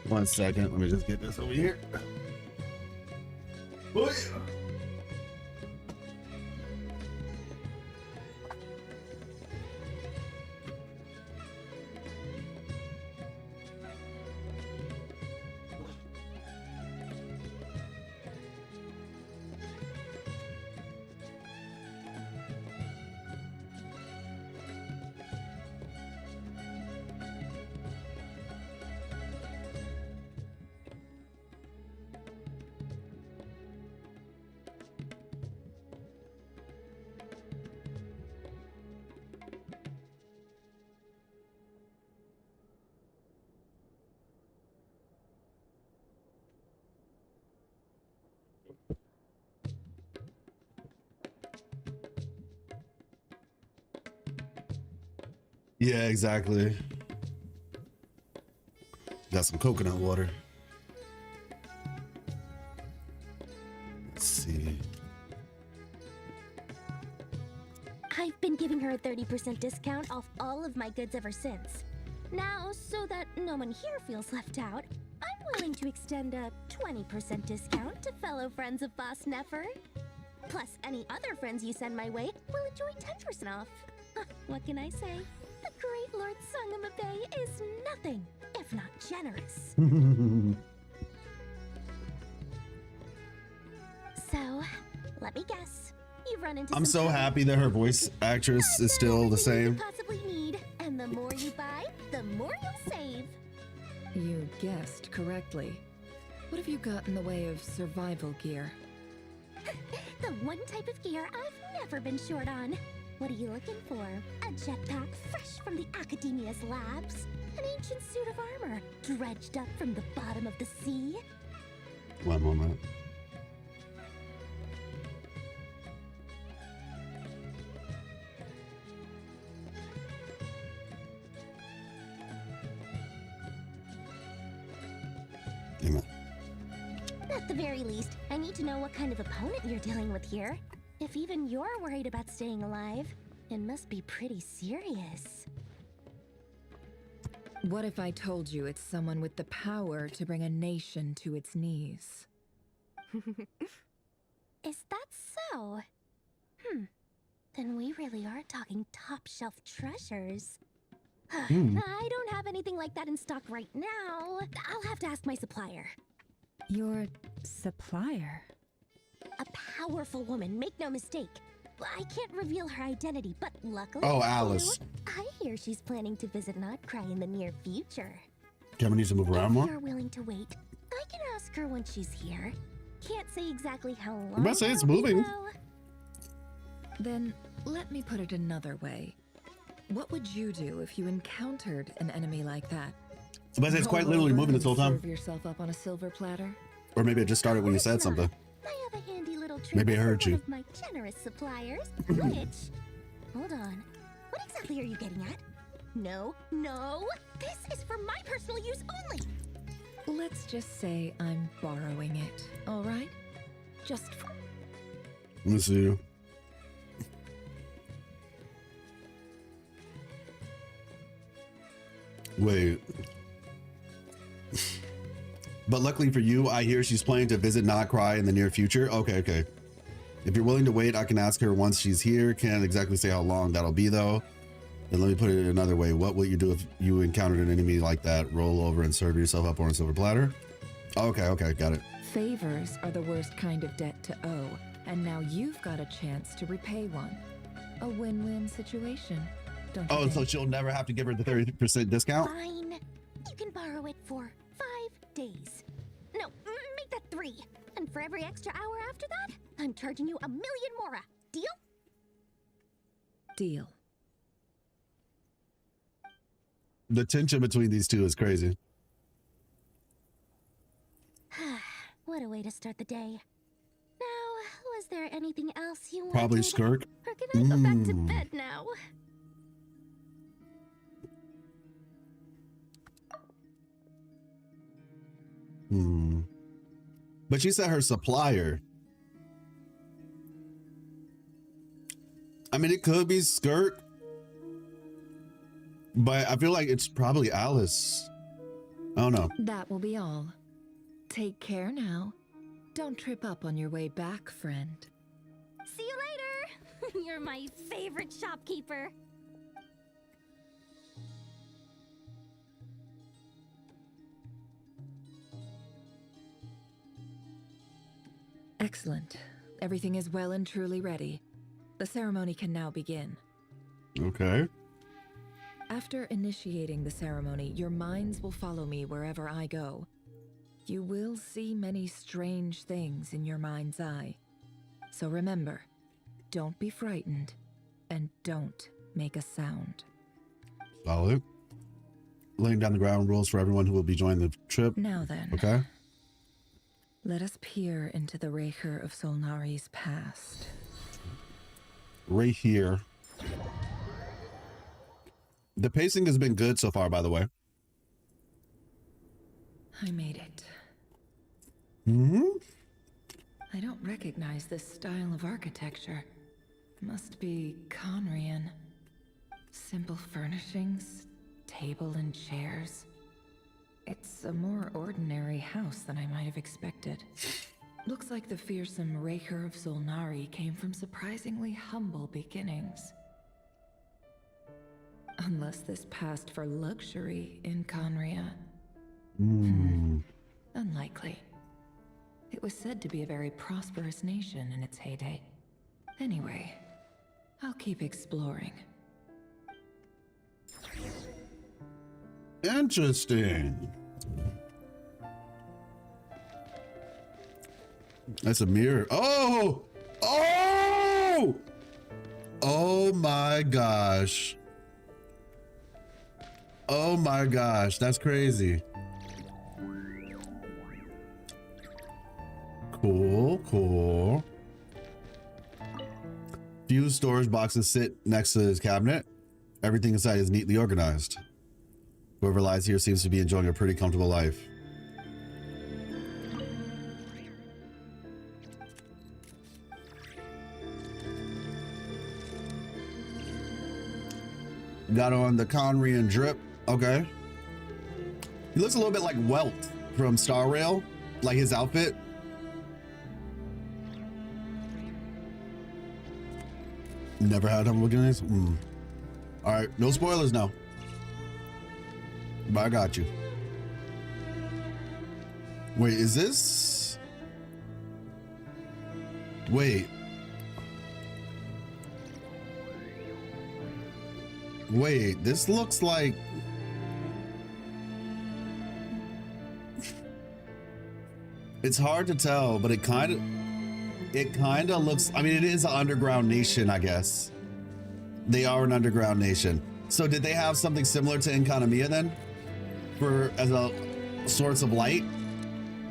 Speaker 1: One second, let me just get this over here. Oh, yeah. Yeah, exactly. Got some coconut water. Let's see.
Speaker 5: I've been giving her a 30% discount off all of my goods ever since. Now, so that no one here feels left out, I'm willing to extend a 20% discount to fellow friends of Boss Nefer. Plus, any other friends you send my way will enjoy 10% off. What can I say? The great Lord Sangama Bay is nothing if not generous. So, let me guess. You've run into
Speaker 1: I'm
Speaker 5: some
Speaker 1: so happy that her voice actress is still the same.
Speaker 5: possibly need, and the more you buy, the more you'll save.
Speaker 2: You guessed correctly. What have you got in the way of survival gear?
Speaker 5: The one type of gear I've never been short on. What are you looking for? A jetpack fresh from the Academia's labs? An ancient suit of armor dredged up from the bottom of the sea?
Speaker 1: One moment. Damn it.
Speaker 6: At the very least, I need to know what kind of opponent you're dealing with here. If even you're worried about staying alive, it must be pretty serious.
Speaker 2: What if I told you it's someone with the power to bring a nation to its knees?
Speaker 6: Is that so? Then we really are talking top-shelf treasures. I don't have anything like that in stock right now. I'll have to ask my supplier.
Speaker 3: Your supplier?
Speaker 6: A powerful woman, make no mistake. I can't reveal her identity, but luckily
Speaker 1: Oh,
Speaker 6: for
Speaker 1: Alice.
Speaker 6: you, I hear she's planning to visit Notcry in the near future.
Speaker 1: Kevin needs to move around
Speaker 6: If
Speaker 1: more.
Speaker 6: you're willing to wait, I can ask her when she's here. Can't say exactly how long.
Speaker 1: I'm about to say it's
Speaker 6: that'll be,
Speaker 1: moving.
Speaker 6: though.
Speaker 2: Then let me put it another way. What would you do if you encountered an enemy like that?
Speaker 1: So it's quite
Speaker 2: Roll
Speaker 1: literally
Speaker 2: over
Speaker 1: moving this
Speaker 2: and
Speaker 1: whole time.
Speaker 2: Serve yourself up on a silver platter?
Speaker 1: Or maybe it just started when you said
Speaker 6: Of course
Speaker 1: something.
Speaker 6: not. I have a handy little treat
Speaker 1: Maybe I
Speaker 6: from
Speaker 1: heard
Speaker 6: one
Speaker 1: you.
Speaker 6: of my generous suppliers, which... Hold on. What exactly are you getting at? No, no! This is for my personal use only!
Speaker 2: Let's just say I'm borrowing it, all right? Just for...
Speaker 1: Let me see. Wait. But luckily for you, I hear she's planning to visit Notcry in the near future. Okay, okay. If you're willing to wait, I can ask her once she's here. Can't exactly say how long that'll be though. Then let me put it another way. What would you do if you encountered an enemy like that? Roll over and serve yourself up on a silver platter? Okay, okay, got it.
Speaker 2: Favors are the worst kind of debt to owe, and now you've got a chance to repay one. A win-win situation, don't you
Speaker 1: Oh,
Speaker 2: think?
Speaker 1: so she'll never have to give her the 30% discount?
Speaker 6: Fine. You can borrow it for 5 days. No, make that 3. And for every extra hour after that, I'm charging you 1,000,000 mora. Deal?
Speaker 2: Deal.
Speaker 1: The tension between these two is crazy.
Speaker 6: What a way to start the day. Now, was there anything else you wanted?
Speaker 1: Probably Skirk.
Speaker 6: Or can I go back to bed now?
Speaker 1: But she said her supplier. I mean, it could be Skirk, but I feel like it's probably Alice. I don't know.
Speaker 2: That will be all. Take care now. Don't trip up on your way back, friend.
Speaker 6: See you later! You're my favorite shopkeeper.
Speaker 2: Excellent. Everything is well and truly ready. The ceremony can now begin.
Speaker 1: Okay.
Speaker 2: After initiating the ceremony, your minds will follow me wherever I go. You will see many strange things in your mind's eye. So remember, don't be frightened, and don't make a sound.
Speaker 1: Solid. Laying down the ground rules for everyone who will be joining the trip.
Speaker 2: Now then,
Speaker 1: Okay.
Speaker 2: let us peer into the Recher of Solnari's past.
Speaker 1: Right here. The pacing has been good so far, by the way.
Speaker 2: I made it. I don't recognize this style of architecture. Must be Conrian. Simple furnishings, table and chairs. It's a more ordinary house than I might have expected. Looks like the fearsome Recher of Solnari came from surprisingly humble beginnings. Unless this passed for luxury in Conria. Unlikely. It was said to be a very prosperous nation in its heyday. Anyway, I'll keep exploring.
Speaker 1: Interesting. That's a mirror. Oh! Oh! Oh my gosh. Oh my gosh, that's crazy. Cool. Few storage boxes sit next to his cabinet. Everything inside is neatly organized. Whoever lies here seems to be enjoying a pretty comfortable life. Got on the Conrian drip. Okay. He looks a little bit like Welt from Star Rail, like his outfit. Never had trouble looking at this? All right, no spoilers now. But I got you. Wait, is this? Wait. Wait, this looks like... It's hard to tell, but it kind of looks, I mean, it is an underground nation, I guess. They are an underground nation. So did they have something similar to Enkanomiya then? As a source of light?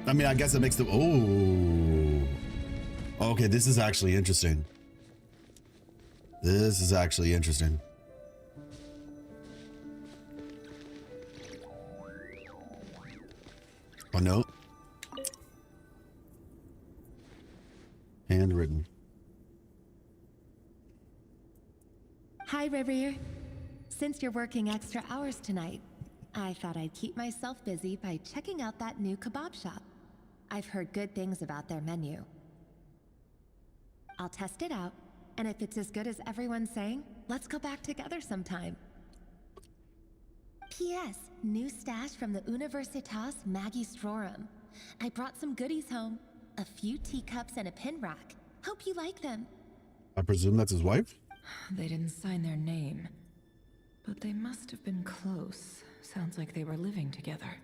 Speaker 1: I mean, I guess it makes them, oh. Okay, this is actually interesting. This is actually interesting. Oh, no. Handwritten.
Speaker 13: Hi, River. Since you're working extra hours tonight, I thought I'd keep myself busy by checking out that new kebab shop. I've heard good things about their menu. I'll test it out, and if it's as good as everyone's saying, let's go back together sometime. P.S. New stash from the Universitas Magistrorum. I brought some goodies home. A few teacups and a pin rack. Hope you like them.
Speaker 1: I presume that's his wife?
Speaker 2: They didn't sign their name, but they must have been close. Sounds like they were living together.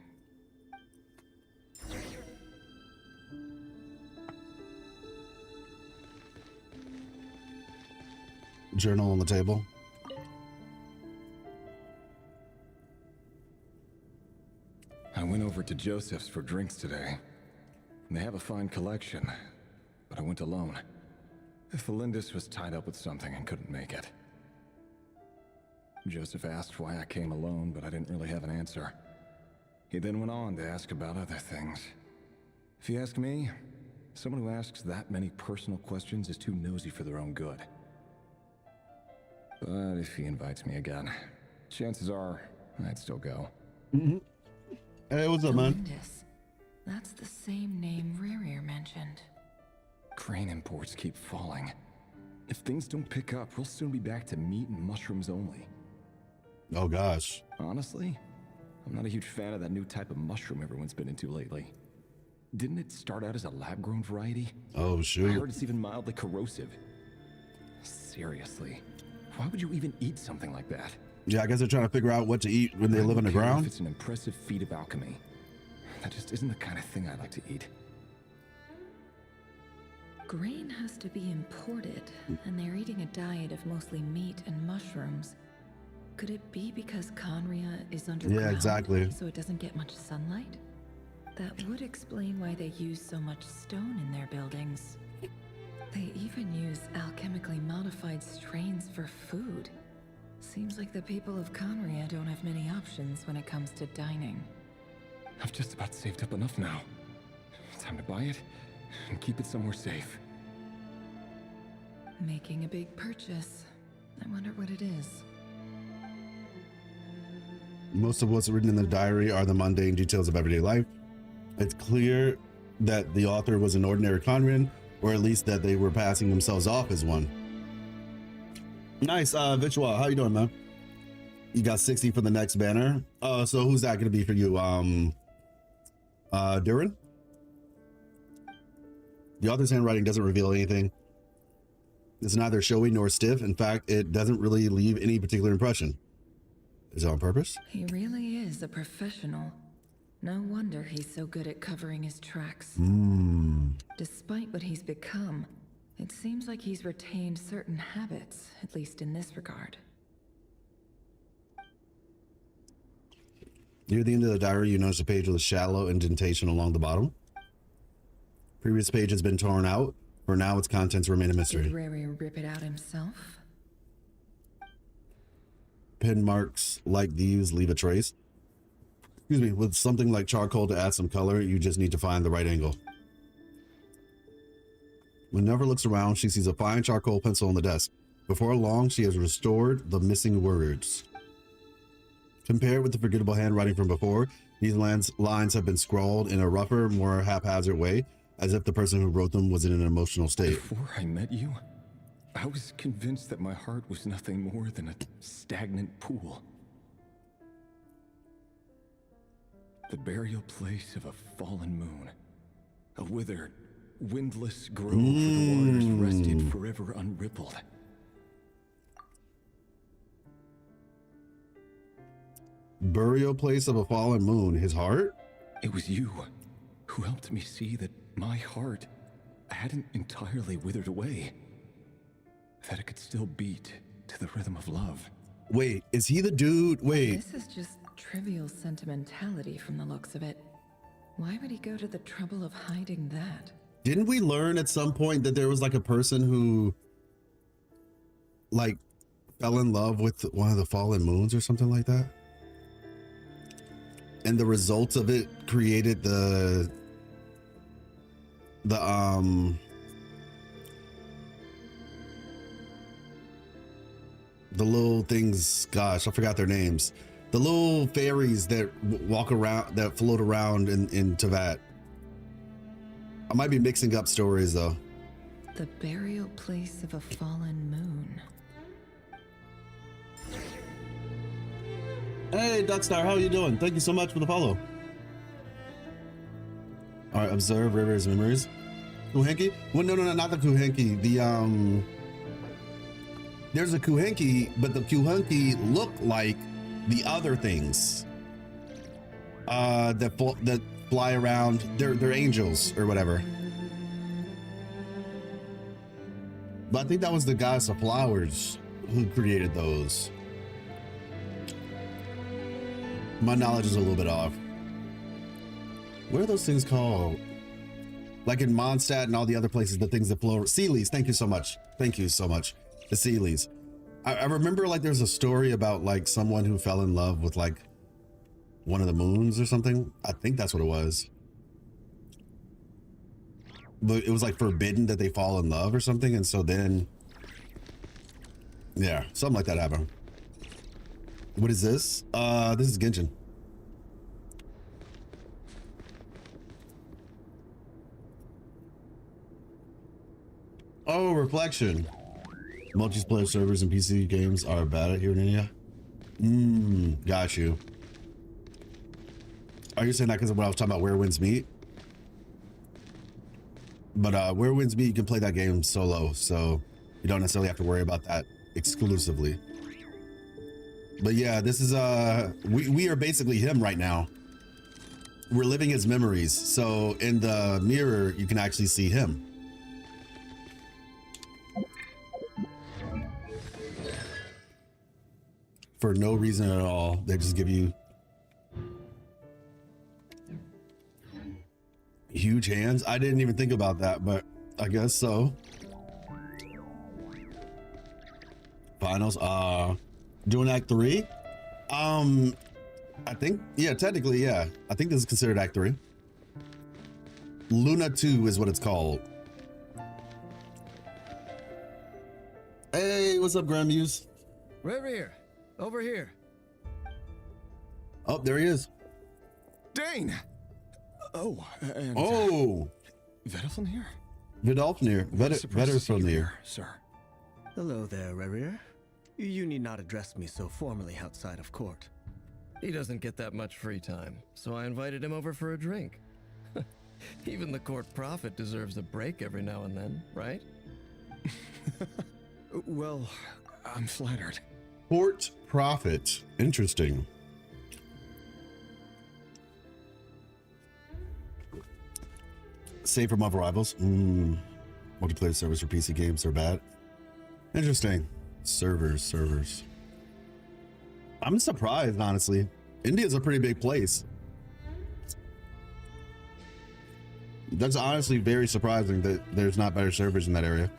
Speaker 1: Journal on the table.
Speaker 14: I went over to Joseph's for drinks today. They have a fine collection, but I went alone. Felindis was tied up with something and couldn't make it. Joseph asked why I came alone, but I didn't really have an answer. He then went on to ask about other things. If you ask me, someone who asks that many personal questions is too nosy for their own good. But if he invites me again, chances are I'd still go.
Speaker 1: Hey, what's up, man?
Speaker 2: Felindis. That's the same name Rerir mentioned.
Speaker 14: Crane imports keep falling. If things don't pick up, we'll soon be back to meat and mushrooms only.
Speaker 1: Oh, gosh.
Speaker 14: Honestly, I'm not a huge fan of that new type of mushroom everyone's been into lately. Didn't it start out as a lab-grown variety?
Speaker 1: Oh, shoot.
Speaker 14: I heard it's even mildly corrosive. Seriously, why would you even eat something like that?
Speaker 1: Yeah, I guess they're trying to figure out what to eat when they live
Speaker 14: don't care
Speaker 1: underground.
Speaker 14: if it's an impressive feat of alchemy. That just isn't the kind of thing I like to eat.
Speaker 2: Grain has to be imported, and they're eating a diet of mostly meat and mushrooms. Could it be because Conria is underground?
Speaker 1: Yeah, exactly.
Speaker 2: So it doesn't get much sunlight? That would explain why they use so much stone in their buildings. They even use alchemically modified strains for food. Seems like the people of Conria don't have many options when it comes to dining.
Speaker 14: I've just about saved up enough now. Time to buy it and keep it somewhere safe.
Speaker 2: Making a big purchase. I wonder what it is.
Speaker 1: Most of what's written in the diary are the mundane details of everyday life. It's clear that the author was an ordinary Conrian, or at least that they were passing themselves off as one. Nice, Vichwa, how you doing, man? You got 60 for the next banner. So who's that gonna be for you? Durin? The author's handwriting doesn't reveal anything. It's neither showy nor stiff. In fact, it doesn't really leave any particular impression. Is it on purpose?
Speaker 2: He really is a professional. No wonder he's so good at covering his tracks. Despite what he's become, it seems like he's retained certain habits, at least in this regard.
Speaker 1: Near the end of the diary, you notice a page with a shallow indentation along the bottom. Previous page has been torn out. For now, its contents remain a
Speaker 2: Did
Speaker 1: mystery.
Speaker 2: Rary rip it out himself?
Speaker 1: Pin marks like these leave a trace. Excuse me, with something like charcoal to add some color, you just need to find the right angle. When Nefer looks around, she sees a fine charcoal pencil on the desk. Before long, she has restored the missing words. Compared with the forgettable handwriting from before, these lines have been scrawled in a rougher, more haphazard way, as if the person who wrote them was in an emotional state.
Speaker 14: Before I met you, I was convinced that my heart was nothing more than a stagnant pool. The burial place of a fallen moon. A withered, windless grove where the waters rested forever unrippled.
Speaker 1: Burial place of a fallen moon. His heart?
Speaker 14: It was you who helped me see that my heart hadn't entirely withered away. That it could still beat to the rhythm of love.
Speaker 1: Wait, is he the dude? Wait.
Speaker 2: This is just trivial sentimentality from the looks of it. Why would he go to the trouble of hiding that?
Speaker 1: Didn't we learn at some point that there was like a person who like fell in love with one of the fallen moons or something like that? And the results of it created the little things, gosh, I forgot their names. The little fairies that walk around, that float around in Tevat. I might be mixing up stories though.
Speaker 2: The burial place of a fallen moon.
Speaker 1: Hey, Duckstar, how are you doing? Thank you so much for the follow. All right, observe River's memories. Kuhenki? Well, no, not the Kuhenki. There's a Kuhenki, but the Kuhenki look like the other things that fly around. They're angels or whatever. But I think that was the goddess of flowers who created those. My knowledge is a little bit off. What are those things called? Like in Mondstadt and all the other places, the things that flow. Sealies, thank you so much. Thank you so much. The Sealies. I remember like there's a story about like someone who fell in love with like one of the moons or something. I think that's what it was. But it was like forbidden that they fall in love or something. And so then, yeah, something like that happened. What is this? This is Genshin. Oh, reflection. Multiplayer servers and PC games are bad here in India. Got you. Are you saying that because of what I was talking about, Where Winds Meet? But Where Winds Meet, you can play that game solo, so you don't necessarily have to worry about that exclusively. But yeah, this is we are basically him right now. We're living his memories. So in the mirror, you can actually see him. For no reason at all. They just give you huge hands. I didn't even think about that, but I guess so. Finals. Doing Act 3? I think, yeah, technically, yeah. I think this is considered Act 3. Luna 2 is what it's called. Hey, what's up, Grandmuse?
Speaker 4: Reverie, over here.
Speaker 1: Oh, there he is.
Speaker 14: Dane! Oh, and...
Speaker 1: Oh!
Speaker 14: Vedalfnir?
Speaker 1: Vedalfnir. Vedalfnir,
Speaker 14: sir.
Speaker 15: Hello there, Rerir. You need not address me so formally outside of court.
Speaker 16: He doesn't get that much free time, so I invited him over for a drink. Even the court prophet deserves a break every now and then, right?
Speaker 14: Well, I'm flattered.
Speaker 1: Court prophet. Interesting. Save from other rivals. Multiplayer servers for PC games are bad. Interesting. Servers. I'm surprised, honestly. India's a pretty big place. That's honestly very surprising that there's not better servers in that area.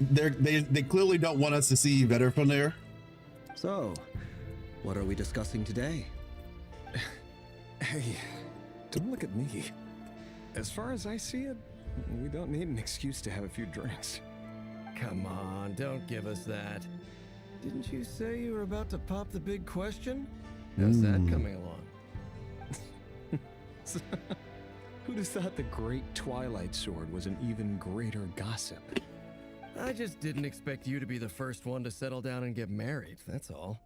Speaker 1: They clearly don't want us to see better from there.
Speaker 15: So, what are we discussing today?
Speaker 14: Hey, don't look at me. As far as I see it, we don't need an excuse to have a few drinks.
Speaker 16: Come on, don't give us that. Didn't you say you were about to pop the big question? How's that coming along?
Speaker 14: Who'd have thought the great Twilight Sword was an even greater gossip?
Speaker 16: I just didn't expect you to be the first one to settle down and get married, that's all.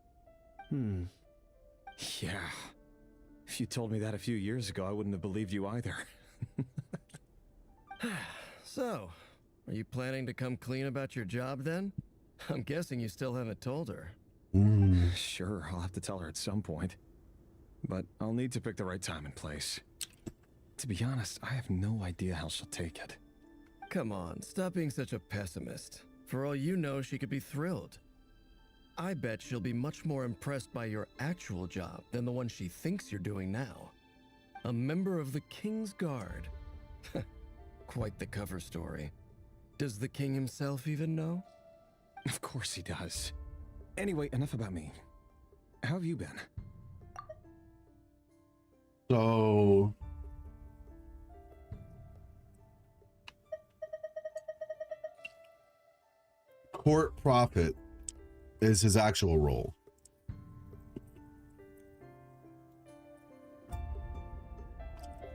Speaker 14: Yeah. If you told me that a few years ago, I wouldn't have believed you either.
Speaker 16: So, are you planning to come clean about your job then? I'm guessing you still haven't told her.
Speaker 14: Sure, I'll have to tell her at some point. But I'll need to pick the right time and place. To be honest, I have no idea how she'll take it.
Speaker 16: Come on, stop being such a pessimist. For all you know, she could be thrilled. I bet she'll be much more impressed by your actual job than the one she thinks you're doing now. A member of the King's Guard. Quite the cover story. Does the king himself even know?
Speaker 14: Of course he does. Anyway, enough about me. How have you been?
Speaker 1: So court prophet is his actual role.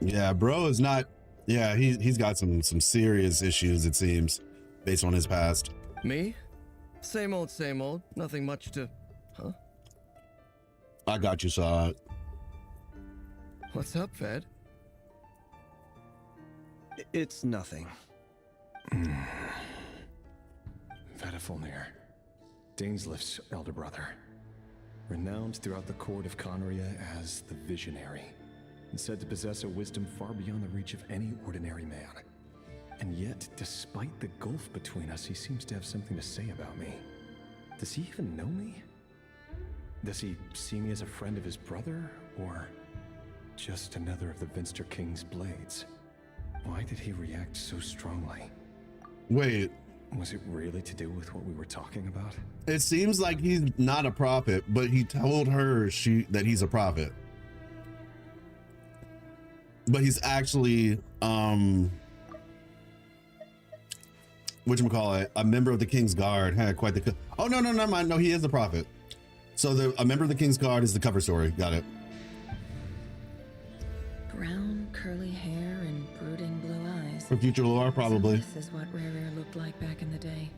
Speaker 1: Yeah, bro is not. Yeah, he's got some serious issues, it seems, based on his past.
Speaker 16: Me? Same old, same old. Nothing much to... Huh?
Speaker 1: I got you, Saad.
Speaker 16: What's up, Fed?
Speaker 15: It's nothing.
Speaker 14: Vedafulnir, Dainslift's elder brother, renowned throughout the court of Conria as the Visionary, and said to possess a wisdom far beyond the reach of any ordinary man. And yet, despite the gulf between us, he seems to have something to say about me. Does he even know me? Does he see me as a friend of his brother, or just another of the Vinster King's blades? Why did he react so strongly?
Speaker 1: Wait.
Speaker 14: Was it really to do with what we were talking about?
Speaker 1: It seems like he's not a prophet, but he told her that he's a prophet. But he's actually whatchamacallit, a member of the King's Guard. Had quite the oh no, never mind. No, he is the prophet. So a member of the King's Guard is the cover story. Got it.
Speaker 2: Brown, curly hair and brooding blue eyes.
Speaker 1: For future lore, probably.
Speaker 2: So this is what Rare looked like back in the day.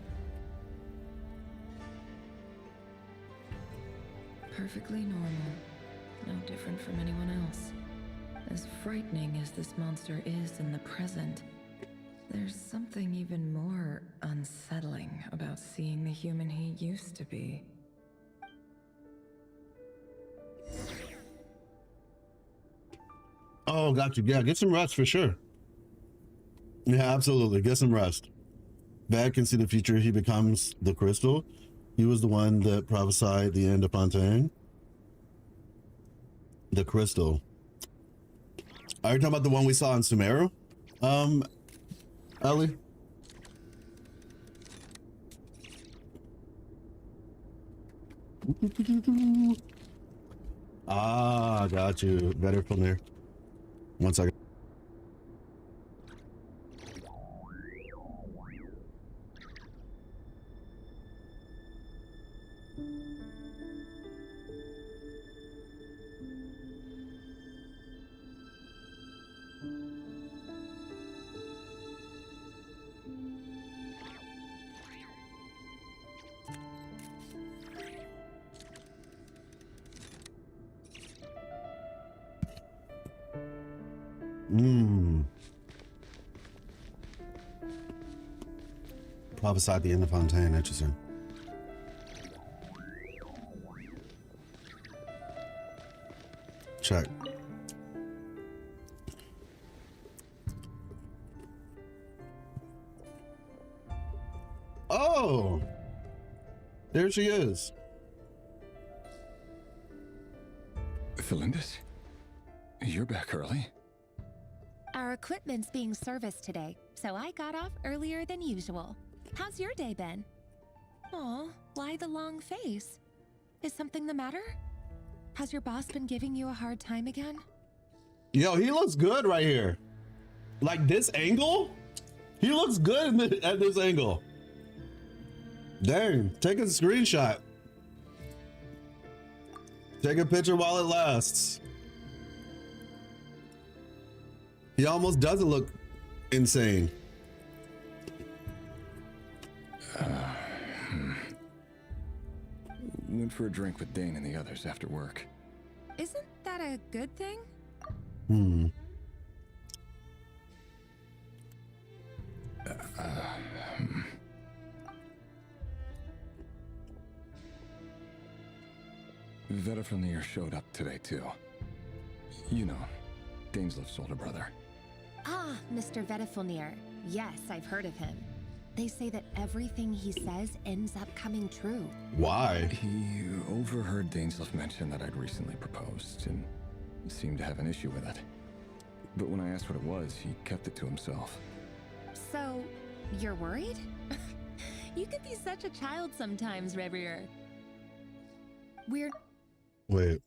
Speaker 2: Perfectly normal. No different from anyone else. As frightening as this monster is in the present, there's something even more unsettling about seeing the human he used to be.
Speaker 1: Oh, got you. Yeah, get some rest for sure. Yeah, absolutely. Get some rest. Vad can see the future. He becomes the crystal. He was the one that prophesied the end of Fontaine. The crystal. Are you talking about the one we saw in Sumeru? Ellie? Ah, got you. Better from there. 1 second. Prophesied the end of Fontaine, interesting. Check. Oh! There she is.
Speaker 14: Felindus? You're back early.
Speaker 13: Our equipment's being serviced today, so I got off earlier than usual. How's your day been? Aw, why the long face? Is something the matter? Has your boss been giving you a hard time again?
Speaker 1: Yo, he looks good right here. Like this angle? He looks good at this angle. Dang, take a screenshot. Take a picture while it lasts. He almost doesn't look insane.
Speaker 14: Went for a drink with Dane and the others after work.
Speaker 13: Isn't that a good thing?
Speaker 14: Vedifenir showed up today too. You know, Daneslif's older brother.
Speaker 13: Ah, Mr. Vedifenir. Yes, I've heard of him. They say that everything he says ends up coming true.
Speaker 1: Why?
Speaker 14: He overheard Daneslif mention that I'd recently proposed and seemed to have an issue with it. But when I asked what it was, he kept it to himself.
Speaker 13: So, you're worried? You could be such a child sometimes, Revier.
Speaker 1: Wait.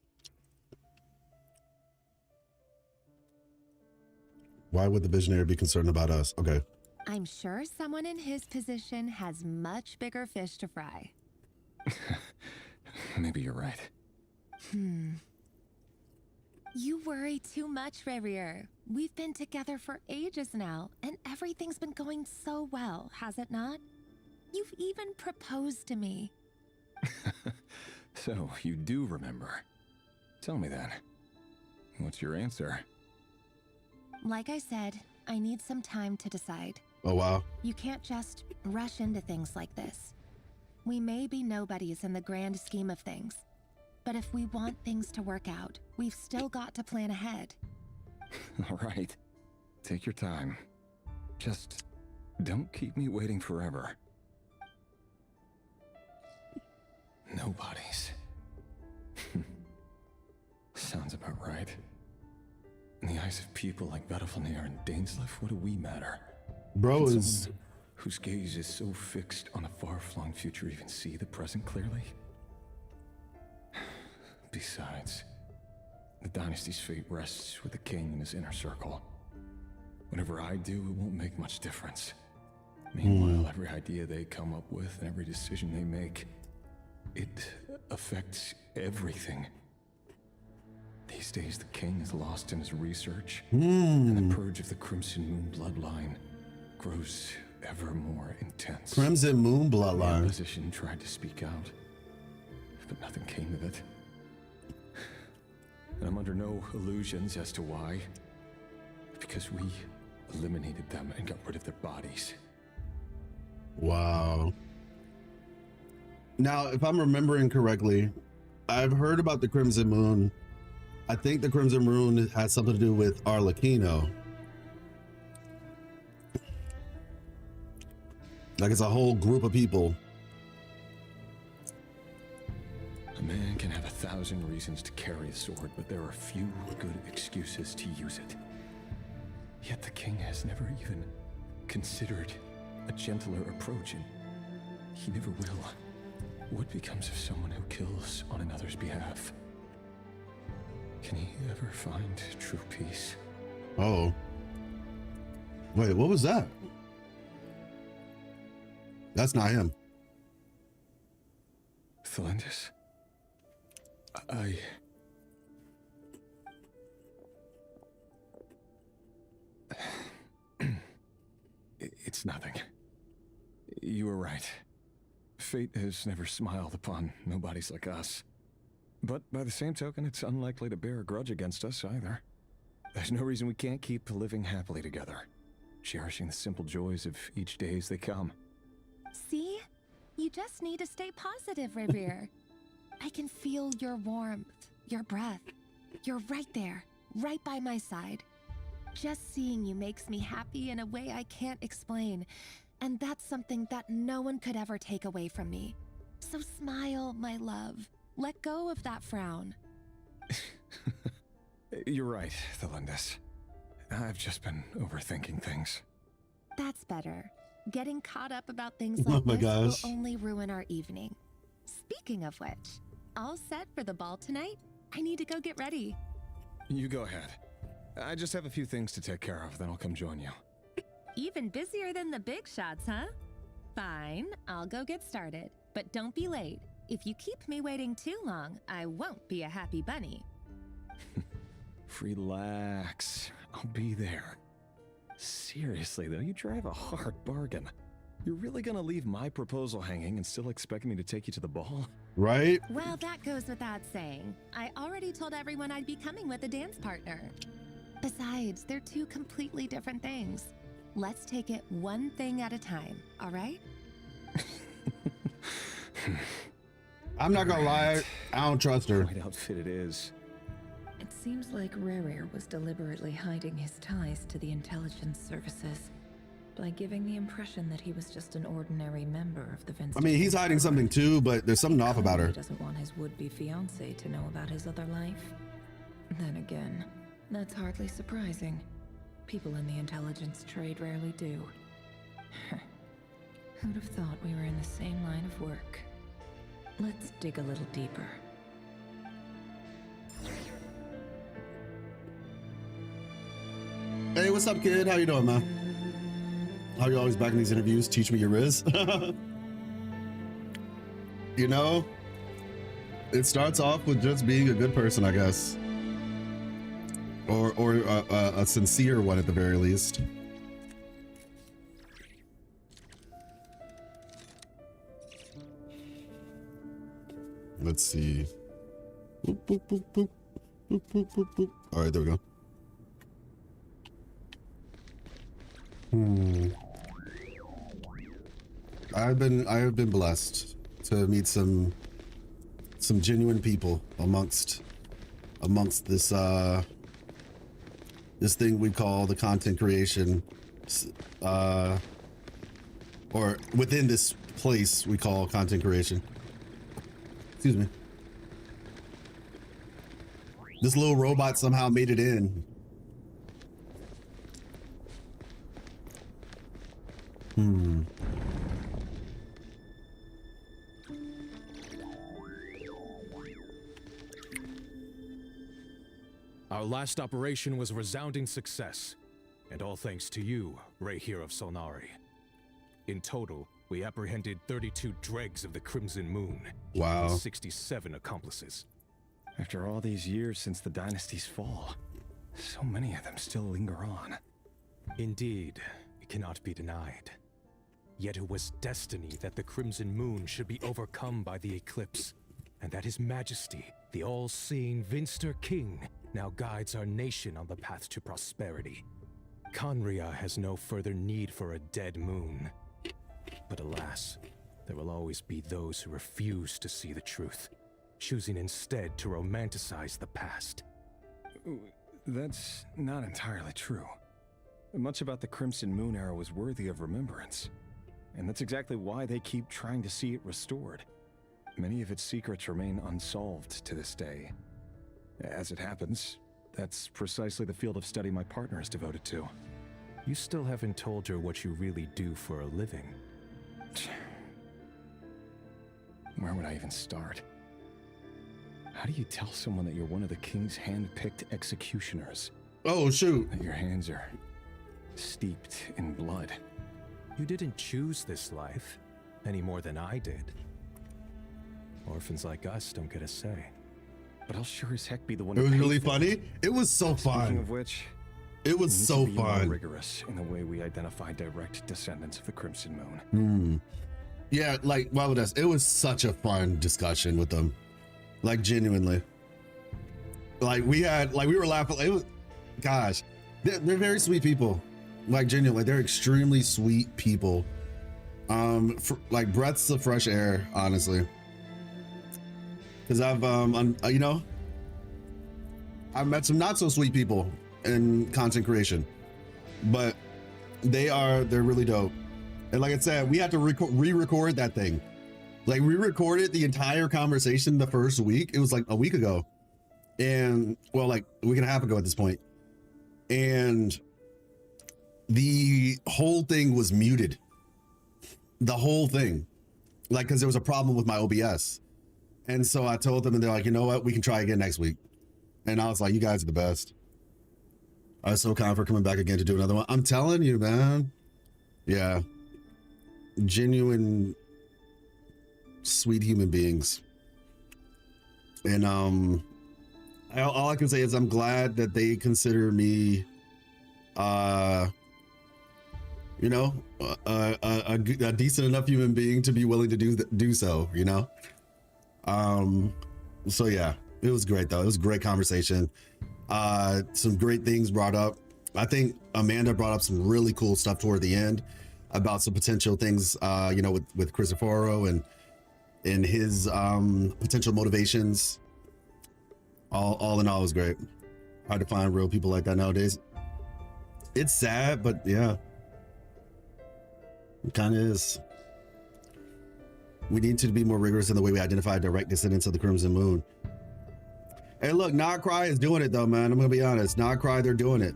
Speaker 1: Why would the visionary be concerned about us? Okay.
Speaker 13: I'm sure someone in his position has much bigger fish to fry.
Speaker 14: Maybe you're right.
Speaker 13: You worry too much, Revier. We've been together for ages now, and everything's been going so well, has it not? You've even proposed to me.
Speaker 14: So, you do remember. Tell me then. What's your answer?
Speaker 13: Like I said, I need some time to decide.
Speaker 1: Oh, wow.
Speaker 13: You can't just rush into things like this. We may be nobodies in the grand scheme of things, but if we want things to work out, we've still got to plan ahead.
Speaker 14: All right. Take your time. Just don't keep me waiting forever. Nobodies. Sounds about right. In the eyes of people like Vedifenir and Daneslif, what do we matter?
Speaker 1: Bro
Speaker 14: Can
Speaker 1: is...
Speaker 14: someone whose gaze is so fixed on a far-flung future even see the present clearly? Besides, the dynasty's fate rests with the king and his inner circle. Whatever I do, it won't make much difference. Meanwhile, every idea they come up with and every decision they make, it affects everything. These days, the king is lost in his research, and the purge of the Crimson Moon bloodline grows ever more intense.
Speaker 1: Crimson Moon
Speaker 14: The
Speaker 1: bloodline.
Speaker 14: opposition tried to speak out, but nothing came of it. And I'm under no illusions as to why. Because we eliminated them and got rid of their bodies.
Speaker 1: Wow. Now, if I'm remembering correctly, I've heard about the Crimson Moon. I think the Crimson Moon has something to do with Arlecchino. Like it's a whole group of people.
Speaker 14: A man can have 1,000 reasons to carry a sword, but there are few good excuses to use it. Yet the king has never even considered a gentler approach, and he never will. What becomes of someone who kills on another's behalf? Can he ever find true peace?
Speaker 1: Oh. Wait, what was that? That's not him.
Speaker 14: Thelindis? It's nothing. You were right. Fate has never smiled upon nobodies like us. But by the same token, it's unlikely to bear a grudge against us either. There's no reason we can't keep living happily together, cherishing the simple joys of each day as they come.
Speaker 13: See? You just need to stay positive, Revier. I can feel your warmth, your breath. You're right there, right by my side. Just seeing you makes me happy in a way I can't explain. And that's something that no one could ever take away from me. So smile, my love. Let go of that frown.
Speaker 14: You're right, Thelindis. I've just been overthinking things.
Speaker 13: That's better. Getting caught up about things
Speaker 1: Oh
Speaker 13: like
Speaker 1: my
Speaker 13: this
Speaker 1: gosh.
Speaker 13: will only ruin our evening. Speaking of which, all set for the ball tonight? I need to go get ready.
Speaker 14: You go ahead. I just have a few things to take care of, then I'll come join you.
Speaker 13: Even busier than the big shots, huh? Fine, I'll go get started. But don't be late. If you keep me waiting too long, I won't be a happy bunny.
Speaker 14: Relax. I'll be there. Seriously, though, you drive a hard bargain. You're really gonna leave my proposal hanging and still expect me to take you to the ball?
Speaker 1: Right?
Speaker 13: Well, that goes without saying. I already told everyone I'd be coming with a dance partner. Besides, they're two completely different things. Let's take it one thing at a time, all right?
Speaker 1: I'm not gonna lie, I don't trust her.
Speaker 14: What outfit it is.
Speaker 2: It seems like Rerir was deliberately hiding his ties to the intelligence services by giving the impression that he was just an ordinary member of the Vince.
Speaker 1: I mean, he's hiding something too, but there's something off about her.
Speaker 2: He doesn't want his would-be fiance to know about his other life. Then again, that's hardly surprising. People in the intelligence trade rarely do. Who'd have thought we were in the same line of work? Let's dig a little deeper.
Speaker 1: Hey, what's up, kid? How you doing, man? How you always back in these interviews? Teach me your riz. You know, it starts off with just being a good person, I guess, or a sincere one at the very least. Let's see. Boop, boop, boop, boop. Boop, boop, boop, boop. All right, there we go. I have been blessed to meet some genuine people amongst this this thing we call the content creation, or within this place we call content creation. Excuse me. This little robot somehow made it in.
Speaker 17: Our last operation was a resounding success, and all thanks to you, Rehyr of Solnari. In total, we apprehended 32 dregs of the Crimson Moon.
Speaker 1: Wow.
Speaker 17: And 67 accomplices.
Speaker 14: After all these years since the dynasty's fall, so many of them still linger on.
Speaker 17: Indeed, it cannot be denied. Yet it was destiny that the Crimson Moon should be overcome by the eclipse, and that His Majesty, the all-seeing Vinster King, now guides our nation on the path to prosperity. Conria has no further need for a dead moon. But alas, there will always be those who refuse to see the truth, choosing instead to romanticize the past.
Speaker 14: That's not entirely true. Much about the Crimson Moon era was worthy of remembrance, and that's exactly why they keep trying to see it restored. Many of its secrets remain unsolved to this day. As it happens, that's precisely the field of study my partner is devoted to.
Speaker 17: You still haven't told her what you really do for a living.
Speaker 14: Where would I even start? How do you tell someone that you're one of the king's hand-picked executioners?
Speaker 1: Oh, shoot.
Speaker 14: That your hands are steeped in blood?
Speaker 17: You didn't choose this life, any more than I did. Orphans like us don't get a say.
Speaker 14: But I'll sure as heck be the one.
Speaker 1: It
Speaker 14: who
Speaker 1: was
Speaker 14: pays
Speaker 1: really
Speaker 14: for
Speaker 1: funny.
Speaker 14: it.
Speaker 1: It was so
Speaker 14: Speaking
Speaker 1: fun.
Speaker 14: of which,
Speaker 1: It was
Speaker 14: we need
Speaker 1: so
Speaker 14: to be more
Speaker 1: fun.
Speaker 14: rigorous in the way we identify direct descendants of the Crimson Moon.
Speaker 1: Yeah, like, why would it was such a fun discussion with them. Like, genuinely. Like, we were laughing. It was, gosh, they're very sweet people. Like, genuinely, they're extremely sweet people. Like breaths of fresh air, honestly. Because I've met some not so sweet people in content creation, but they're really dope. And like I said, we had to re-record that thing. Like, we recorded the entire conversation the first week. It was like a week ago, and well, like a week and a half ago at this point. and the whole thing was muted. The whole thing, like, because there was a problem with my OBS. And so I told them, and they're like, you know what, we can try again next week. And I was like, you guys are the best. I was so kind for coming back again to do another one. I'm telling you, man. Yeah. Genuine, sweet human beings. And all I can say is I'm glad that they consider me, you know, a decent enough human being to be willing to do so, you know? So yeah, it was great though. It was a great conversation. Some great things brought up. I think Amanda brought up some really cool stuff toward the end about some potential things, you know, with Christoforo and his potential motivations. All in all, it was great. Hard to find real people like that nowadays. It's sad, but yeah, it kind of is. We need to be more rigorous in the way we identify direct descendants of the Crimson Moon. Hey, look, Nogcry is doing it though, man. I'm gonna be honest. Nogcry, they're doing it.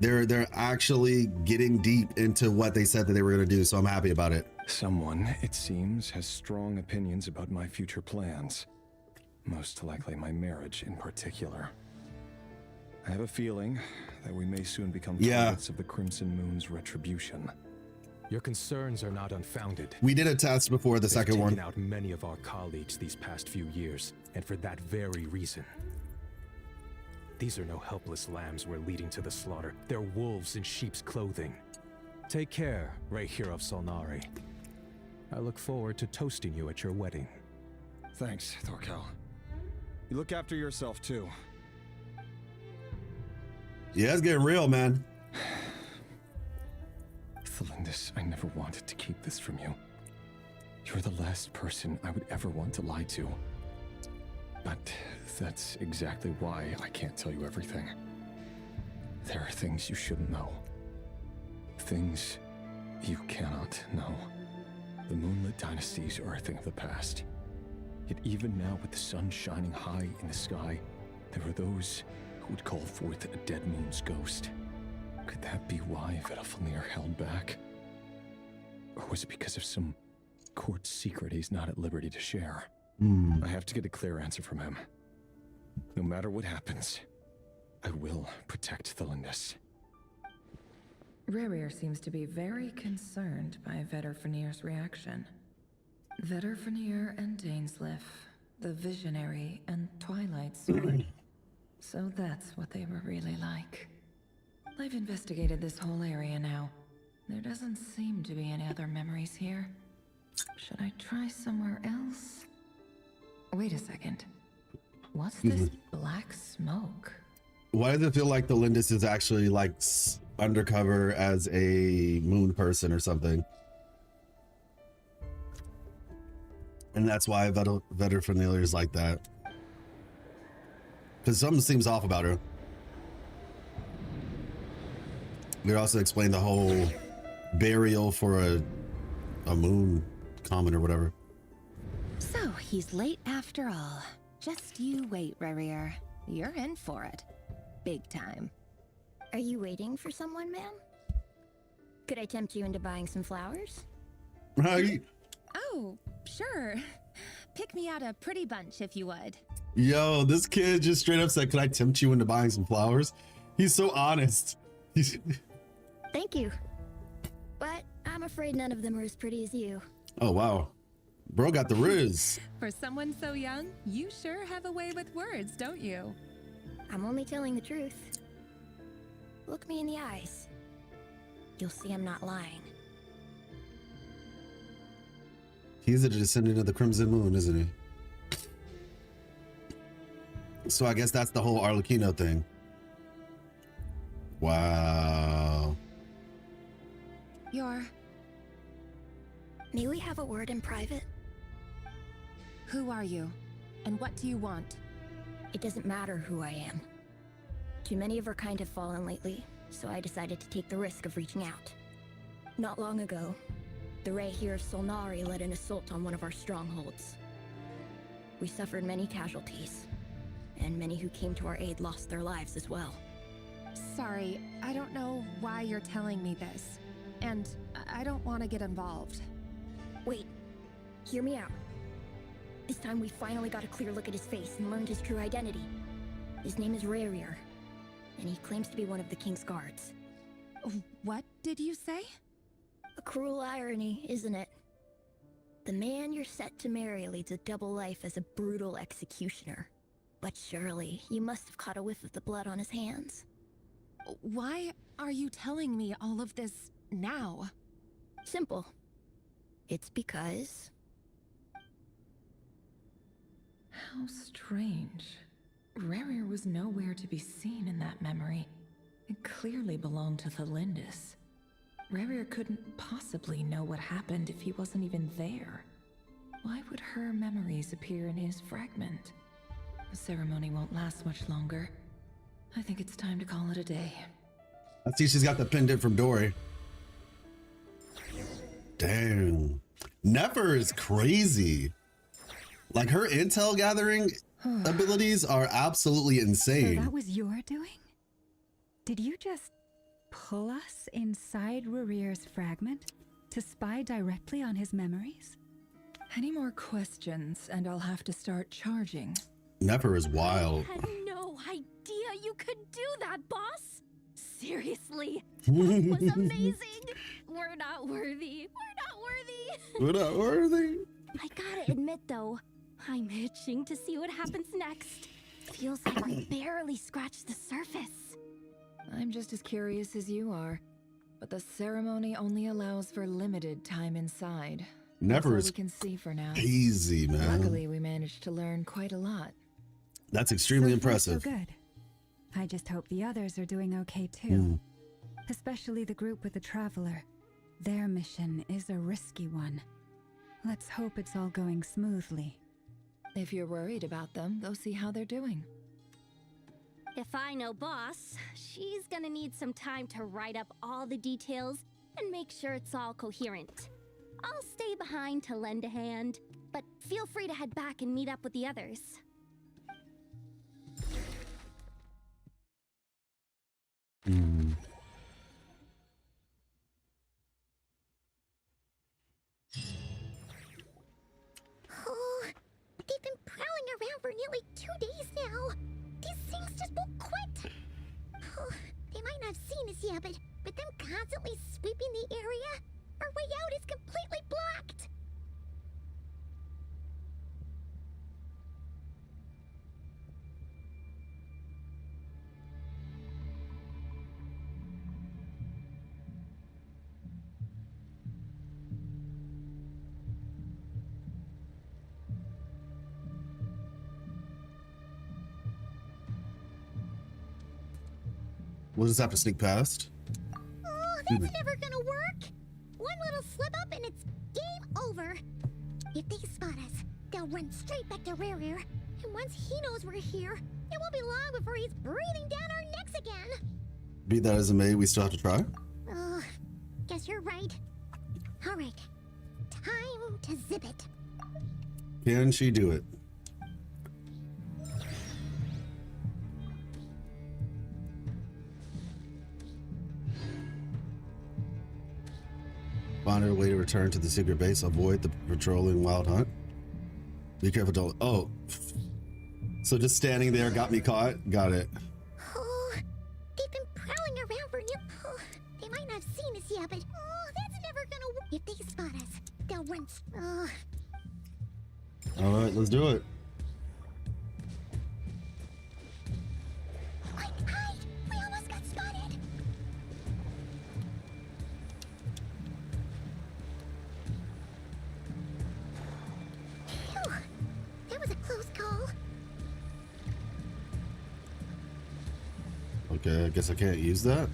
Speaker 1: They're actually getting deep into what they said that they were gonna do, so I'm happy about it.
Speaker 14: Someone, it seems, has strong opinions about my future plans. Most likely my marriage in particular. I have a feeling that we may soon become targets of the Crimson Moon's retribution.
Speaker 17: Your concerns are not unfounded.
Speaker 1: We did a test before the second one.
Speaker 17: They've taken out many of our colleagues these past few years, and for that very reason. These are no helpless lambs we're leading to the slaughter. They're wolves in sheep's clothing. Take care, Rehir of Solnari. I look forward to toasting you at your wedding.
Speaker 14: Thanks, Thorkel. You look after yourself too.
Speaker 1: Yeah, it's getting real, man.
Speaker 14: Thelindis, I never wanted to keep this from you. You're the last person I would ever want to lie to. But that's exactly why I can't tell you everything. There are things you shouldn't know. Things you cannot know. The moonlit dynasties are a thing of the past. Yet even now, with the sun shining high in the sky, there are those who would call forth a dead moon's ghost. Could that be why Vedalfnir held back? Or was it because of some court secret he's not at liberty to share? I have to get a clear answer from him. No matter what happens, I will protect Thelindis.
Speaker 2: Rerir seems to be very concerned by Vedalfnir's reaction. Vedalfnir and Dainsleif, the Visionary and Twilight Sword. So that's what they were really like. I've investigated this whole area now. There doesn't seem to be any other memories here. Should I try somewhere else? Wait a second. What's this black smoke?
Speaker 1: Why does it feel like the Lindis is actually like undercover as a moon person or something? And that's why Vedalfnir is like that. Because something seems off about her. We also explained the whole burial for a moon comet or whatever.
Speaker 13: So he's late after all. Just you wait, Rerir. You're in for it. Big time.
Speaker 5: Are you waiting for someone, ma'am? Could I tempt you into buying some flowers?
Speaker 13: Oh, sure. Pick me out a pretty bunch if you would.
Speaker 1: Yo, this kid just straight up said, "Could I tempt you into buying some flowers?" He's so honest.
Speaker 5: Thank you. But I'm afraid none of them are as pretty as you.
Speaker 1: Oh, wow. Bro got the riz.
Speaker 13: For someone so young, you sure have a way with words, don't you?
Speaker 5: I'm only telling the truth. Look me in the eyes. You'll see I'm not lying.
Speaker 1: He's a descendant of the Crimson Moon, isn't he? So I guess that's the whole Arlecchino thing. Wow.
Speaker 5: May we have a word in private?
Speaker 13: Who are you? And what do you want?
Speaker 5: It doesn't matter who I am. Too many of our kind have fallen lately, so I decided to take the risk of reaching out. Not long ago, the Rehir of Solnari led an assault on one of our strongholds. We suffered many casualties, and many who came to our aid lost their lives as well.
Speaker 13: Sorry, I don't know why you're telling me this. And I don't want to get involved.
Speaker 11: Wait, hear me out. This time we finally got a clear look at his face and learned his true identity. His name is Rarier, and he claims to be one of the king's guards.
Speaker 13: What did you say?
Speaker 11: A cruel irony, isn't it? The man you're set to marry leads a double life as a brutal executioner. But surely, you must have caught a whiff of the blood on his hands.
Speaker 13: Why are you telling me all of this now?
Speaker 11: Simple. It's because...
Speaker 2: How strange. Rarier was nowhere to be seen in that memory. It clearly belonged to Thelindis. Rarier couldn't possibly know what happened if he wasn't even there. Why would her memories appear in his fragment? The ceremony won't last much longer. I think it's time to call it a day.
Speaker 1: I see she's got the pendant from Dory. Damn. Nefer is crazy. Like, her intel gathering abilities are absolutely insane.
Speaker 3: So that was your doing? Did you just pull us inside Rarier's fragment to spy directly on his memories?
Speaker 2: Any more questions and I'll have to start charging.
Speaker 1: Nefer is wild.
Speaker 5: I had no idea you could do that, boss. Seriously, that was amazing. We're not worthy.
Speaker 1: We're not worthy.
Speaker 5: I gotta admit, though, I'm itching to see what happens next. Feels like we barely scratched the surface.
Speaker 2: I'm just as curious as you are, but the ceremony only allows for limited time inside.
Speaker 1: Nefer is
Speaker 2: we can see for now.
Speaker 1: crazy, man.
Speaker 2: Luckily, we managed to learn quite a lot.
Speaker 1: That's extremely
Speaker 3: So far,
Speaker 1: impressive.
Speaker 3: so good. I just hope the others are doing okay too. Especially the group with the Traveler. Their mission is a risky one. Let's hope it's all going smoothly.
Speaker 2: If you're worried about them, go see how they're doing.
Speaker 5: If I know boss, she's gonna need some time to write up all the details and make sure it's all coherent. I'll stay behind to lend a hand, but feel free to head back and meet up with the others.
Speaker 6: Oh, they've been prowling around for nearly 2 days now. These things just won't quit. Oh, they might not have seen us yet, but them constantly sweeping the area, our way out is completely blocked.
Speaker 1: We'll just have to sneak past.
Speaker 6: Oh, that's never gonna work. One little slip up and it's game over. If they spot us, they'll run straight back to Rarier. And once he knows we're here, it won't be long before he's breathing down our necks again.
Speaker 1: Be that as it may, we still have to try.
Speaker 6: Oh, guess you're right. All right, time to zip it.
Speaker 1: Can she do it? Find a way to return to the secret base. Avoid the patrolling wild hunt. Be careful, don't. Oh. So just standing there got me caught. Got it.
Speaker 6: Oh, they've been prowling around for oh, they might not have seen us yet, but oh, that's never gonna work. If they spot us, they'll run. Oh.
Speaker 1: All right, let's do it.
Speaker 6: Quick, hide! We almost got spotted. Phew, that was a close call.
Speaker 1: Okay, I guess I can't use that.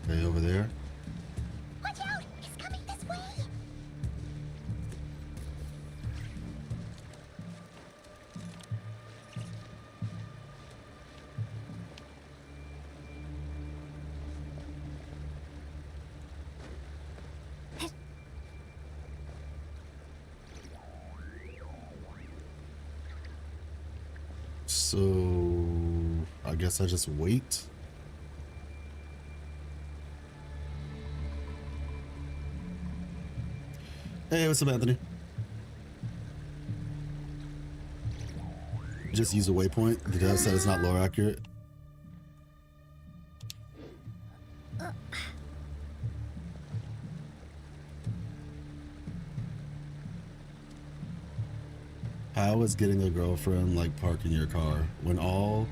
Speaker 1: Okay, over there.
Speaker 6: Watch out! He's coming this way!
Speaker 1: So I guess I just wait. Hey, what's up, Anthony? Just use a waypoint. The dev said it's not lore accurate. How is getting a girlfriend like parking your car? When all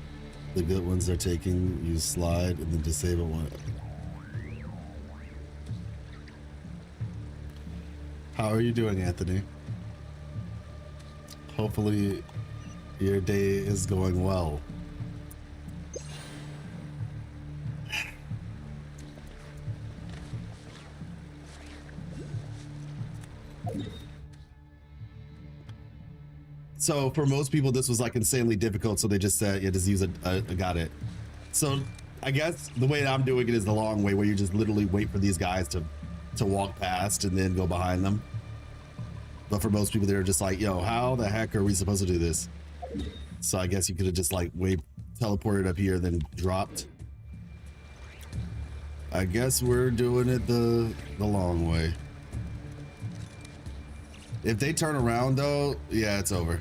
Speaker 1: the good ones are taking, you slide and then disable one. How are you doing, Anthony? Hopefully your day is going well. So for most people, this was like insanely difficult. So they just said, yeah, just use a got it. So I guess the way I'm doing it is the long way, where you just literally wait for these guys to walk past and then go behind them. But for most people, they're just like, yo, how the heck are we supposed to do this? So I guess you could have just like teleported up here, then dropped. I guess we're doing it the long way. If they turn around though, yeah, it's over.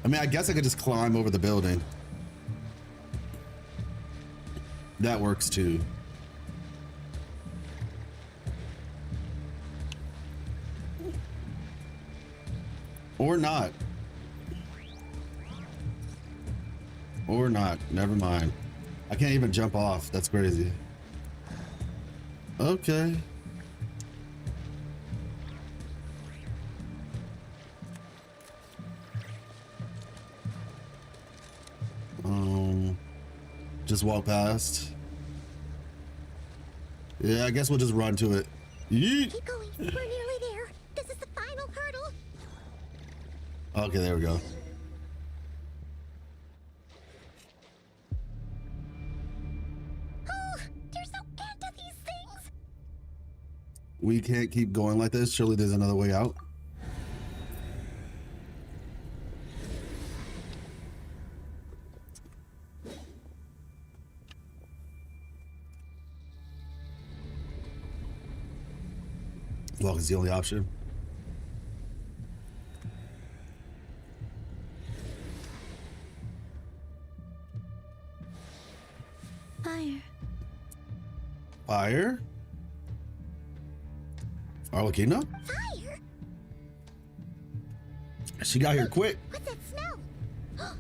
Speaker 1: I mean, I guess I could just climb over the building. That works too. Or not. Or not. Never mind. I can't even jump off. That's crazy. Okay. Just walk past. Yeah, I guess we'll just run to it. Yeet.
Speaker 6: Keep going. We're nearly there. This is the final hurdle.
Speaker 1: Okay, there we go.
Speaker 6: Oh, they're so into these things.
Speaker 1: We can't keep going like this. Surely there's another way out. Walk is the only option.
Speaker 9: Fire.
Speaker 1: Fire? Arlecchino?
Speaker 6: Fire?
Speaker 1: She got here quick.
Speaker 6: What's that smell? Oh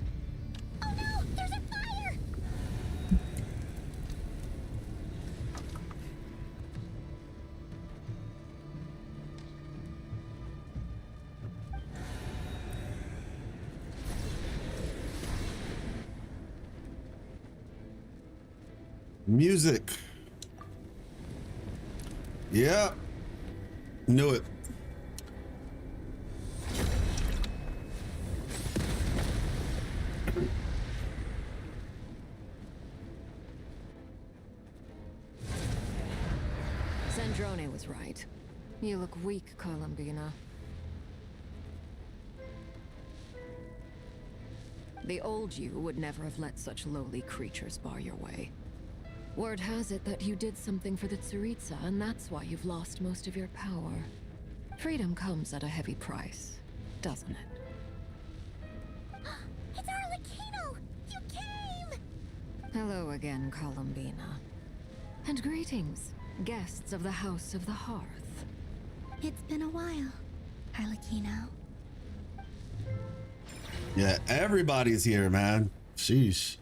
Speaker 6: no, there's a fire!
Speaker 1: Music. Yeah. Knew it.
Speaker 18: Sandrone was right. You look weak, Columbina. The old you would never have let such lowly creatures bar your way. Word has it that you did something for the Tsaritsa, and that's why you've lost most of your power. Freedom comes at a heavy price, doesn't it?
Speaker 6: It's Arlecchino! You came!
Speaker 18: Hello again, Columbina. And greetings, guests of the House of the Hearth.
Speaker 9: It's been a while, Arlecchino.
Speaker 1: Yeah, everybody's here, man. Sheesh.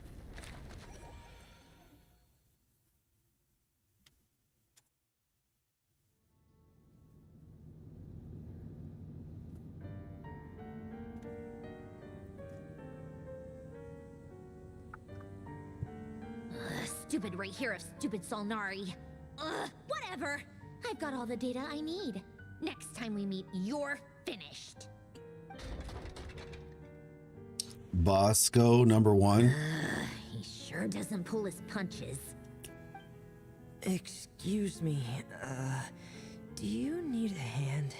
Speaker 6: Stupid right here of stupid Solnari. Ugh, whatever. I've got all the data I need. Next time we meet, you're finished.
Speaker 1: Bosco #1.
Speaker 6: He sure doesn't pull his punches.
Speaker 19: Excuse me, do you need a hand?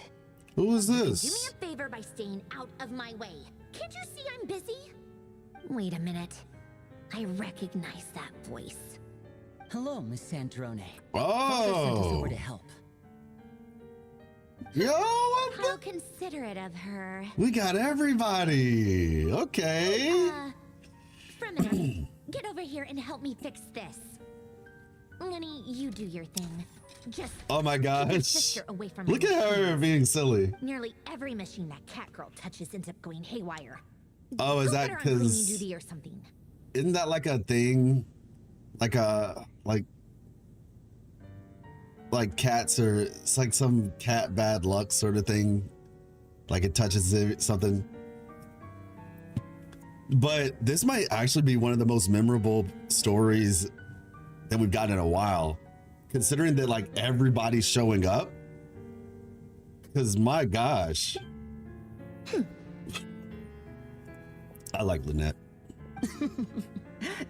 Speaker 1: Who is
Speaker 6: Do me
Speaker 1: this?
Speaker 6: a favor by staying out of my way. Can't you see I'm busy? Wait a minute. I recognize that voice.
Speaker 20: Hello, Miss Sandrone.
Speaker 1: Oh.
Speaker 20: Father sent us over to help.
Speaker 1: Yo,
Speaker 6: How considerate of her.
Speaker 1: we got everybody. Okay.
Speaker 6: Fremine, get over here and help me fix this. Lenny, you do your thing. Just
Speaker 1: Oh my
Speaker 6: keep your
Speaker 1: gosh.
Speaker 6: sister away from
Speaker 1: Look
Speaker 6: my
Speaker 1: at her
Speaker 6: machines.
Speaker 1: being silly.
Speaker 6: Nearly every machine that cat girl touches ends up going haywire.
Speaker 1: Oh, is
Speaker 6: Go
Speaker 1: that
Speaker 6: put her on cleaning
Speaker 1: because
Speaker 6: duty or something?
Speaker 1: isn't that like a thing? Like cats are, it's like some cat bad luck sort of thing. Like it touches something. But this might actually be one of the most memorable stories that we've gotten in a while, considering that like everybody's showing up. Because my gosh, I like Lynette.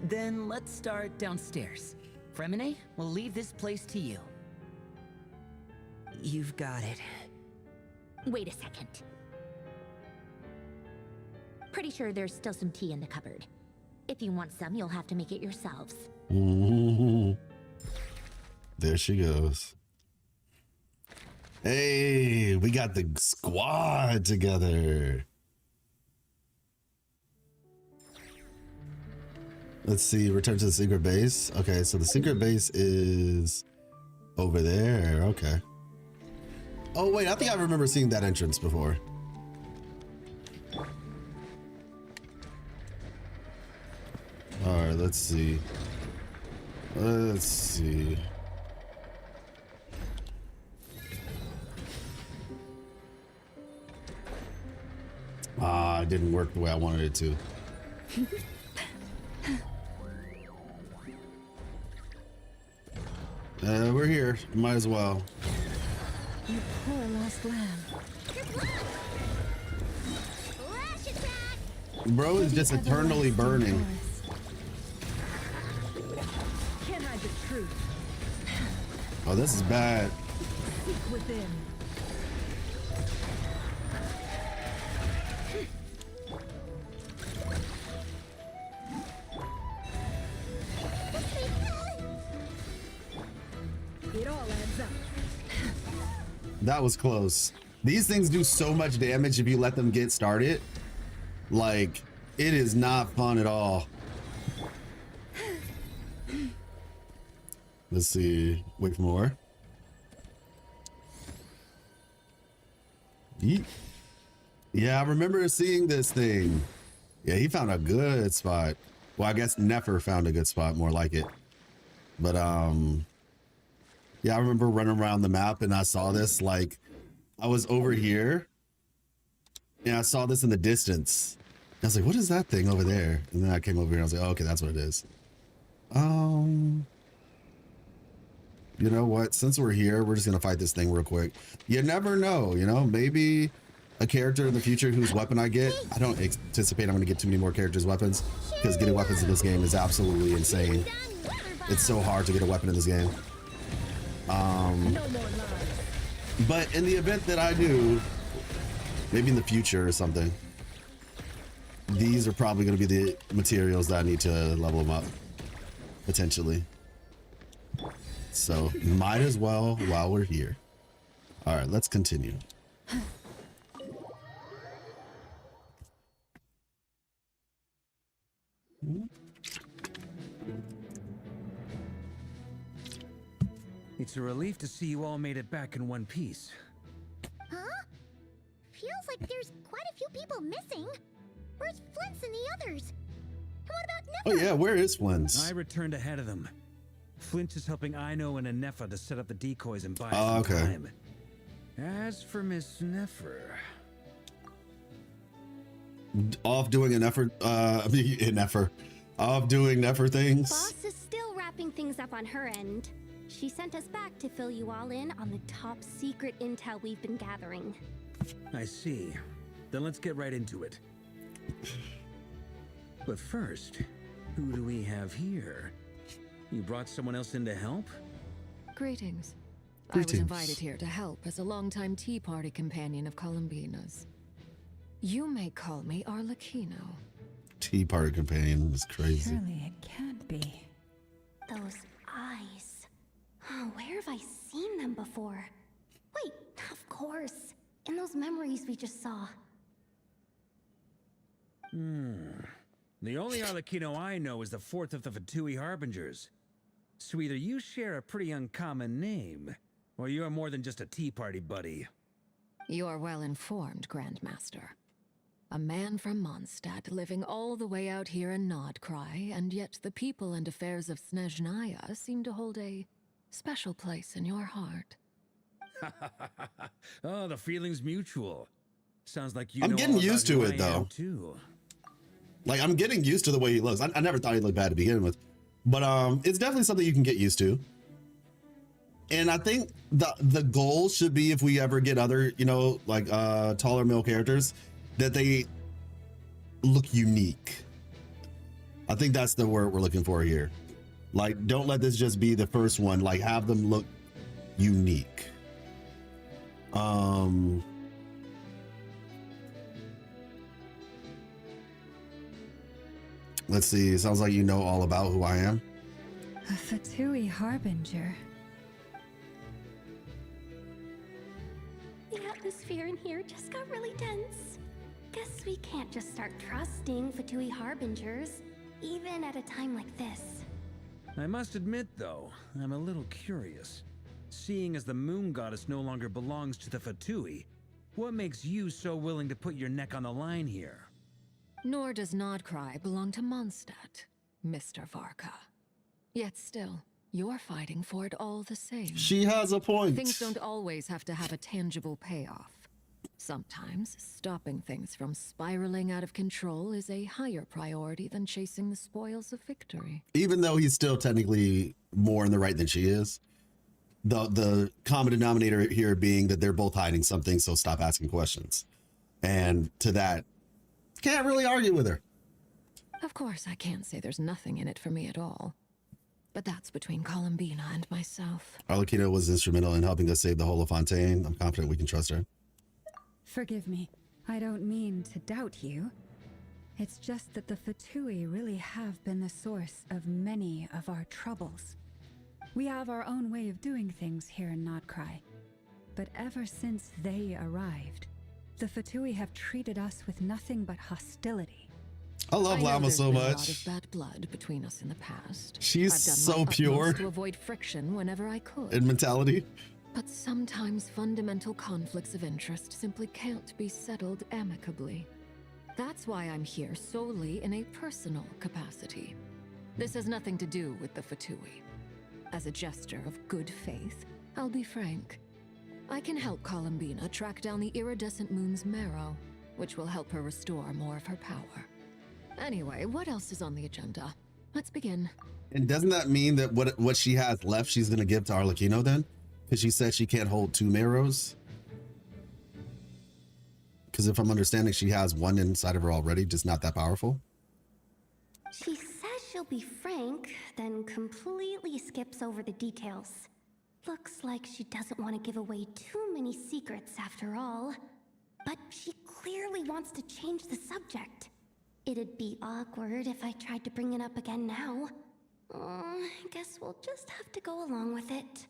Speaker 20: Then let's start downstairs. Fremine, we'll leave this place to you. You've got it.
Speaker 6: Wait a second. Pretty sure there's still some tea in the cupboard. If you want some, you'll have to make it yourselves.
Speaker 1: There she goes. Hey, we got the squad together. Let's see, return to the secret base. Okay, so the secret base is over there. Okay. Oh wait, I think I remember seeing that entrance before. All right, let's see. Let's see. Ah, it didn't work the way I wanted it to. We're here. Might as well.
Speaker 3: You poor lost lamb.
Speaker 1: Bro is just eternally burning.
Speaker 2: Can't hide the truth.
Speaker 1: Oh, this is bad.
Speaker 2: Seek within. It all adds up.
Speaker 1: That was close. These things do so much damage if you let them get started. Like, it is not fun at all. Let's see. Wait for more. Yeet. Yeah, I remember seeing this thing. Yeah, he found a good spot. Well, I guess Nefer found a good spot, more like it. But, yeah, I remember running around the map and I saw this, like, I was over here and I saw this in the distance. I was like, what is that thing over there? And then I came over here and I was like, oh, okay, that's what it is. You know what? Since we're here, we're just gonna fight this thing real quick. You never know, you know, maybe a character in the future whose weapon I get. I don't anticipate I'm gonna get too many more characters' weapons because getting weapons in this game is absolutely insane. It's so hard to get a weapon in this game. But in the event that I do, maybe in the future or something, these are probably going to be the materials that I need to level them up, potentially. So might as well while we're here. All right, let's continue.
Speaker 10: It's a relief to see you all made it back in one piece.
Speaker 6: Huh? Feels like there's quite a few people missing. Where's Flint's and the others? And what about Nefer?
Speaker 1: Oh yeah, where is Flint's?
Speaker 10: I returned ahead of them. Flint is helping Aino and Nefer to set up the decoys and buy
Speaker 1: Oh,
Speaker 10: some
Speaker 1: okay.
Speaker 10: time. As for Miss Nefer...
Speaker 1: Off doing an effort, an effort. Off doing Nefer things.
Speaker 5: Boss is still wrapping things up on her end. She sent us back to fill you all in on the top secret intel we've been gathering.
Speaker 10: I see. Then let's get right into it. But first, who do we have here? You brought someone else in to help?
Speaker 18: Greetings. I
Speaker 1: Greetings.
Speaker 18: was invited here to help as a longtime Tea Party companion of Columbina's. You may call me Arlecchino.
Speaker 1: Tea party companion is crazy.
Speaker 3: Surely it can't be.
Speaker 5: Those eyes. Oh, where have I seen them before? Wait, of course. In those memories we just saw.
Speaker 10: The only Arlecchino I know is the fourth of the Fatui Harbingers. So either you share a pretty uncommon name, or you're more than just a tea party buddy.
Speaker 18: You're well informed, Grandmaster. A man from Mondstadt living all the way out here in Nodcry, and yet the people and affairs of Snezhnaya seem to hold a special place in your heart.
Speaker 10: Oh, the feeling's mutual. Sounds like you
Speaker 1: I'm
Speaker 10: know
Speaker 1: getting
Speaker 10: all about
Speaker 1: used to
Speaker 10: who
Speaker 1: it,
Speaker 10: I
Speaker 1: though.
Speaker 10: am, too.
Speaker 1: Like, I'm getting used to the way he looks. I never thought he looked bad to begin with. But it's definitely something you can get used to. And I think the goal should be, if we ever get other, you know, like taller male characters, that they look unique. I think that's the word we're looking for here. Like, don't let this just be the first one. Like, have them look unique. Let's see. It sounds like you know all about who I am.
Speaker 3: A Fatui Harbinger.
Speaker 5: The atmosphere in here just got really tense. Guess we can't just start trusting Fatui Harbingers, even at a time like this.
Speaker 10: I must admit, though, I'm a little curious. Seeing as the moon goddess no longer belongs to the Fatui, what makes you so willing to put your neck on the line here?
Speaker 18: Nor does Nodcry belong to Mondstadt, Mr. Varka. Yet still, you're fighting for it all the same.
Speaker 1: She has a point.
Speaker 18: Things don't always have to have a tangible payoff. Sometimes, stopping things from spiraling out of control is a higher priority than chasing the spoils of victory.
Speaker 1: Even though he's still technically more in the right than she is, the common denominator here being that they're both hiding something, so stop asking questions. And to that, can't really argue with her.
Speaker 18: Of course, I can't say there's nothing in it for me at all. But that's between Columbina and myself.
Speaker 1: Arlecchino was instrumental in helping us save the Holofontaine. I'm confident we can trust her.
Speaker 3: Forgive me. I don't mean to doubt you. It's just that the Fatui really have been the source of many of our troubles. We have our own way of doing things here in Nodcry. But ever since they arrived, the Fatui have treated us with nothing but hostility.
Speaker 1: I love Lama so
Speaker 18: There's been a lot
Speaker 1: much.
Speaker 18: of bad blood between us in the past.
Speaker 1: She's
Speaker 18: I've done
Speaker 1: so
Speaker 18: my
Speaker 1: pure.
Speaker 18: utmost to avoid friction whenever I could.
Speaker 1: In mentality.
Speaker 18: But sometimes fundamental conflicts of interest simply can't be settled amicably. That's why I'm here solely in a personal capacity. This has nothing to do with the Fatui. As a gesture of good faith, I'll be frank. I can help Columbina track down the iridescent moon's marrow, which will help her restore more of her power. Anyway, what else is on the agenda? Let's begin.
Speaker 1: And doesn't that mean that what she has left, she's going to give to Arlecchino then? Because she said she can't hold two marrows? Because if I'm understanding, she has one inside of her already, just not that powerful.
Speaker 5: She says she'll be frank, then completely skips over the details. Looks like she doesn't want to give away too many secrets after all. But she clearly wants to change the subject. It'd be awkward if I tried to bring it up again now. I guess we'll just have to go along with it.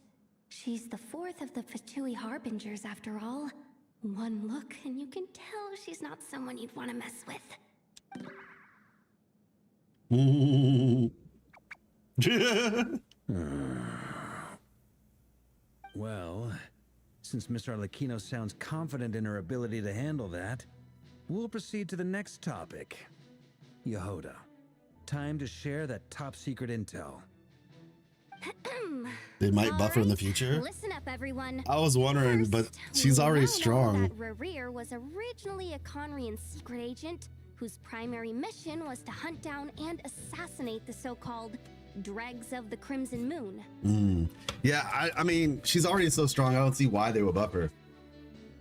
Speaker 5: She's the fourth of the Fatui Harbingers after all. One look and you can tell she's not someone you'd want to mess with.
Speaker 10: Well, since Mr. Arlecchino sounds confident in her ability to handle that, we'll proceed to the next topic. Yehoda, time to share that top-secret intel.
Speaker 1: They might buff her in the future.
Speaker 5: Listen up, everyone.
Speaker 1: I was wondering, but she's
Speaker 5: We
Speaker 1: already
Speaker 5: now know
Speaker 1: strong.
Speaker 5: that Rerir was originally a Conrian secret agent whose primary mission was to hunt down and assassinate the so-called dregs of the Crimson Moon.
Speaker 1: Yeah, I mean, she's already so strong. I don't see why they would buff her.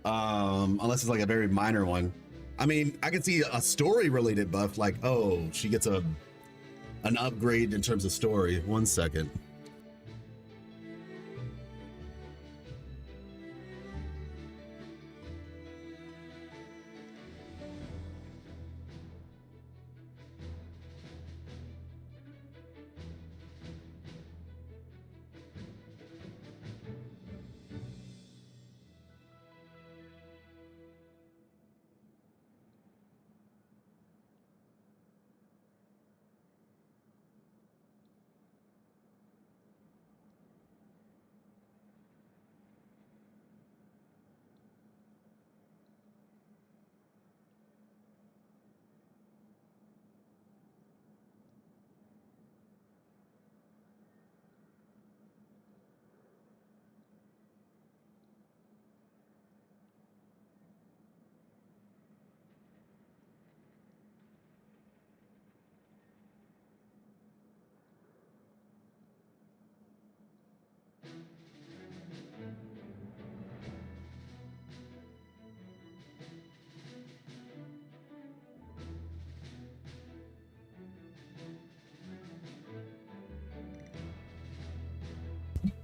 Speaker 1: Unless it's like a very minor one. I mean, I could see a story-related buff, like, oh, she gets an upgrade in terms of story. 1 second.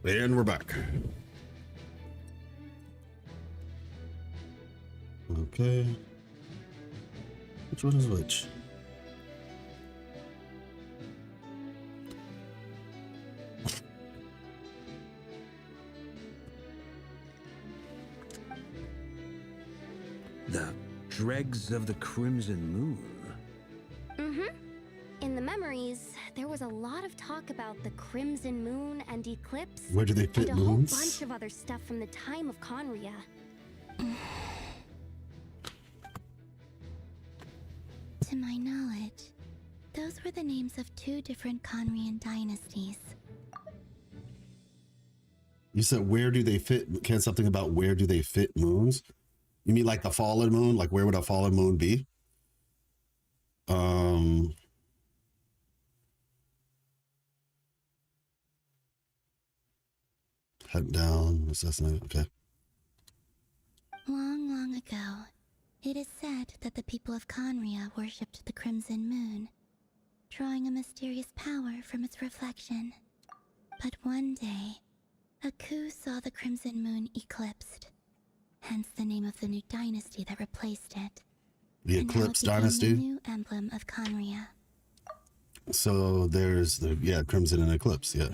Speaker 1: And we're back. Okay. Which one is which?
Speaker 10: The dregs of the Crimson Moon.
Speaker 5: Mm-hmm. In the memories, there was a lot of talk about the Crimson Moon and eclipse.
Speaker 1: Where do they fit
Speaker 5: and a
Speaker 1: moons?
Speaker 5: whole bunch of other stuff from the time of Conria.
Speaker 9: To my knowledge, those were the names of 2 different Conrian dynasties.
Speaker 1: You said where do they fit? Can something about where do they fit moons? You mean like the fallen moon? Like where would a fallen moon be? Head down, assassinate. Okay.
Speaker 9: Long, long ago, it is said that the people of Conria worshipped the Crimson Moon, drawing a mysterious power from its reflection. But one day, a coup saw the Crimson Moon eclipsed, hence the name of the new dynasty that replaced it.
Speaker 1: The
Speaker 9: And
Speaker 1: Eclipse
Speaker 9: now it became
Speaker 1: Dynasty.
Speaker 9: the new emblem of Conria.
Speaker 1: So there's the Crimson and Eclipse, yeah.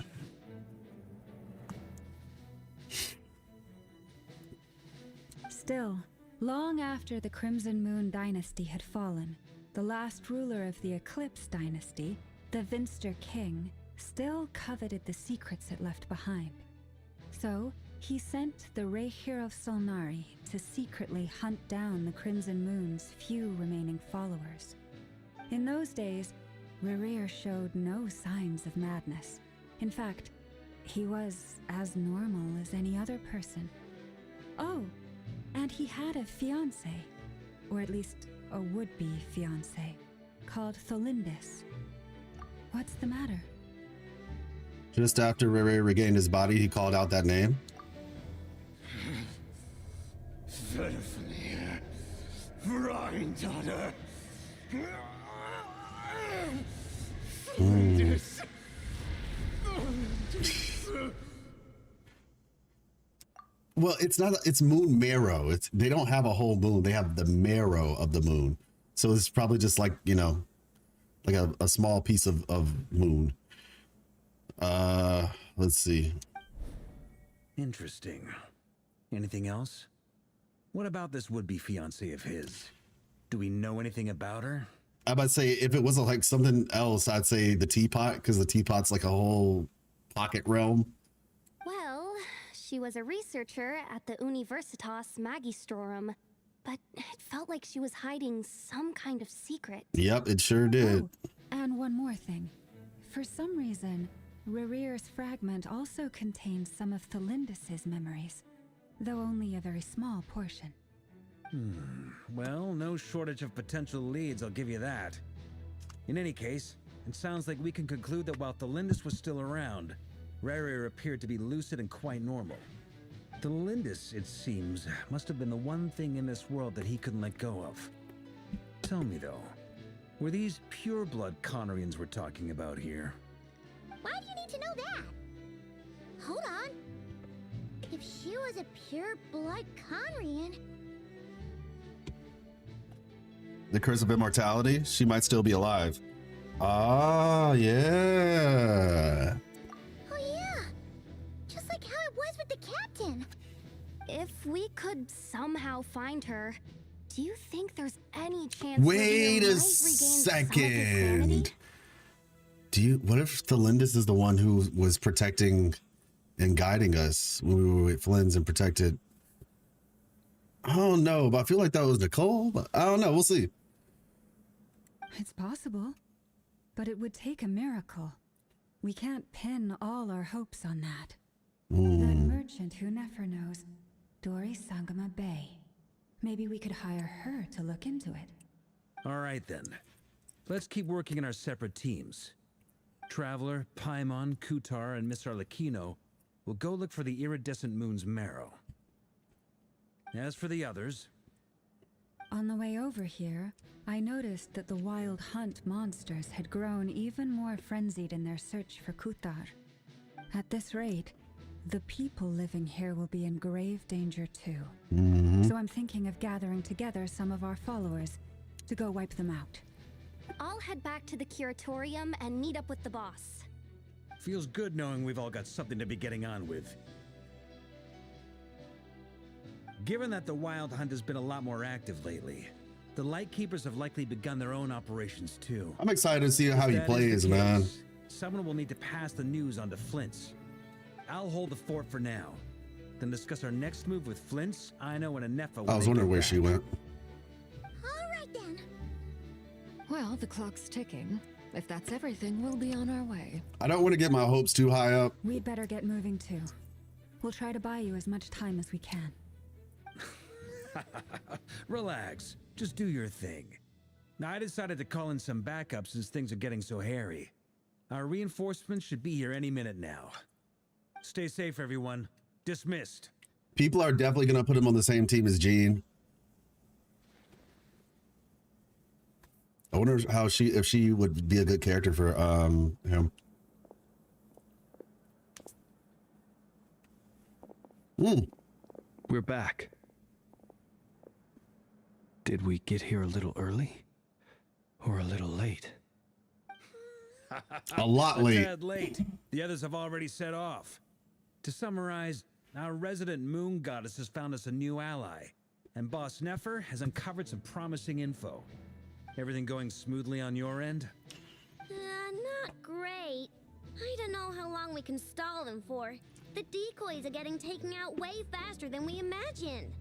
Speaker 3: Still, long after the Crimson Moon dynasty had fallen, the last ruler of the Eclipse dynasty, the Vinster King, still coveted the secrets it left behind. So, he sent the Rehir of Solnari to secretly hunt down the Crimson Moon's few remaining followers. In those days, Rehir showed no signs of madness. In fact, he was as normal as any other person. Oh, and he had a fiancé, or at least a would-be fiancé, called Tholindis. What's the matter?
Speaker 1: Just after Rere regained his body, he called out that name.
Speaker 8: Daughter.
Speaker 1: Well, it's moon marrow. They don't have a whole moon. They have the marrow of the moon. So it's probably just like, like a small piece of moon. Let's see.
Speaker 10: Interesting. Anything else? What about this would-be fiancé of his? Do we know anything about her?
Speaker 1: I might say if it was like something else, I'd say the teapot, because the teapot's like a whole pocket realm.
Speaker 5: Well, she was a researcher at the Universitas Magistrorum, but it felt like she was hiding some kind of secret.
Speaker 1: Yep, it sure did.
Speaker 3: Oh, and one more thing. For some reason, Rerear's fragment also contains some of Tholindis' memories, though only a very small portion.
Speaker 10: Well, no shortage of potential leads, I'll give you that. In any case, it sounds like we can conclude that while Tholindis was still around, Rerir appeared to be lucid and quite normal. Tholindis, it seems, must have been the one thing in this world that he couldn't let go of. Tell me though, were these pure-blood Conrians we're talking about here?
Speaker 6: Why do you need to know that? Hold on. If she was a pure-blood Conrian...
Speaker 1: The curse of immortality, she might still be alive. Ah, yeah.
Speaker 6: Oh yeah, just like how it was with the captain.
Speaker 5: If we could somehow find her, do you think there's any chance
Speaker 1: Wait
Speaker 5: Rerir
Speaker 1: a
Speaker 5: might regain some of his sanity?
Speaker 1: second. What if Tholindis is the one who was protecting and guiding us when we were with Flynn's and protected? I don't know, but I feel like that was Nicole, but I don't know. We'll see.
Speaker 3: It's possible, but it would take a miracle. We can't pin all our hopes on that. That merchant who Nefer knows, Dori Sangama Bay. Maybe we could hire her to look into it.
Speaker 10: All right then. Let's keep working in our separate teams. Traveler, Paimon, Kutar, and Miss Arlecchino will go look for the iridescent moon's marrow. As for the others...
Speaker 3: On the way over here, I noticed that the Wild Hunt monsters had grown even more frenzied in their search for Kutar. At this rate, the people living here will be in grave danger too. So I'm thinking of gathering together some of our followers to go wipe them out.
Speaker 5: I'll head back to the curatorium and meet up with the boss.
Speaker 10: Feels good knowing we've all got something to be getting on with. Given that the Wild Hunt has been a lot more active lately, the Lightkeepers have likely begun their own operations too.
Speaker 1: I'm excited to see how he
Speaker 10: If that is
Speaker 1: plays,
Speaker 10: the
Speaker 1: man.
Speaker 10: case, someone will need to pass the news on to Flint's. I'll hold the fort for now, then discuss our next move with Flint's, Ino, and Nefer.
Speaker 1: I was wondering where she went.
Speaker 6: All right then.
Speaker 18: Well, the clock's ticking. If that's everything, we'll be on our way.
Speaker 1: I don't want to get my hopes too high up.
Speaker 3: We'd better get moving too. We'll try to buy you as much time as we can.
Speaker 10: Relax. Just do your thing. Now, I decided to call in some backup since things are getting so hairy. Our reinforcements should be here any minute now. Stay safe, everyone. Dismissed.
Speaker 1: People are definitely going to put him on the same team as Jean. I wonder how if she would be a good character for him.
Speaker 4: We're back. Did we get here a little early? Or a little late?
Speaker 1: A lot late.
Speaker 10: A tad late. The others have already set off. To summarize, our resident moon goddess has found us a new ally, and Boss Nefer has uncovered some promising info. Everything going smoothly on your end?
Speaker 6: Not great. I don't know how long we can stall them for. The decoys are getting taken out way faster than we imagined.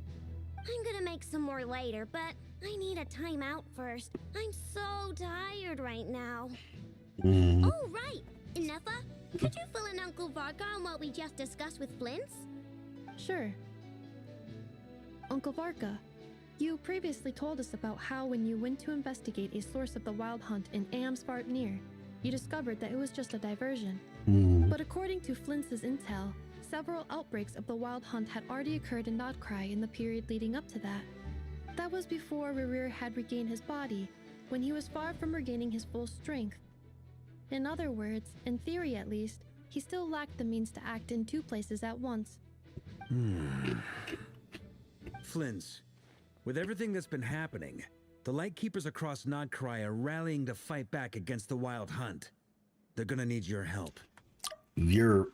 Speaker 6: I'm gonna make some more later, but I need a timeout first. I'm so tired right now. Oh, right! Nefer, could you fill in Uncle Varka on what we just discussed with Flint's?
Speaker 7: Sure. Uncle Varka, you previously told us about how when you went to investigate a source of the Wild Hunt in Amsvartnir, you discovered that it was just a diversion. But according to Flint's intel, several outbreaks of the Wild Hunt had already occurred in Nodcry in the period leading up to that. That was before Rerir had regained his body, when he was far from regaining his full strength. In other words, in theory at least, he still lacked the means to act in two places at once.
Speaker 10: Flint's, with everything that's been happening, the Lightkeepers across Nodcry are rallying to fight back against the Wild Hunt. They're gonna need your help.
Speaker 1: You're...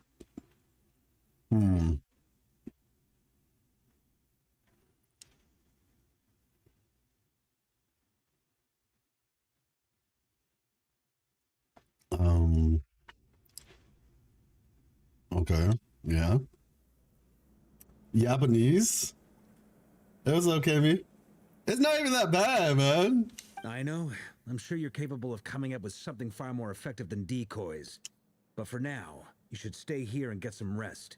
Speaker 1: Okay. Yeah. Japanese? It was okay, me. It's not even that bad, man.
Speaker 10: I know. I'm sure you're capable of coming up with something far more effective than decoys. But for now, you should stay here and get some rest.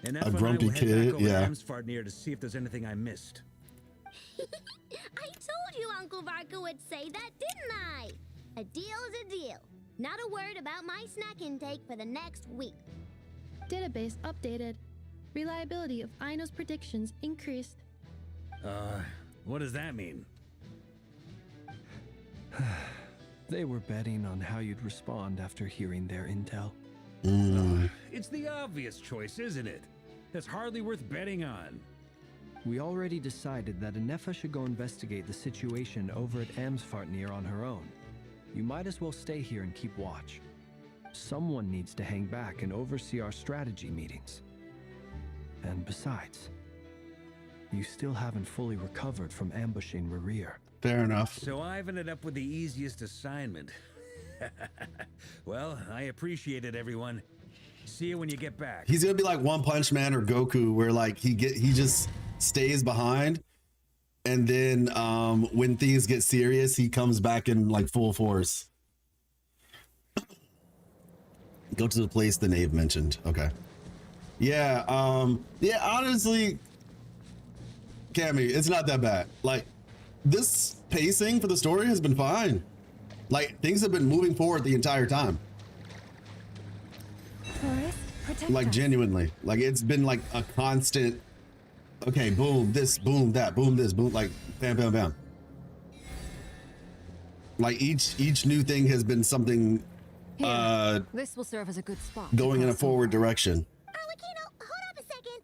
Speaker 10: And
Speaker 1: A grumpy kid, yeah.
Speaker 10: To Amsvartnir to see if there's anything I missed.
Speaker 6: I told you Uncle Varka would say that, didn't I? A deal is a deal. Not a word about my snack intake for the next week.
Speaker 7: Database updated. Reliability of Ino's predictions increased.
Speaker 10: What does that mean?
Speaker 4: They were betting on how you'd respond after hearing their intel.
Speaker 10: It's the obvious choice, isn't it? That's hardly worth betting on.
Speaker 4: We already decided that Nefer should go investigate the situation over at Amsvartnir on her own. You might as well stay here and keep watch. Someone needs to hang back and oversee our strategy meetings. And besides, you still haven't fully recovered from ambushing Rerir.
Speaker 1: Fair enough.
Speaker 10: So I've ended up with the easiest assignment. Well, I appreciate it, everyone. See you when you get back.
Speaker 1: He's gonna be like One Punch Man or Goku, where like he just stays behind, and then when things get serious, he comes back in like full force. Go to the place the knave mentioned. Okay. Yeah. Yeah. Honestly, Cammy, it's not that bad. Like, this pacing for the story has been fine. Like, things have been moving forward the entire time. Like, genuinely. Like, it's been like a constant, okay, boom, this, boom, that, boom, this, boom, like, bam, bam, bam. Like, each new thing has been something
Speaker 18: This will serve as a good spot.
Speaker 1: going in a forward direction.
Speaker 6: Arlecchino, hold up a second.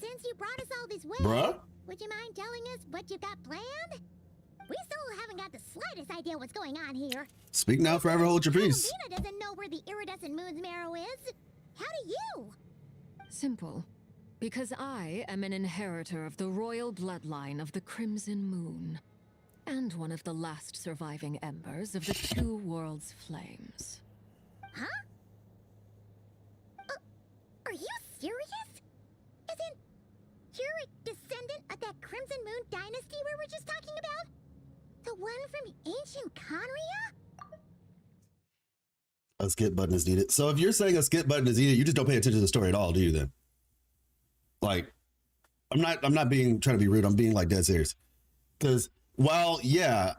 Speaker 6: Since you brought us all this way,
Speaker 1: Bruh?
Speaker 6: would you mind telling us what you got planned? We still haven't got the slightest idea what's going on here.
Speaker 1: Speak now, forever hold your peace.
Speaker 6: Columbina doesn't know where the iridescent moon's marrow is. How do you?
Speaker 18: Simple. Because I am an inheritor of the royal bloodline of the Crimson Moon, and one of the last surviving embers of the Two Worlds' flames.
Speaker 6: Huh? Are you serious? Isn't you're a descendant of that Crimson Moon dynasty we were just talking about? The one from ancient Conria?
Speaker 1: A skip button is needed. So if you're saying a skip button is needed, you just don't pay attention to the story at all, do you then? Like, I'm not being trying to be rude. I'm being like dead serious. Because while, yeah,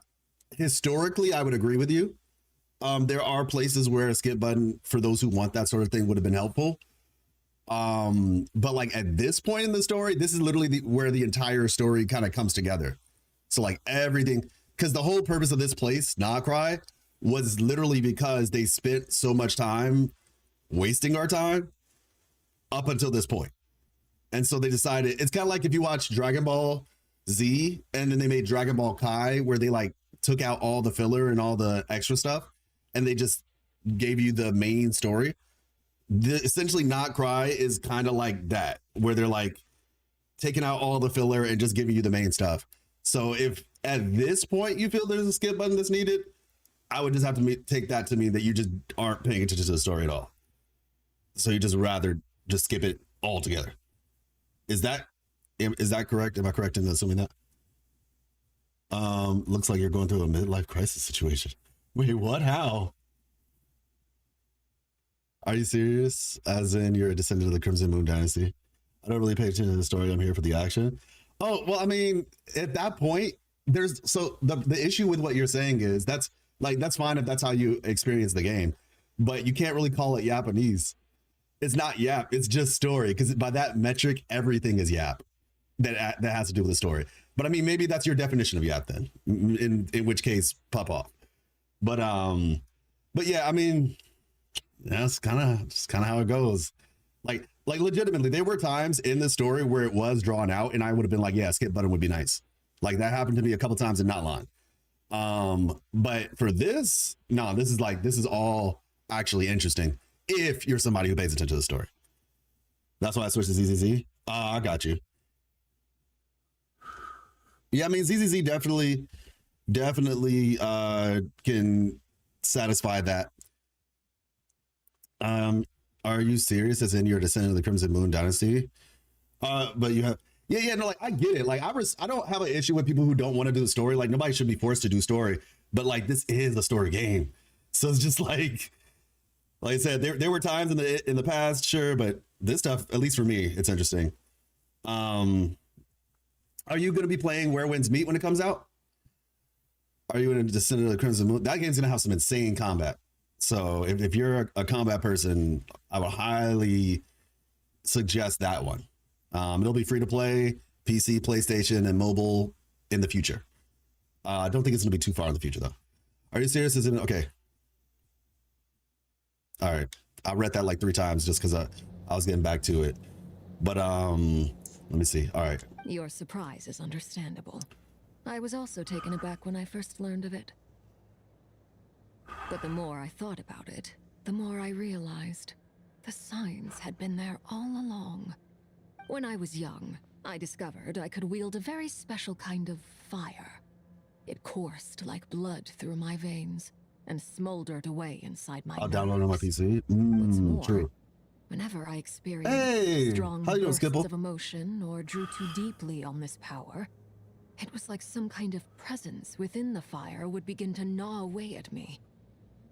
Speaker 1: historically I would agree with you. There are places where a skip button for those who want that sort of thing would have been helpful. But like at this point in the story, this is literally where the entire story kind of comes together. So like everything, because the whole purpose of this place, Na'Cry, was literally because they spent so much time wasting our time up until this point. And so they decided, it's kind of like if you watch Dragon Ball Z and then they made Dragon Ball Kai, where they like took out all the filler and all the extra stuff and they just gave you the main story. Essentially Na'Cry is kind of like that, where they're like taking out all the filler and just giving you the main stuff. So if at this point you feel there's a skip button that's needed, I would just have to take that to mean that you just aren't paying attention to the story at all. So you just rather just skip it altogether. Is that correct? Am I correct in assuming that? Looks like you're going through a midlife crisis situation. Wait, what? How? Are you serious? As in you're a descendant of the Crimson Moon dynasty? I don't really pay attention to the story. I'm here for the action. Oh, well, I mean, at that point, the issue with what you're saying is that's fine if that's how you experience the game, but you can't really call it Japanese. It's not Yap, it's just story, because by that metric, everything is Yap that has to do with the story. But I mean, maybe that's your definition of Yap then, in which case, pop off. But yeah, I mean, that's kind of how it goes. Like legitimately, there were times in the story where it was drawn out and I would have been like, yeah, skip button would be nice. Like that happened to me a couple times in Not Long. But for this, no, this is all actually interesting if you're somebody who pays attention to the story. That's why I switched to ZZZ. I got you. Yeah, I mean, ZZZ definitely can satisfy that. Are you serious? As in you're a descendant of the Crimson Moon dynasty? But you have, no, like I get it. Like I don't have an issue with people who don't want to do the story. Like nobody should be forced to do story. But like this is a story game, so it's just like I said, there were times in the past, sure, but this stuff, at least for me, it's interesting. Are you going to be playing Where Winds Meet when it comes out? Are you in a descendant of the Crimson Moon? That game's going to have some insane combat. So if you're a combat person, I would highly suggest that one. It'll be free to play, PC, PlayStation, and mobile in the future. I don't think it's going to be too far in the future, though. Are you serious? Is it okay? All right. I read that like 3 times just because I was getting back to it. But let me see. All right.
Speaker 18: Your surprise is understandable. I was also taken aback when I first learned of it. But the more I thought about it, the more I realized the signs had been there all along. When I was young, I discovered I could wield a very special kind of fire. It coursed like blood through my veins and smoldered away inside my
Speaker 1: I'll
Speaker 18: nerves.
Speaker 1: download on my PC.
Speaker 18: What's more,
Speaker 1: True.
Speaker 18: whenever I experienced strong
Speaker 1: how you doing,
Speaker 18: bursts
Speaker 1: Skipple?
Speaker 18: of emotion or drew too deeply on this power, it was like some kind of presence within the fire would begin to gnaw away at me,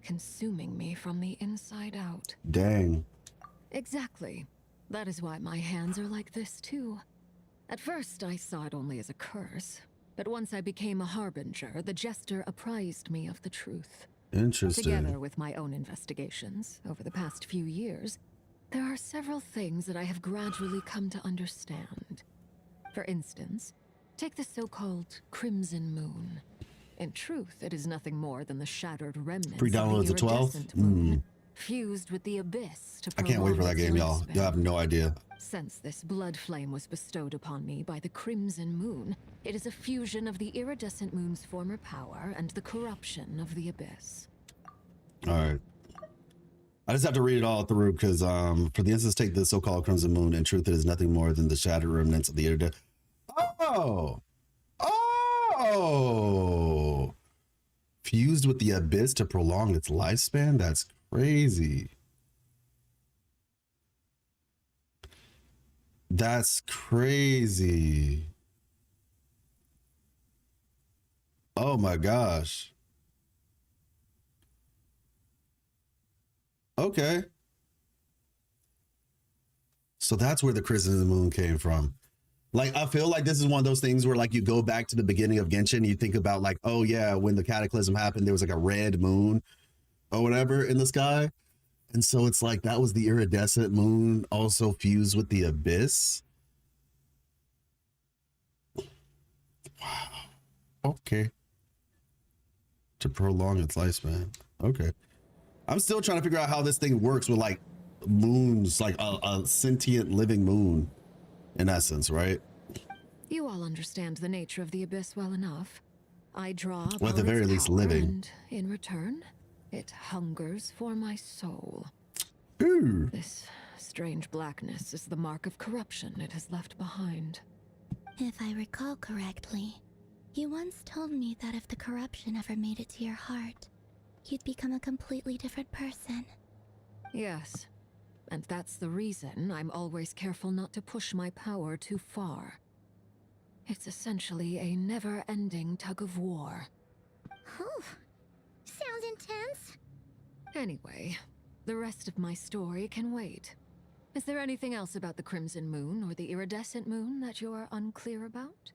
Speaker 18: consuming me from the inside out.
Speaker 1: Dang.
Speaker 18: Exactly. That is why my hands are like this too. At first, I saw it only as a curse, but once I became a harbinger, the jester apprised me of the truth.
Speaker 1: Interesting.
Speaker 18: Together with my own investigations over the past few years, there are several things that I have gradually come to understand. For instance, take the so-called Crimson Moon. In truth, it is nothing more than the shattered remnants
Speaker 1: Pre-download
Speaker 18: of the
Speaker 1: the 12th?
Speaker 18: iridescent moon, fused with the abyss to
Speaker 1: I can't wait for
Speaker 18: prolong
Speaker 1: that
Speaker 18: its
Speaker 1: game, y'all.
Speaker 18: lifespan.
Speaker 1: Y'all have no idea.
Speaker 18: Since this blood flame was bestowed upon me by the Crimson Moon, it is a fusion of the iridescent moon's former power and the corruption of the abyss.
Speaker 1: All right. I just have to read it all through because for the instance, take the so-called Crimson Moon. In truth, it is nothing more than the shattered remnants of the iridescent. Oh! Fused with the abyss to prolong its lifespan? That's crazy. That's crazy. Oh my gosh. Okay. So that's where the Crimson Moon came from. Like, I feel like this is one of those things where, like, you go back to the beginning of Genshin and you think about, like, oh yeah, when the cataclysm happened, there was like a red moon or whatever in the sky. And so it's like that was the iridescent moon also fused with the abyss. Wow. Okay. To prolong its lifespan. Okay. I'm still trying to figure out how this thing works with like moons, like a sentient living moon in essence, right?
Speaker 18: You all understand the nature of the abyss well enough. I draw
Speaker 1: Well, at
Speaker 18: upon
Speaker 1: the very
Speaker 18: its
Speaker 1: least,
Speaker 18: power,
Speaker 1: living.
Speaker 18: and in return, it hungers for my soul.
Speaker 1: Ooh.
Speaker 18: This strange blackness is the mark of corruption it has left behind.
Speaker 9: If I recall correctly, you once told me that if the corruption ever made it to your heart, you'd become a completely different person.
Speaker 18: Yes, and that's the reason I'm always careful not to push my power too far. It's essentially a never-ending tug of war.
Speaker 6: Oh, sounds intense.
Speaker 18: Anyway, the rest of my story can wait. Is there anything else about the Crimson Moon or the Iridescent Moon that you're unclear about?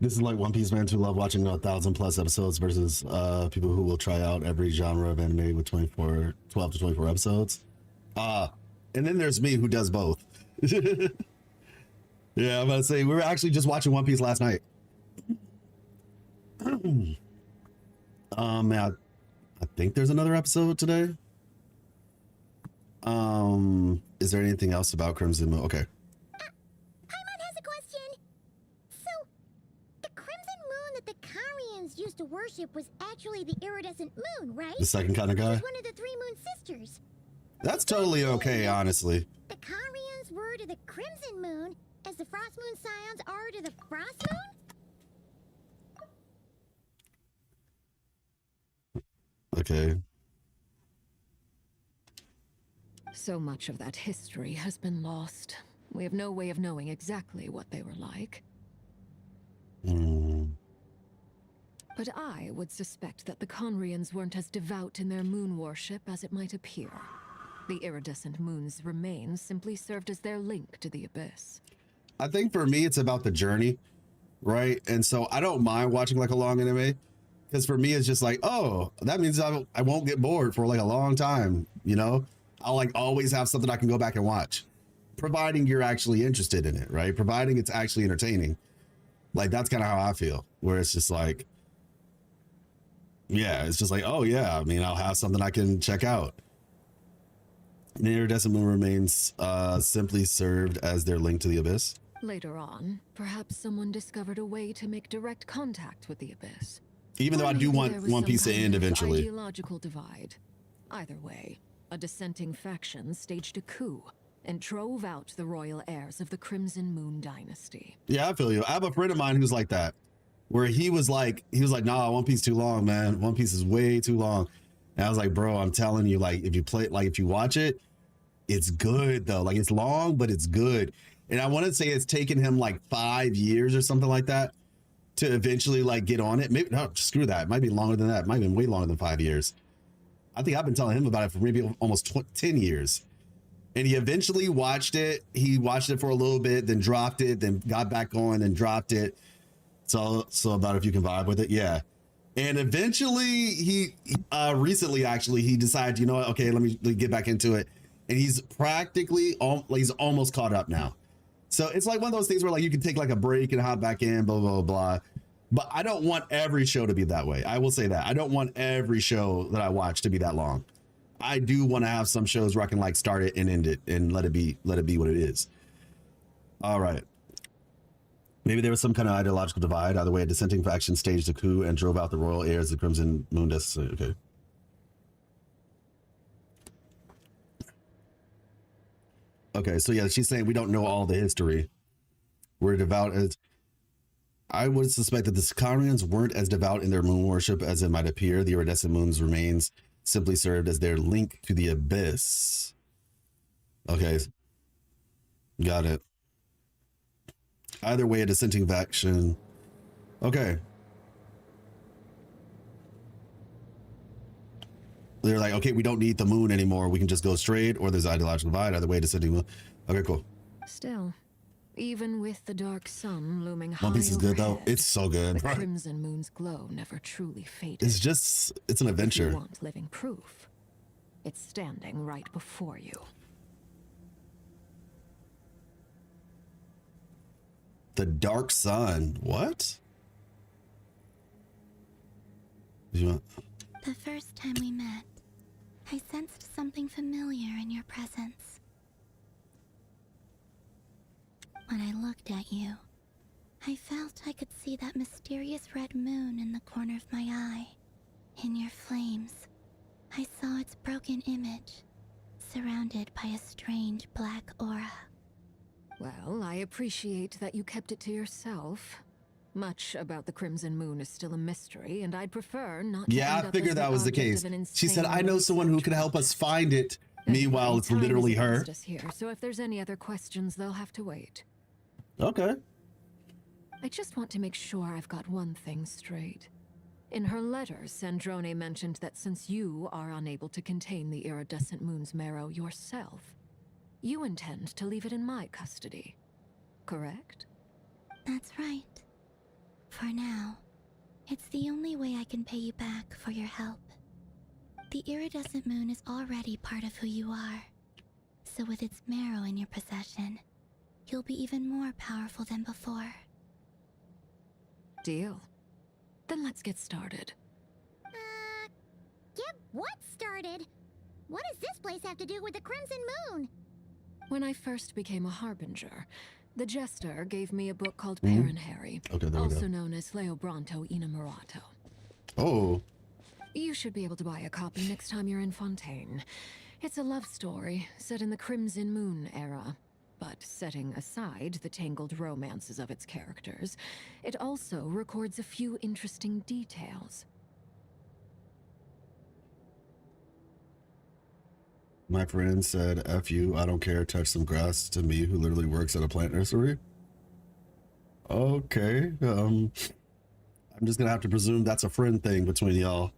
Speaker 1: This is like One Piece fans who love watching 1,000+ episodes versus people who will try out every genre of anime with 12 to 24 episodes. And then there's me who does both. Yeah, I'm about to say, we were actually just watching One Piece last night. I think there's another episode today. Is there anything else about Crimson Moon? Okay.
Speaker 6: Paimon has a question. So, the Crimson Moon that the Karians used to worship was actually the iridescent moon, right?
Speaker 1: The second kind of guy?
Speaker 6: Which is one of the three moon sisters.
Speaker 1: That's totally okay, honestly.
Speaker 6: The Karians were to the Crimson Moon as the Frost Moon Scions are to the Frost Moon?
Speaker 1: Okay.
Speaker 18: So much of that history has been lost. We have no way of knowing exactly what they were like. But I would suspect that the Conrians weren't as devout in their moon worship as it might appear. The iridescent moon's remains simply served as their link to the abyss.
Speaker 1: I think for me, it's about the journey, right? And so I don't mind watching like a long anime because for me, it's just like, oh, that means I won't get bored for like a long time, you know? I'll like always have something I can go back and watch, providing you're actually interested in it, right? Providing it's actually entertaining. Like, that's kind of how I feel, where it's just like, yeah, it's just like, oh yeah, I mean, I'll have something I can check out. And the iridescent moon remains simply served as their link to the abyss.
Speaker 18: Later on, perhaps someone discovered a way to make direct contact with the abyss.
Speaker 1: Even though I do want One Piece to end eventually.
Speaker 18: Ideological divide. Either way, a dissenting faction staged a coup and drove out the royal heirs of the Crimson Moon dynasty.
Speaker 1: Yeah, I feel you. I have a friend of mine who's like that, where he was like, nah, One Piece too long, man. One Piece is way too long. And I was like, bro, I'm telling you, like, if you watch it, it's good though. Like, it's long, but it's good. And I want to say it's taken him like 5 years or something like that to eventually like get on it. Maybe no, screw that. It might be longer than that. It might have been way longer than 5 years. I think I've been telling him about it for maybe almost 10 years. And he eventually watched it. He watched it for a little bit, then dropped it, then got back on and dropped it. So about if you can vibe with it. Yeah. And eventually he recently actually he decided, you know what? Okay, let me get back into it. And he's practically he's almost caught up now. So it's like one of those things where like you can take like a break and hop back in, blah, blah, blah. But I don't want every show to be that way. I will say that. I don't want every show that I watch to be that long. I do want to have some shows where I can like start it and end it and let it be what it is. All right. Maybe there was some kind of ideological divide. Either way, a dissenting faction staged a coup and drove out the royal heirs of the Crimson Moon. Okay. Okay, so yeah, she's saying we don't know all the history. We're devout as... I would suspect that the Sicarians weren't as devout in their moon worship as it might appear. The iridescent moon's remains simply served as their link to the abyss. Okay. Got it. Either way, a dissenting faction. Okay. They're like, okay, we don't need the moon anymore. We can just go straight, or there's ideological divide. Either way, dissenting moon. Okay, cool.
Speaker 18: Still, even with the dark sun looming high
Speaker 1: One Piece is good though.
Speaker 18: overhead,
Speaker 1: It's so good.
Speaker 18: the crimson moon's glow never truly faded.
Speaker 1: It's an
Speaker 18: If
Speaker 1: adventure.
Speaker 18: you want living proof, it's standing right before you.
Speaker 1: The dark sun. What? You
Speaker 9: The first time we met, I sensed something familiar in your presence. When I looked at you, I felt I could see that mysterious red moon in the corner of my eye. In your flames, I saw its broken image, surrounded by a strange black aura.
Speaker 18: Well, I appreciate that you kept it to yourself. Much about the Crimson Moon is still a mystery, and I'd prefer not to
Speaker 1: Yeah,
Speaker 18: end
Speaker 1: I
Speaker 18: up
Speaker 1: figured
Speaker 18: as
Speaker 1: that was the
Speaker 18: object
Speaker 1: case.
Speaker 18: of an
Speaker 1: She said,
Speaker 18: insane
Speaker 1: I know someone who can help us find it. Meanwhile, it's
Speaker 18: Time is
Speaker 1: literally her.
Speaker 18: against us here, so if there's any other questions, they'll have to wait.
Speaker 1: Okay.
Speaker 18: I just want to make sure I've got one thing straight. In her letter, Sandrone mentioned that since you are unable to contain the iridescent moon's marrow yourself, you intend to leave it in my custody. Correct?
Speaker 9: That's right. For now, it's the only way I can pay you back for your help. The iridescent moon is already part of who you are, so with its marrow in your possession, you'll be even more powerful than before.
Speaker 18: Deal. Then let's get started.
Speaker 6: Get what started? What does this place have to do with the Crimson Moon?
Speaker 18: When I first became a harbinger, the Jester gave me a book called Paranhari,
Speaker 1: Okay, there we
Speaker 18: also
Speaker 1: go.
Speaker 18: known as Leobranto Inamorato.
Speaker 1: Oh.
Speaker 18: You should be able to buy a copy next time you're in Fontaine. It's a love story set in the Crimson Moon era. But setting aside the tangled romances of its characters, it also records a few interesting details.
Speaker 1: My friend said, F you, I don't care, touch some grass to me who literally works at a plant nursery. Okay. I'm just gonna have to presume that's a friend thing between y'all.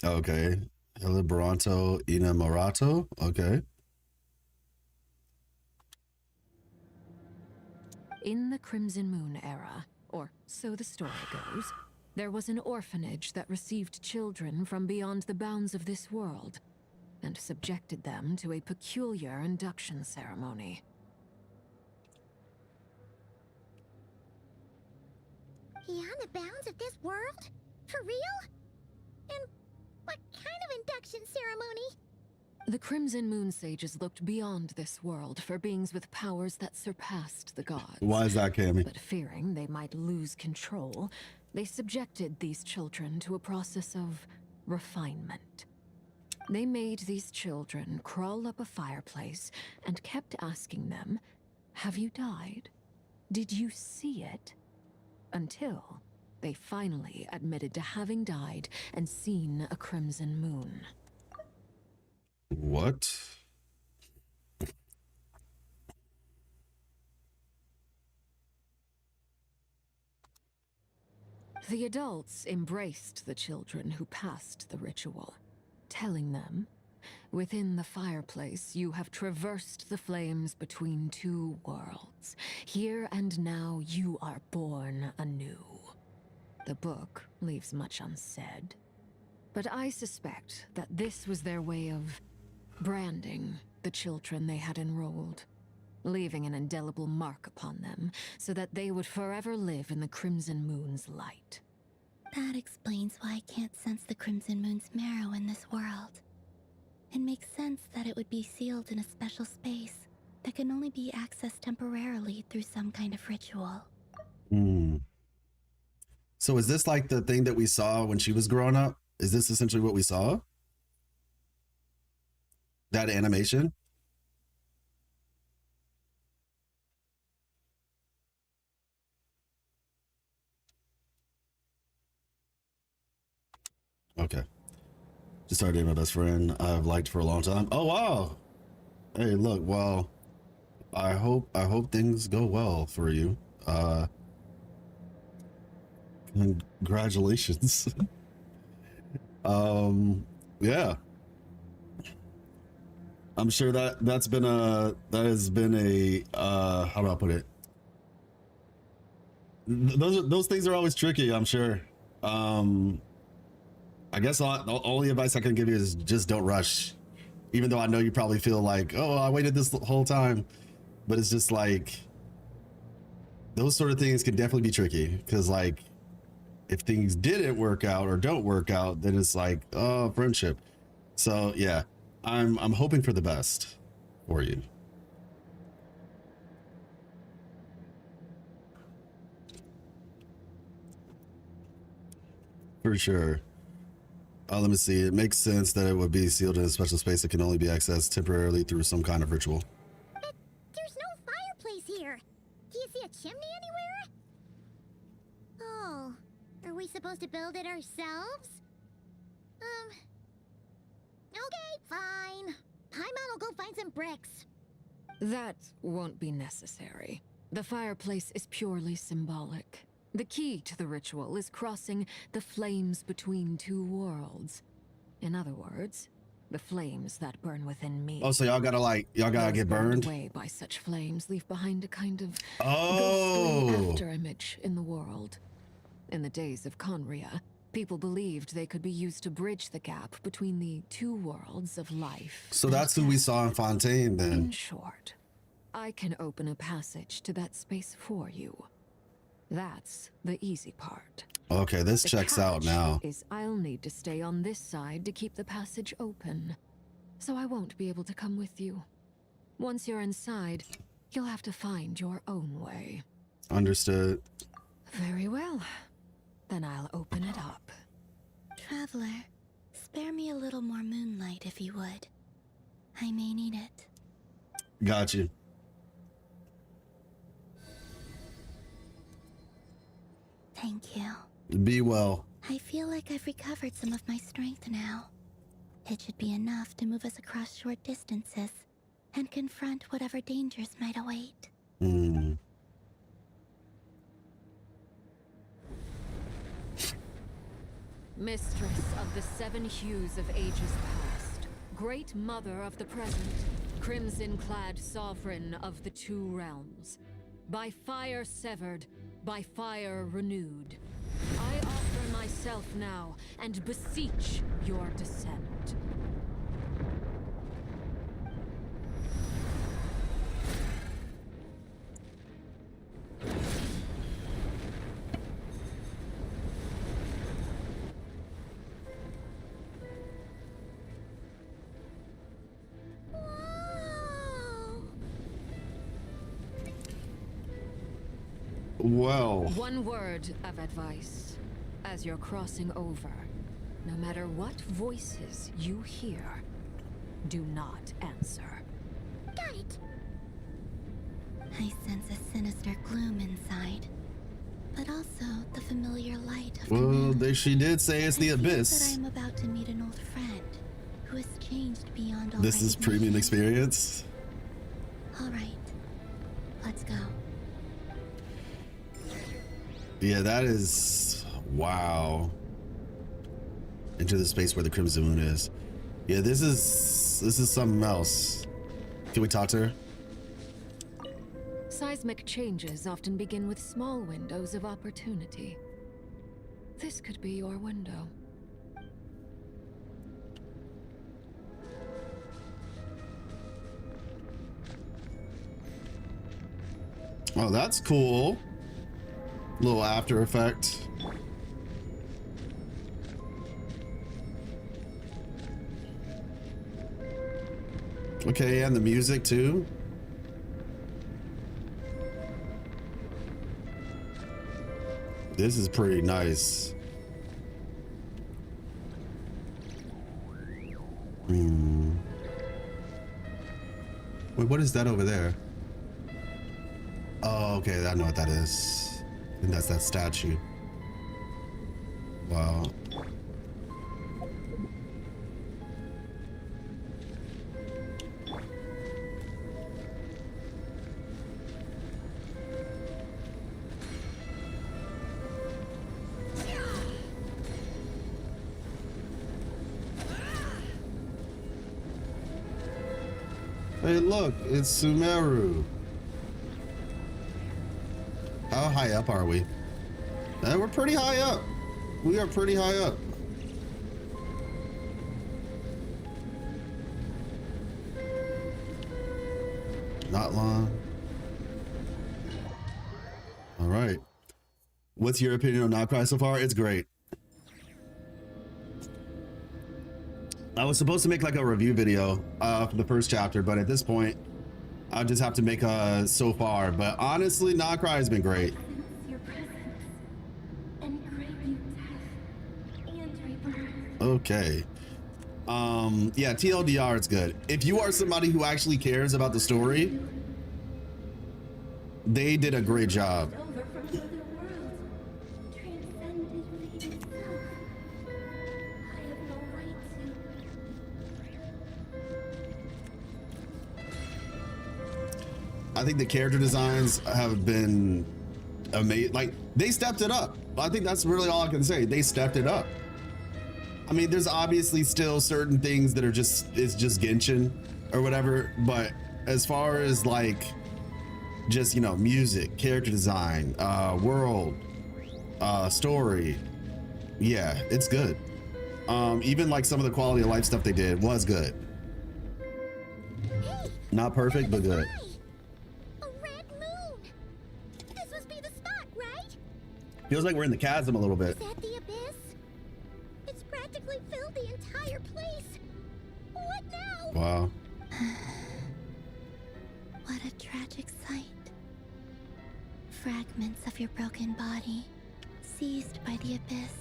Speaker 1: Okay. Eliberanto Inamorato. Okay.
Speaker 18: In the Crimson Moon era, or so the story goes, there was an orphanage that received children from beyond the bounds of this world, and subjected them to a peculiar induction ceremony.
Speaker 6: Beyond the bounds of this world? For real? And what kind of induction ceremony?
Speaker 18: The Crimson Moon sages looked beyond this world for beings with powers that surpassed the gods.
Speaker 1: Why is that, Cammy?
Speaker 18: But fearing they might lose control, they subjected these children to a process of refinement. They made these children crawl up a fireplace and kept asking them, "Have you died? Did you see it?" Until they finally admitted to having died and seen a crimson moon.
Speaker 1: What?
Speaker 18: The adults embraced the children who passed the ritual, telling them, "Within the fireplace, you have traversed the flames between two worlds. Here and now, you are born anew." The book leaves much unsaid, but I suspect that this was their way of branding the children they had enrolled, leaving an indelible mark upon them so that they would forever live in the Crimson Moon's light.
Speaker 9: That explains why I can't sense the Crimson Moon's marrow in this world. It makes sense that it would be sealed in a special space that can only be accessed temporarily through some kind of ritual.
Speaker 1: Hmm. So is this like the thing that we saw when she was growing up? Is this essentially what we saw? That animation? Okay. Just started dating my best friend I've liked for a long time. Oh wow. Hey, look, well, I hope things go well for you. Congratulations. Yeah. I'm sure that has been a how do I put it? Those things are always tricky, I'm sure. I guess the only advice I can give you is just don't rush. Even though I know you probably feel like, oh, I waited this whole time, but it's just like those sort of things can definitely be tricky because like if things didn't work out or don't work out, then it's like, oh, friendship. So yeah, I'm hoping for the best for you. For sure. Let me see. It makes sense that it would be sealed in a special space that can only be accessed temporarily through some kind of ritual.
Speaker 6: But there's no fireplace here. Do you see a chimney anywhere? Oh, are we supposed to build it ourselves? Okay, fine. Paimon will go find some bricks.
Speaker 18: That won't be necessary. The fireplace is purely symbolic. The key to the ritual is crossing the flames between two worlds. In other words, the flames that burn within me.
Speaker 1: Oh, so y'all gotta get burned?
Speaker 18: Away by such flames leave behind a kind of
Speaker 1: ghostly
Speaker 18: afterimage in the world. In the days of Conria, people believed they could be used to bridge the gap between the two worlds of life.
Speaker 1: So that's who we saw in Fontaine then.
Speaker 18: In short, I can open a passage to that space for you. That's the easy part.
Speaker 1: Okay, this checks out now.
Speaker 18: I'll need to stay on this side to keep the passage open. So I won't be able to come with you. Once you're inside, you'll have to find your own way.
Speaker 1: Understood.
Speaker 18: Very well. Then I'll open it up.
Speaker 9: Traveler, spare me a little more moonlight if you would. I may need it.
Speaker 1: Got you.
Speaker 9: Thank you.
Speaker 1: Be well.
Speaker 9: I feel like I've recovered some of my strength now. It should be enough to move us across short distances and confront whatever dangers might await.
Speaker 18: Mistress of the seven hues of ages past, great mother of the present, crimson-clad sovereign of the two realms, by fire severed, by fire renewed, I offer myself now and beseech your descent.
Speaker 1: Well.
Speaker 18: One word of advice. As you're crossing over, no matter what voices you hear, do not answer.
Speaker 6: Got it.
Speaker 9: I sense a sinister gloom inside, but also the familiar light of
Speaker 1: She did say it's the abyss.
Speaker 9: That I'm about to meet an old friend who has changed beyond all
Speaker 1: This is premium experience.
Speaker 9: All right, let's go.
Speaker 1: Yeah, that is wow. Into the space where the Crimson Moon is. Yeah, this is something else. Can we talk to her?
Speaker 18: Seismic changes often begin with small windows of opportunity. This could be your window.
Speaker 1: Oh, that's cool. Little after effect. Okay, and the music too. This is pretty nice. Wait, what is that over there? Oh, okay, I know what that is. And that's that statue. Wow. Hey, look, it's Sumeru. How high up are we? We're pretty high up. We are pretty high up. Not long. All right. What's your opinion on Not Cry so far? It's great. I was supposed to make like a review video for the first chapter, but at this point, I just have to make a so far. But honestly, Not Cry has been great. Okay. Yeah, TLDR, it's good. If you are somebody who actually cares about the story, they did a great job. I think the character designs have been amazing. Like, they stepped it up. I think that's really all I can say. They stepped it up. I mean, there's obviously still certain things that are just, it's just Genshin or whatever. But as far as like, just, you know, music, character design, world, story, yeah, it's good. Even like some of the quality of life stuff they did was good. Not perfect, but good. Feels like we're in the chasm a little bit.
Speaker 6: Is that the abyss? It's practically filled the entire place. What now?
Speaker 1: Wow.
Speaker 9: What a tragic sight. Fragments of your broken body, seized by the abyss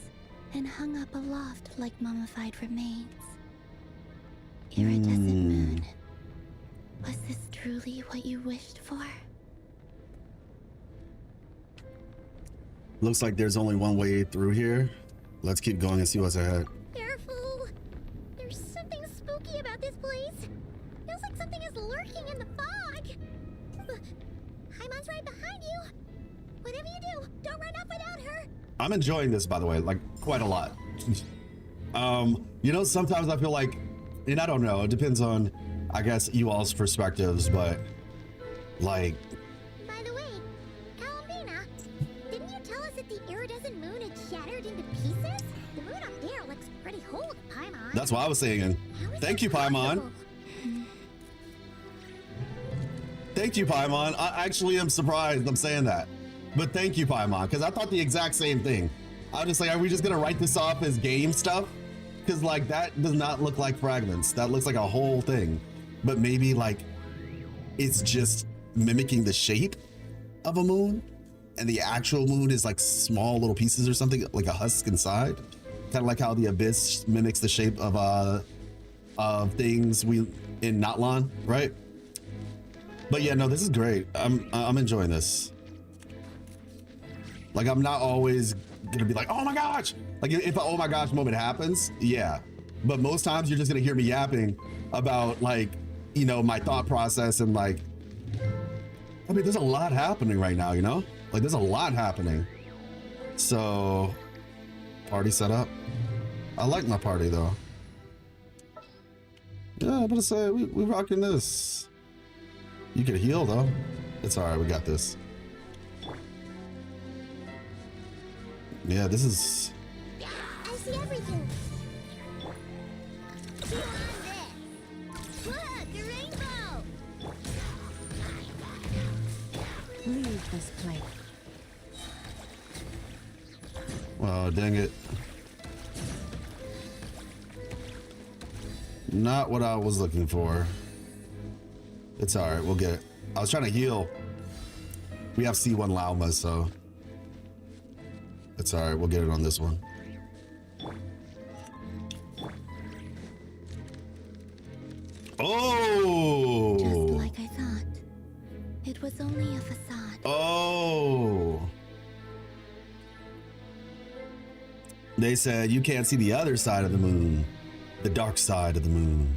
Speaker 9: and hung up aloft like mummified remains. Iridescent moon. Was this truly what you wished for?
Speaker 1: Looks like there's only one way through here. Let's keep going and see what's ahead.
Speaker 6: Careful. There's something spooky about this place. Feels like something is lurking in the fog. Haimon's right behind you. Whatever you do, don't run off without her.
Speaker 1: I'm enjoying this, by the way, like quite a lot. You know, sometimes I feel like, and I don't know, it depends on, I guess, you all's perspectives, but like,
Speaker 6: By the way, Kalambina, didn't you tell us that the iridescent moon had shattered into pieces? The moon up there looks pretty whole to Paimon.
Speaker 1: that's what I was saying. Thank you, Paimon. Thank you, Paimon. I actually am surprised I'm saying that. But thank you, Paimon, because I thought the exact same thing. I was just like, are we just gonna write this off as game stuff? Because like that does not look like fragments. That looks like a whole thing. But maybe like it's just mimicking the shape of a moon, and the actual moon is like small little pieces or something, like a husk inside. Kind of like how the abyss mimics the shape of things we in Natlan, right? But yeah, no, this is great. I'm enjoying this. Like, I'm not always gonna be like, oh my gosh, like if an oh my gosh moment happens, yeah, but most times you're just gonna hear me yapping about, like, you know, my thought process, and like, I mean, there's a lot happening right now, you know, like there's a lot happening. So party set up. I like my party though. Yeah, I'm gonna say we rocking this. You can heal though. It's all right, we got this. Yeah, this is...
Speaker 6: I see everything. Beyond this. Look, a rainbow.
Speaker 3: Leave
Speaker 13: this place.
Speaker 1: Oh, dang it. Not what I was looking for. It's all right. We'll get it. I was trying to heal. We have C1 Lauma, so it's all right. We'll get it on this one. Oh!
Speaker 9: Just like I thought. It was only a facade.
Speaker 1: Oh! They said you can't see the other side of the moon. The dark side of the moon.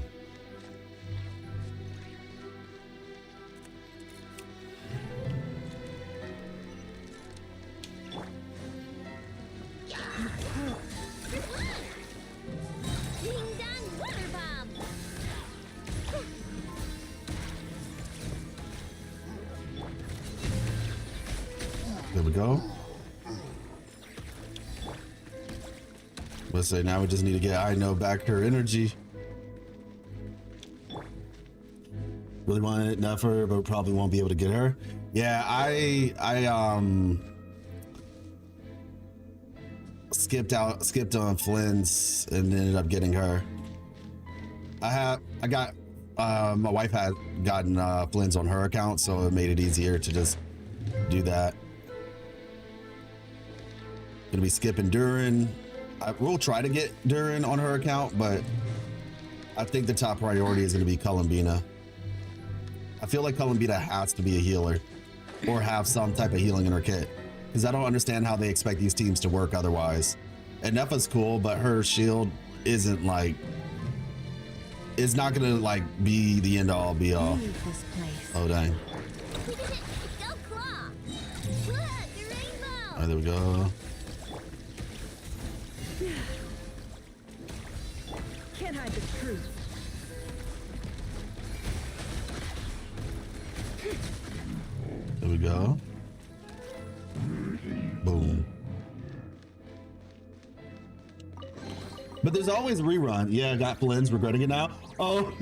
Speaker 1: There we go. Let's say now we just need to get I know back her energy. Really want it, Nefer, but probably won't be able to get her. Yeah, I skipped on Flynn's and ended up getting her. My wife had gotten Flynn's on her account, so it made it easier to just do that. Gonna be skipping Durin. I will try to get Durin on her account, but I think the top priority is gonna be Columbina. I feel like Columbina has to be a healer or have some type of healing in her kit, because I don't understand how they expect these teams to work otherwise. And Nefa's cool, but her shield isn't like, it's not gonna like be the end all be all. Oh dang. All right, there we go.
Speaker 11: Can't hide the truth.
Speaker 1: There we go. Boom. But there's always a rerun. Yeah, I got Flynn's, regretting it now. Oh,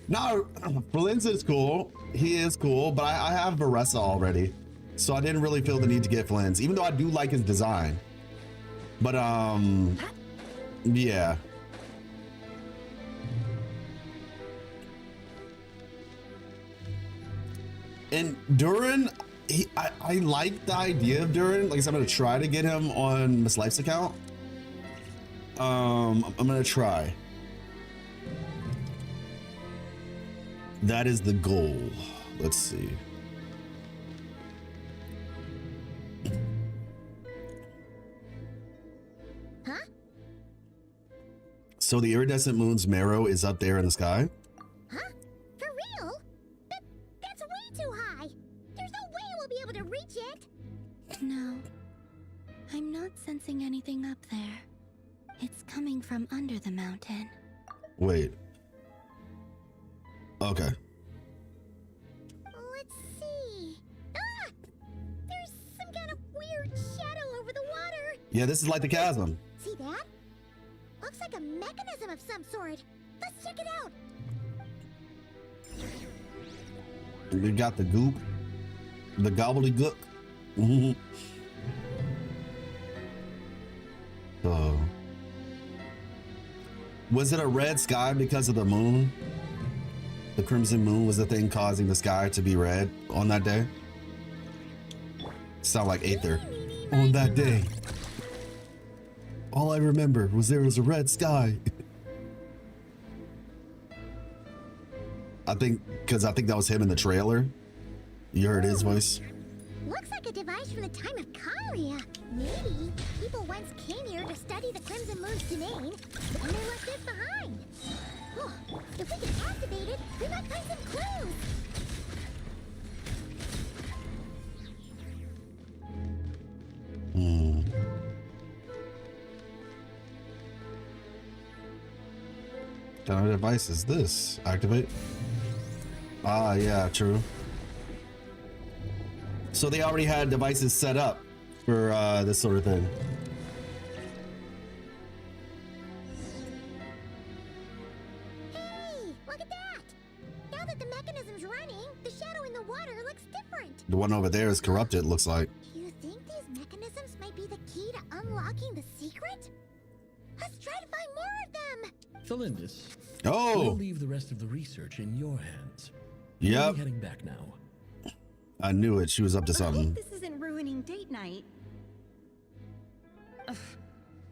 Speaker 1: no, Flynn's is cool. He is cool, but I have Varessa already. So I didn't really feel the need to get Flynn's, even though I do like his design. But, yeah. And Durin, I like the idea of Durin. Like I said, I'm gonna try to get him on Miss Life's account. I'm gonna try. That is the goal. Let's see.
Speaker 6: Huh?
Speaker 1: So the iridescent moon's marrow is up there in the sky?
Speaker 6: Huh? For real? That's way too high. There's no way we'll be able to reach it.
Speaker 9: No. I'm not sensing anything up there. It's coming from under the mountain.
Speaker 1: Wait. Okay.
Speaker 6: Let's see. Ah! There's some kind of weird shadow over the water.
Speaker 1: Yeah, this is like the chasm.
Speaker 6: See that? Looks like a mechanism of some sort. Let's check it out.
Speaker 1: We got the goop, the gobbledygook. So, was it a red sky because of the moon? The crimson moon was the thing causing the sky to be red on that day? Sound like Aether. On that day, all I remember was there was a red sky. I think that was him in the trailer. You heard his voice.
Speaker 6: Looks like a device from the time of Kalia. Maybe people once came here to study the Crimson Moon's domain, and they left this behind. Oh, if we can activate it, we might find some clues.
Speaker 1: What kind of device is this? Activate? Ah, yeah, true. So they already had devices set up for this sort of thing.
Speaker 6: Hey, look at that! Now that the mechanism's running, the shadow in the water looks different.
Speaker 1: The one over there is corrupted, looks like.
Speaker 6: Do you think these mechanisms might be the key to unlocking the secret? Let's try to find more of them.
Speaker 21: Thalindis.
Speaker 1: Oh!
Speaker 21: We'll leave the rest of the research in your hands.
Speaker 1: Yep.
Speaker 21: We'll be heading back now.
Speaker 1: I knew it. She was up to something.
Speaker 22: This isn't ruining date night.
Speaker 13: Ugh.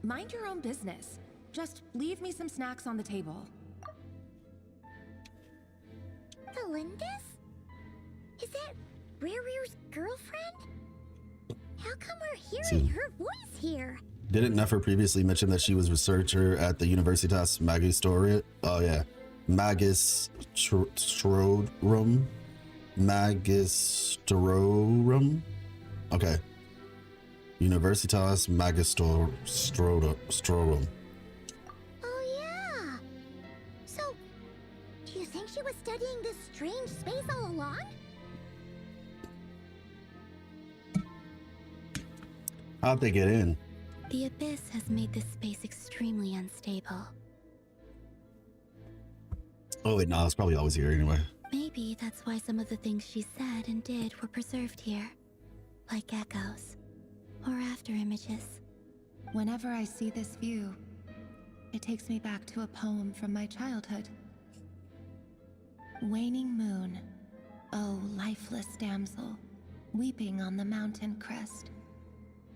Speaker 13: Mind your own business. Just leave me some snacks on the table.
Speaker 6: Thalindis? Is that Rare's girlfriend? How come we're hearing her voice here?
Speaker 1: Didn't Nefer previously mention that she was researcher at the Universitas Magistorium? Oh yeah, Magistrorum. Magistrorum. Okay. Universitas Magistrorum.
Speaker 6: Oh yeah. So, do you think she was studying this strange space all along?
Speaker 1: How'd they get in?
Speaker 9: The Abyss has made this space extremely unstable.
Speaker 1: Oh wait, no, it's probably always here anyway.
Speaker 9: Maybe that's why some of the things she said and did were preserved here. Like echoes. Or after images.
Speaker 13: Whenever I see this view, it takes me back to a poem from my childhood. Waning moon, oh lifeless damsel, weeping on the mountain crest.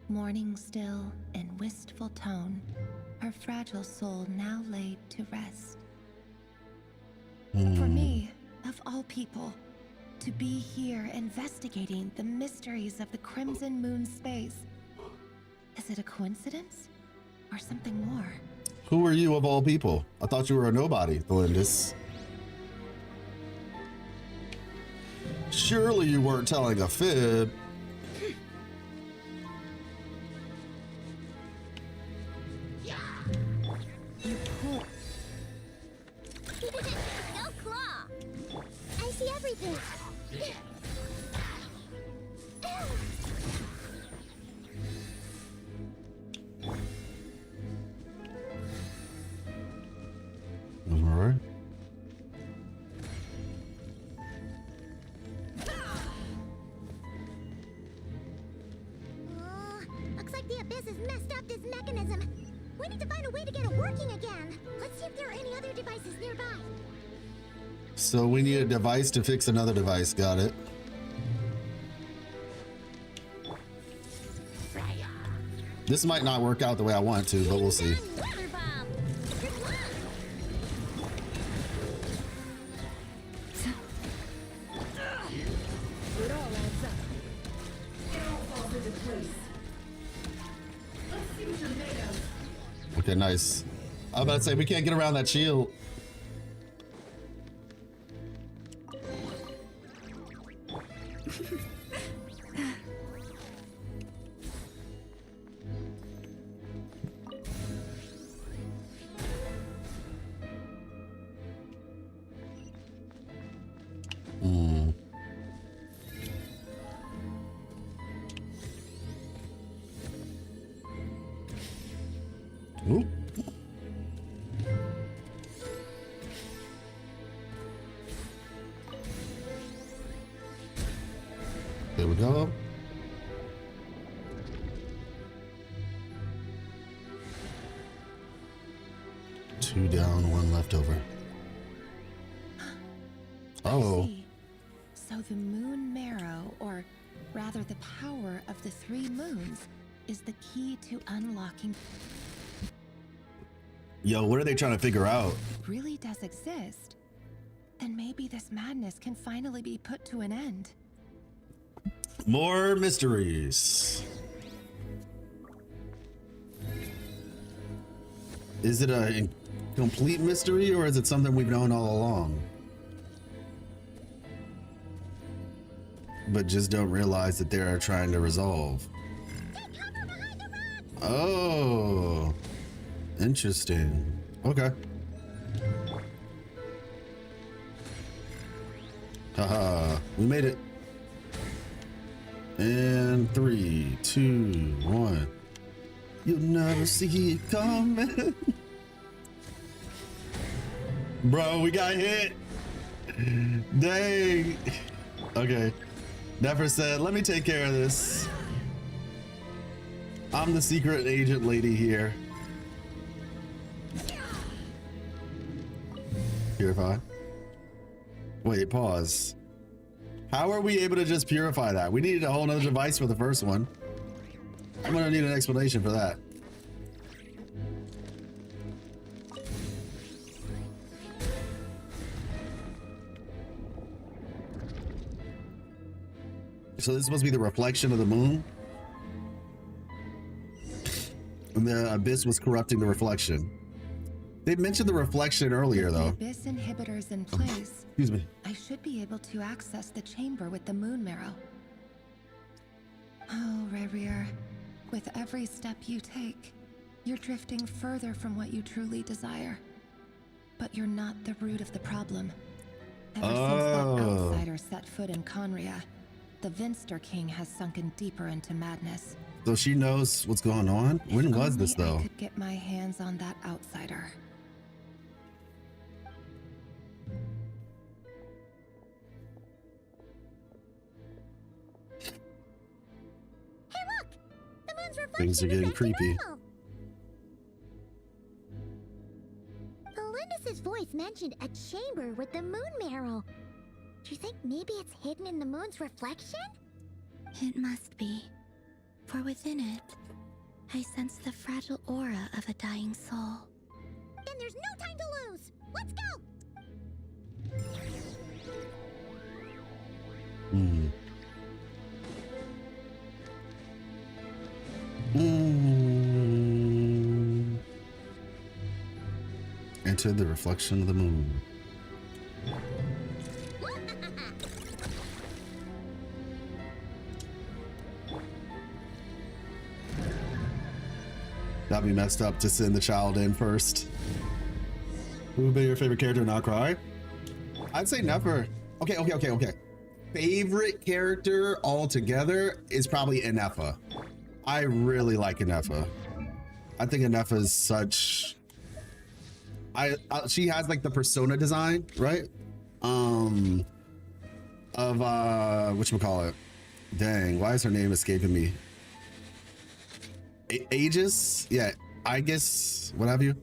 Speaker 13: Mourning still in wistful tone, her fragile soul now laid to rest. For me, of all people, to be here investigating the mysteries of the Crimson Moon space. Is it a coincidence or something more?
Speaker 1: Who are you of all people? I thought you were a nobody, Thalindis. Surely you weren't telling a fib.
Speaker 6: No claw. I see everything.
Speaker 1: All right.
Speaker 6: Looks like the Abyss has messed up this mechanism. We need to find a way to get it working again. Let's see if there are any other devices nearby.
Speaker 1: So we need a device to fix another device. Got it. This might not work out the way I want to, but we'll see.
Speaker 11: It all adds up. It all falls into place. Let's see what you're made of.
Speaker 1: Okay, nice. I was about to say, we can't get around that shield. Oop. There we go. Two down, one left over. Oh.
Speaker 13: So the moon marrow, or rather the power of the three moons, is the key to unlocking.
Speaker 1: Yo, what are they trying to figure out?
Speaker 13: Really does exist. Then maybe this madness can finally be put to an end.
Speaker 1: More mysteries. Is it a complete mystery, or is it something we've known all along? But just don't realize that they're trying to resolve. Oh, interesting. Okay. Haha, we made it. And 3, 2, 1. You'll never see it coming. Bro, we got hit. Dang. Okay. Nefer said, let me take care of this. I'm the secret agent lady here. Purify. Wait, pause. How are we able to just purify that? We needed a whole nother device for the first one. I'm gonna need an explanation for that. So this is supposed to be the reflection of the moon? And the abyss was corrupting the reflection. They mentioned the reflection earlier, though.
Speaker 13: With the abyss inhibitors in place,
Speaker 1: Excuse me.
Speaker 13: I should be able to access the chamber with the moon marrow. Oh, Rerir, with every step you take, you're drifting further from what you truly desire. But you're not the root of the problem. Ever since that outsider set foot in Conria, the Vinster King has sunken deeper into madness.
Speaker 1: So she knows what's going on? When was this, though?
Speaker 13: I could get my hands on that outsider.
Speaker 6: Hey, look! The moon's reflection
Speaker 1: Things are
Speaker 6: is
Speaker 1: getting
Speaker 6: back to
Speaker 1: creepy.
Speaker 6: normal. Belindis' voice mentioned a chamber with the moon marrow. Do you think maybe it's hidden in the moon's reflection?
Speaker 9: It must be. For within it, I sense the fragile aura of a dying soul.
Speaker 6: Then there's no time to lose! Let's go!
Speaker 1: Hmm. Enter the reflection of the moon. That'd be messed up to send the child in first. Who would be your favorite character in Not Cry? I'd say Nefer. Okay. Favorite character altogether is probably Nefer. I really like Nefer. I think Nefer is such... she has like the persona design, right? Of whatchamacallit? Dang, why is her name escaping me? Aegis? Yeah, I guess, what have you?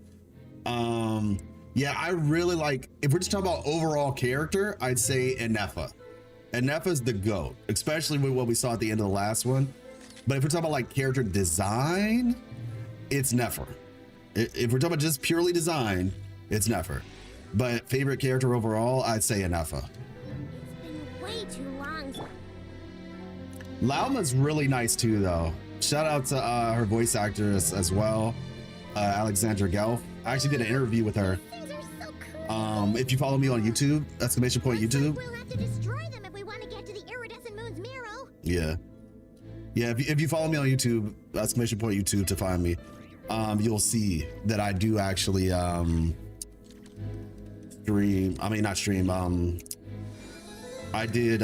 Speaker 1: Yeah, I really like, if we're just talking about overall character, I'd say Nefer. Nefer's the GOAT, especially with what we saw at the end of the last one. But if we're talking about like character design, it's Nefer. If we're talking about just purely design, it's Nefer. But favorite character overall, I'd say Nefer.
Speaker 6: It's been way too long.
Speaker 1: Lauma's really nice too, though. Shout out to her voice actress as well, Alexandra Gelf. I actually did an interview with her. If you follow me on YouTube, !YouTube.
Speaker 6: We'll have to destroy them if we want to get to the iridescent moon's marrow.
Speaker 1: Yeah. If you follow me on YouTube, !YouTube to find me, you'll see that I do actually stream. I mean, not stream. I did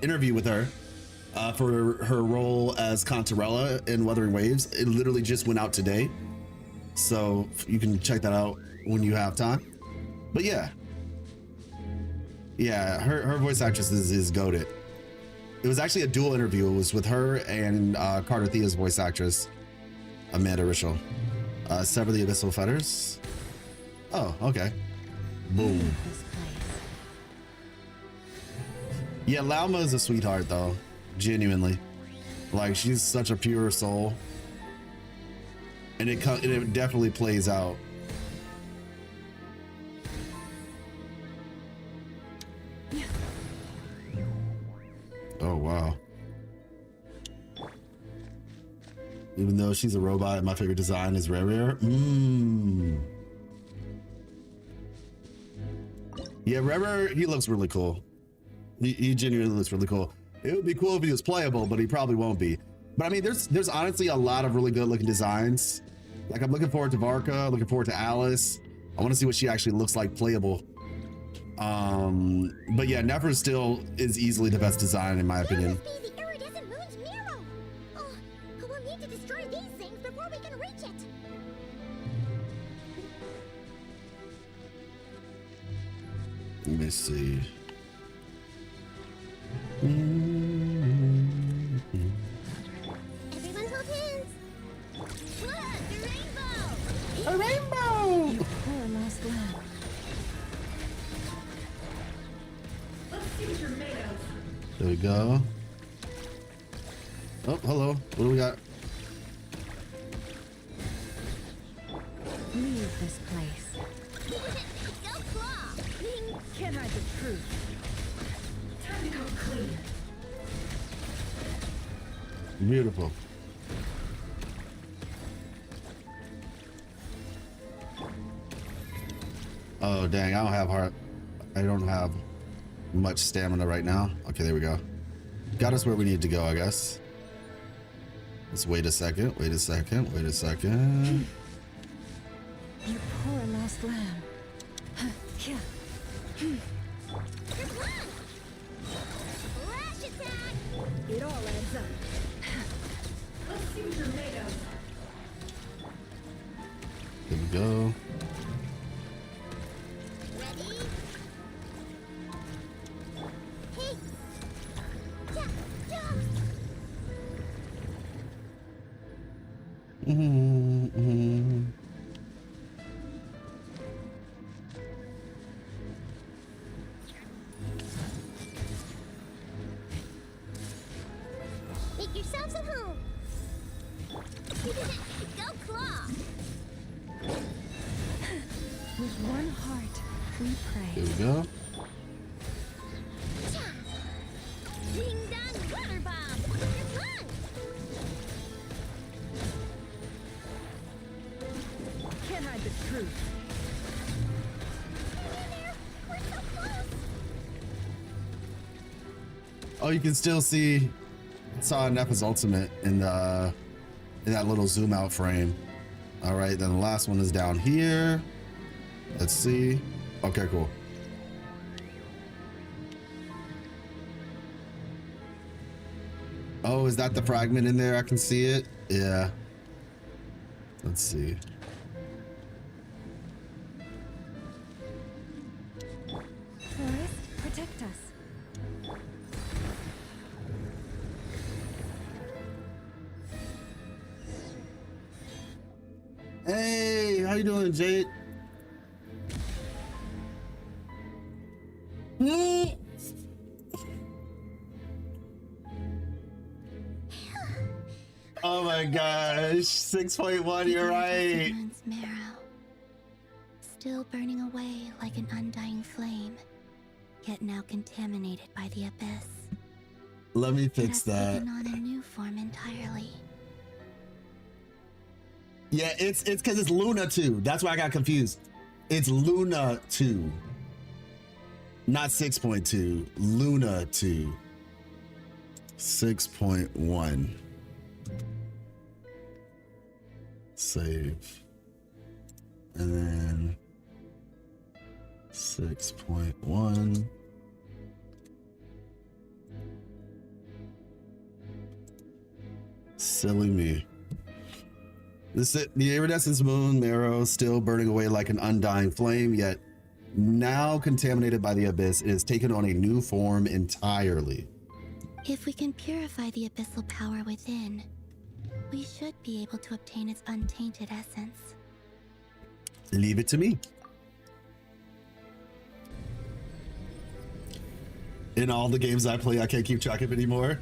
Speaker 1: interview with her for her role as Contarella in Wuthering Waves. It literally just went out today, so you can check that out when you have time. But yeah, her voice actress is goated. It was actually a dual interview. It was with her and Carter Thea's voice actress, Amanda Rischel. Sever the Abyssal Fetters. Oh, okay. Boom. Yeah, Lauma is a sweetheart, though. Genuinely. Like, she's such a pure soul. And it definitely plays out. Oh, wow. Even though she's a robot, my favorite design is Rerir. Yeah, Rerir, he looks really cool. He genuinely looks really cool. It would be cool if he was playable, but he probably won't be. But I mean, there's honestly a lot of really good looking designs. Like, I'm looking forward to Varka, looking forward to Alice. I want to see what she actually looks like playable. But yeah, Nefer still is easily the best design in my opinion.
Speaker 6: The iridescent moon's marrow. Oh, we'll need to destroy these things before we can reach it.
Speaker 1: Let me see. There we go. Oh, hello. What do we got?
Speaker 3: Leave this place.
Speaker 6: Go claw!
Speaker 11: Can't hide the truth. Time to go clean.
Speaker 1: Beautiful. Oh, dang. I don't have heart. I don't have much stamina right now. Okay, there we go. Got us where we need to go, I guess. Let's wait a second. Wait a second. Wait a second.
Speaker 3: You poor lost lamb. Yeah.
Speaker 6: Lash attack!
Speaker 11: It all adds up. Let's see what you're made of.
Speaker 1: There we go.
Speaker 6: Ready? Hey! Yeah, jump! Make yourselves at home. Go claw!
Speaker 3: With one heart, we pray.
Speaker 1: There we go.
Speaker 6: Ding dong water bomb! Good luck!
Speaker 11: Can't hide the truth.
Speaker 6: We're so close!
Speaker 1: Oh, you can still see. Saw Nefer's ultimate in that little zoom out frame. All right, then the last one is down here. Let's see. Okay, cool. Oh, is that the fragment in there? I can see it. Yeah. Let's see.
Speaker 3: Forest, protect us.
Speaker 1: Hey, how you doing, Jade? Oh my gosh, 6.1, you're right.
Speaker 9: Moon's marrow, still burning away like an undying flame, yet now contaminated by the abyss.
Speaker 1: Let me
Speaker 9: It
Speaker 1: fix
Speaker 9: has
Speaker 1: that.
Speaker 9: taken on a new form entirely.
Speaker 1: Yeah, it's because it's Luna 2. That's why I got confused. It's Luna 2. Not 6.2. Luna 2. 6.1. Save. And then 6.1. Silly me. The iridescent moon marrow still burning away like an undying flame, yet now contaminated by the abyss, it has taken on a new form entirely.
Speaker 9: If we can purify the abyssal power within, we should be able to obtain its untainted essence.
Speaker 1: Leave it to me. In all the games I play, I can't keep track of anymore.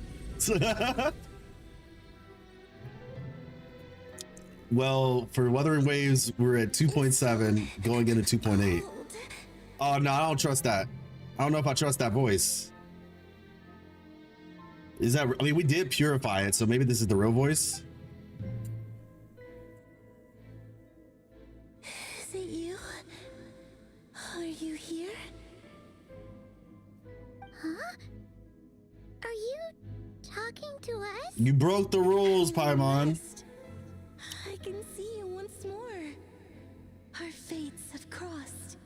Speaker 1: Well, for Wuthering Waves, we're at 2.7, going into 2.8. Oh, no, I don't trust that. I don't know if I trust that voice. Is that, I mean, we did purify it, so maybe this is the real voice.
Speaker 9: Is it you? Are you here?
Speaker 6: Huh? Are you talking to us?
Speaker 1: You broke the rules, Paimon.
Speaker 9: I can see you once more. Our fates have crossed,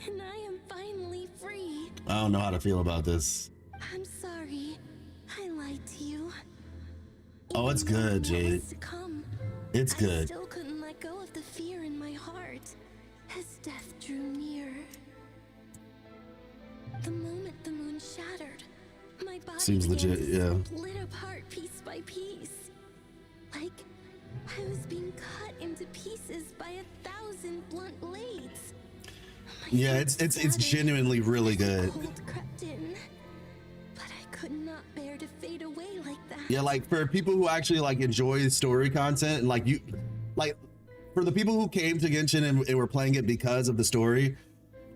Speaker 9: and I am finally free.
Speaker 1: I don't know how to feel about this.
Speaker 9: I'm sorry. I lied to you.
Speaker 1: Oh, it's good, Jade. It's
Speaker 9: I
Speaker 1: good.
Speaker 9: still couldn't let go of the fear in my heart as death drew near. The moment the moon shattered, my body
Speaker 1: Seems
Speaker 9: began
Speaker 1: legit,
Speaker 9: to
Speaker 1: yeah.
Speaker 9: split apart piece by piece. Like I was being cut into pieces by 1,000 blunt blades.
Speaker 1: Yeah, it's genuinely really good.
Speaker 9: Cold crept in, but I could not
Speaker 1: Yeah, like for people who actually like enjoy story content and like for the people who came to Genshin and were playing it because of the story,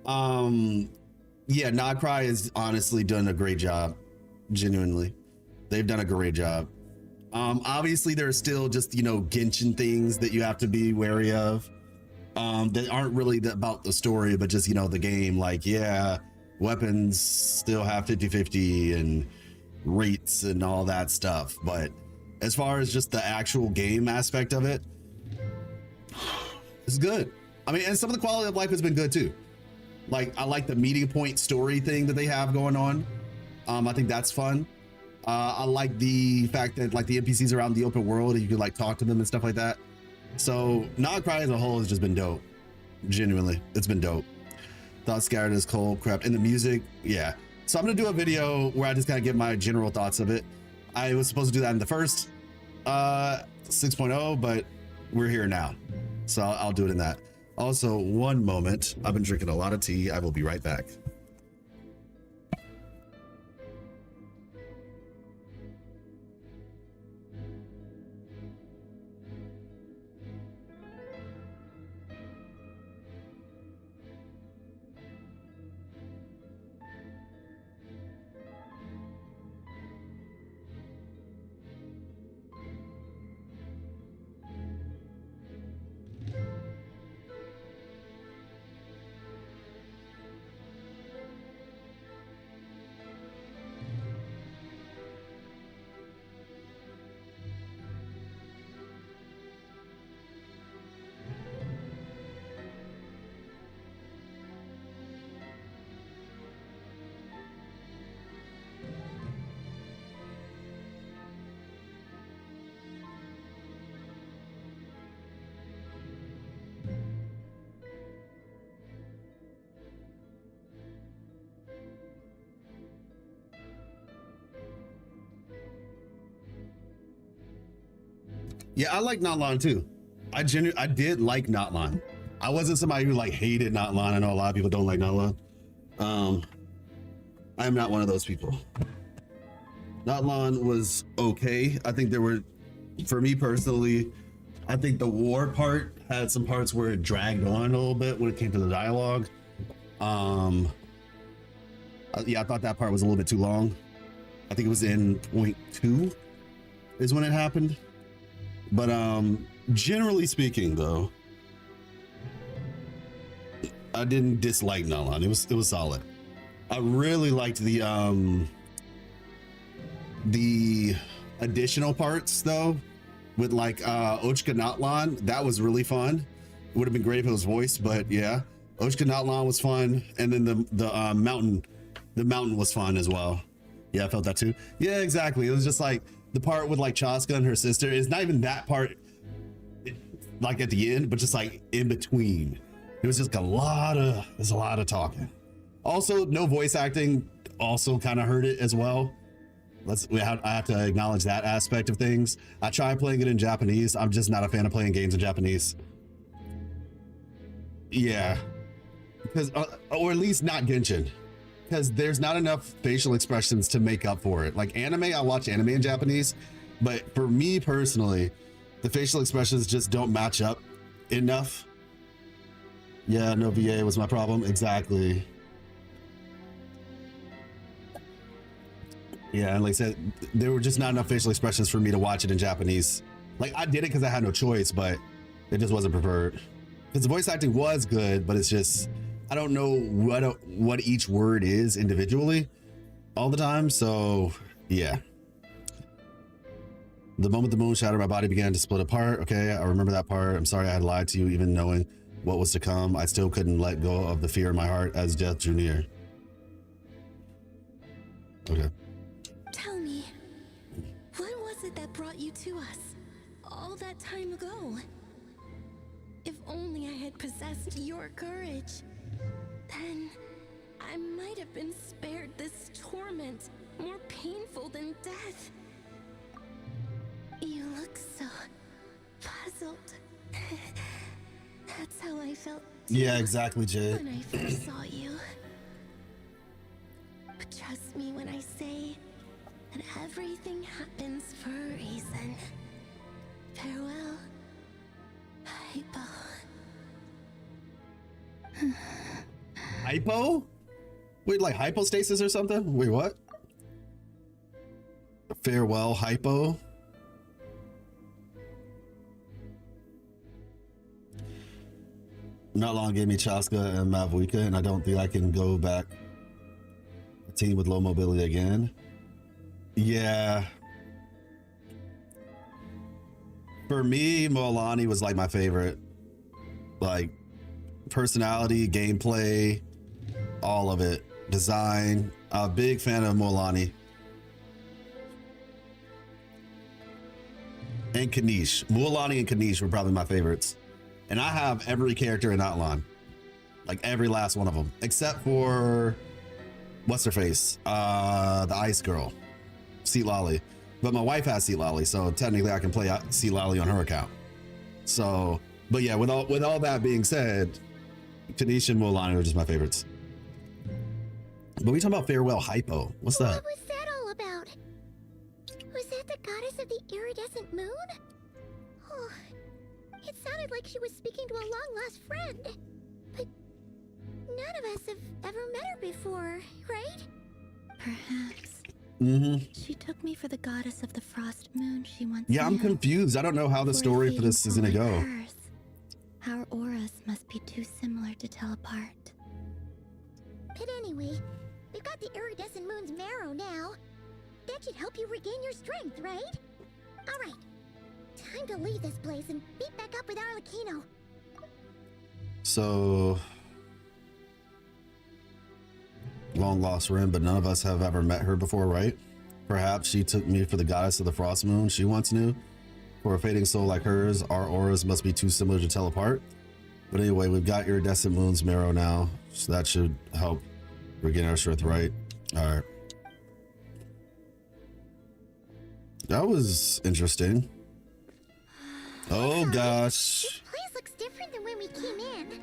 Speaker 1: yeah, Nodcry has honestly done a great job. Genuinely, they've done a great job. Obviously there are still just, you know, Genshin things that you have to be wary of, that aren't really about the story, but just, you know, the game. Like, yeah, weapons still have 50-50 and rates and all that stuff, but as far as just the actual game aspect of it, it's good. I mean, and some of the quality of life has been good too. Like, I like the meeting point story thing that they have going on. I think that's fun. I like the fact that like the NPCs around the open world and you can like talk to them and stuff like that. So Nodcry as a whole has just been dope. Genuinely, it's been dope. Thoughts scattered as cold crap. And the music, yeah. So I'm gonna do a video where I just kind of give my general thoughts of it. I was supposed to do that in the first 6.0, but we're here now. So I'll do it in that. Also, one moment. I've been drinking a lot of tea. I will be right back. Yeah, I like Notlan too. I did like Notlan. I wasn't somebody who like hated Notlan. I know a lot of people don't like Notlan. I am not one of those people. Notlan was okay. I think there were, for me personally, I think the war part had some parts where it dragged on a little bit when it came to the dialogue. Yeah, I thought that part was a little bit too long. I think it was in point 2 is when it happened. But generally speaking, though, I didn't dislike Notlan. It was solid. I really liked the additional parts though, with like Ochka Notlan. That was really fun. It would have been great if it was voiced, but yeah, Ochka Notlan was fun, and then the mountain was fun as well. Yeah, I felt that too. Yeah, exactly. It was just like the part with like Chaska and her sister. It's not even that part, like at the end, but just like in between. It was just there's a lot of talking. Also, no voice acting also kind of hurt it as well. I have to acknowledge that aspect of things. I tried playing it in Japanese. I'm just not a fan of playing games in Japanese. Yeah, because or at least not Genshin, because there's not enough facial expressions to make up for it. Like anime, I watch anime in Japanese, but for me personally, the facial expressions just don't match up enough. Yeah, no VA was my problem. Exactly. Yeah, and like I said, there were just not enough facial expressions for me to watch it in Japanese. Like I did it because I had no choice, but it just wasn't preferred. Because the voice acting was good, but it's just, I don't know what each word is individually all the time. So yeah. The moment the moon shattered, my body began to split apart. Okay, I remember that part. I'm sorry I had lied to you, even knowing what was to come. I still couldn't let go of the fear in my heart as death drew near. Okay.
Speaker 9: Tell me, what was it that brought you to us all that time ago? If only I had possessed your courage, then I might have been spared this torment more painful than death. You look so puzzled. That's how I felt
Speaker 1: Yeah, exactly, Jade.
Speaker 9: when I first saw you. But trust me when I say that Everything happens for a reason. Farewell, Hypo.
Speaker 1: Hypo? Wait, like hypostasis or something? Wait, what? Farewell, Hypo? Not long gave me Chaska and Mavuika, and I don't think I can go back a team with low mobility again. Yeah. For me, Moalani was like my favorite. Like, personality, gameplay, all of it. Design. I'm a big fan of Moalani. And Kanish. Moalani and Kanish were probably my favorites. And I have every character in Outlaw. Like every last one of them. Except for what's her face? The ice girl. Seat Lolly. But my wife has Seat Lolly, so technically I can play Seat Lolly on her account. So, but yeah, with all that being said, Tanisha and Moalani are just my favorites. But we talking about Farewell Hypo. What's that?
Speaker 6: What was that all about? Was that the goddess of the iridescent moon? Oh, it sounded like she was speaking to a long-lost friend. But none of us have ever met her before, right?
Speaker 9: Perhaps.
Speaker 1: Mm-hmm.
Speaker 9: She took me for the goddess of the frost moon she once
Speaker 1: Yeah, I'm
Speaker 9: knew.
Speaker 1: confused. I don't know how the story for this is gonna go.
Speaker 9: Hers. Our auras must be too similar to tell apart.
Speaker 6: But anyway, we've got the iridescent moon's marrow now. That should help you regain your strength, right? All right, time to leave this place and meet back up with Arlecchino.
Speaker 1: So, long lost friend, but none of us have ever met her before, right? Perhaps she took me for the goddess of the frost moon she once knew. For a fading soul like hers, our auras must be too similar to tell apart. But anyway, we've got iridescent moon's marrow now, so that should help regain our strength, right? All right. That was interesting. Oh gosh.
Speaker 6: This place looks different than when we came in.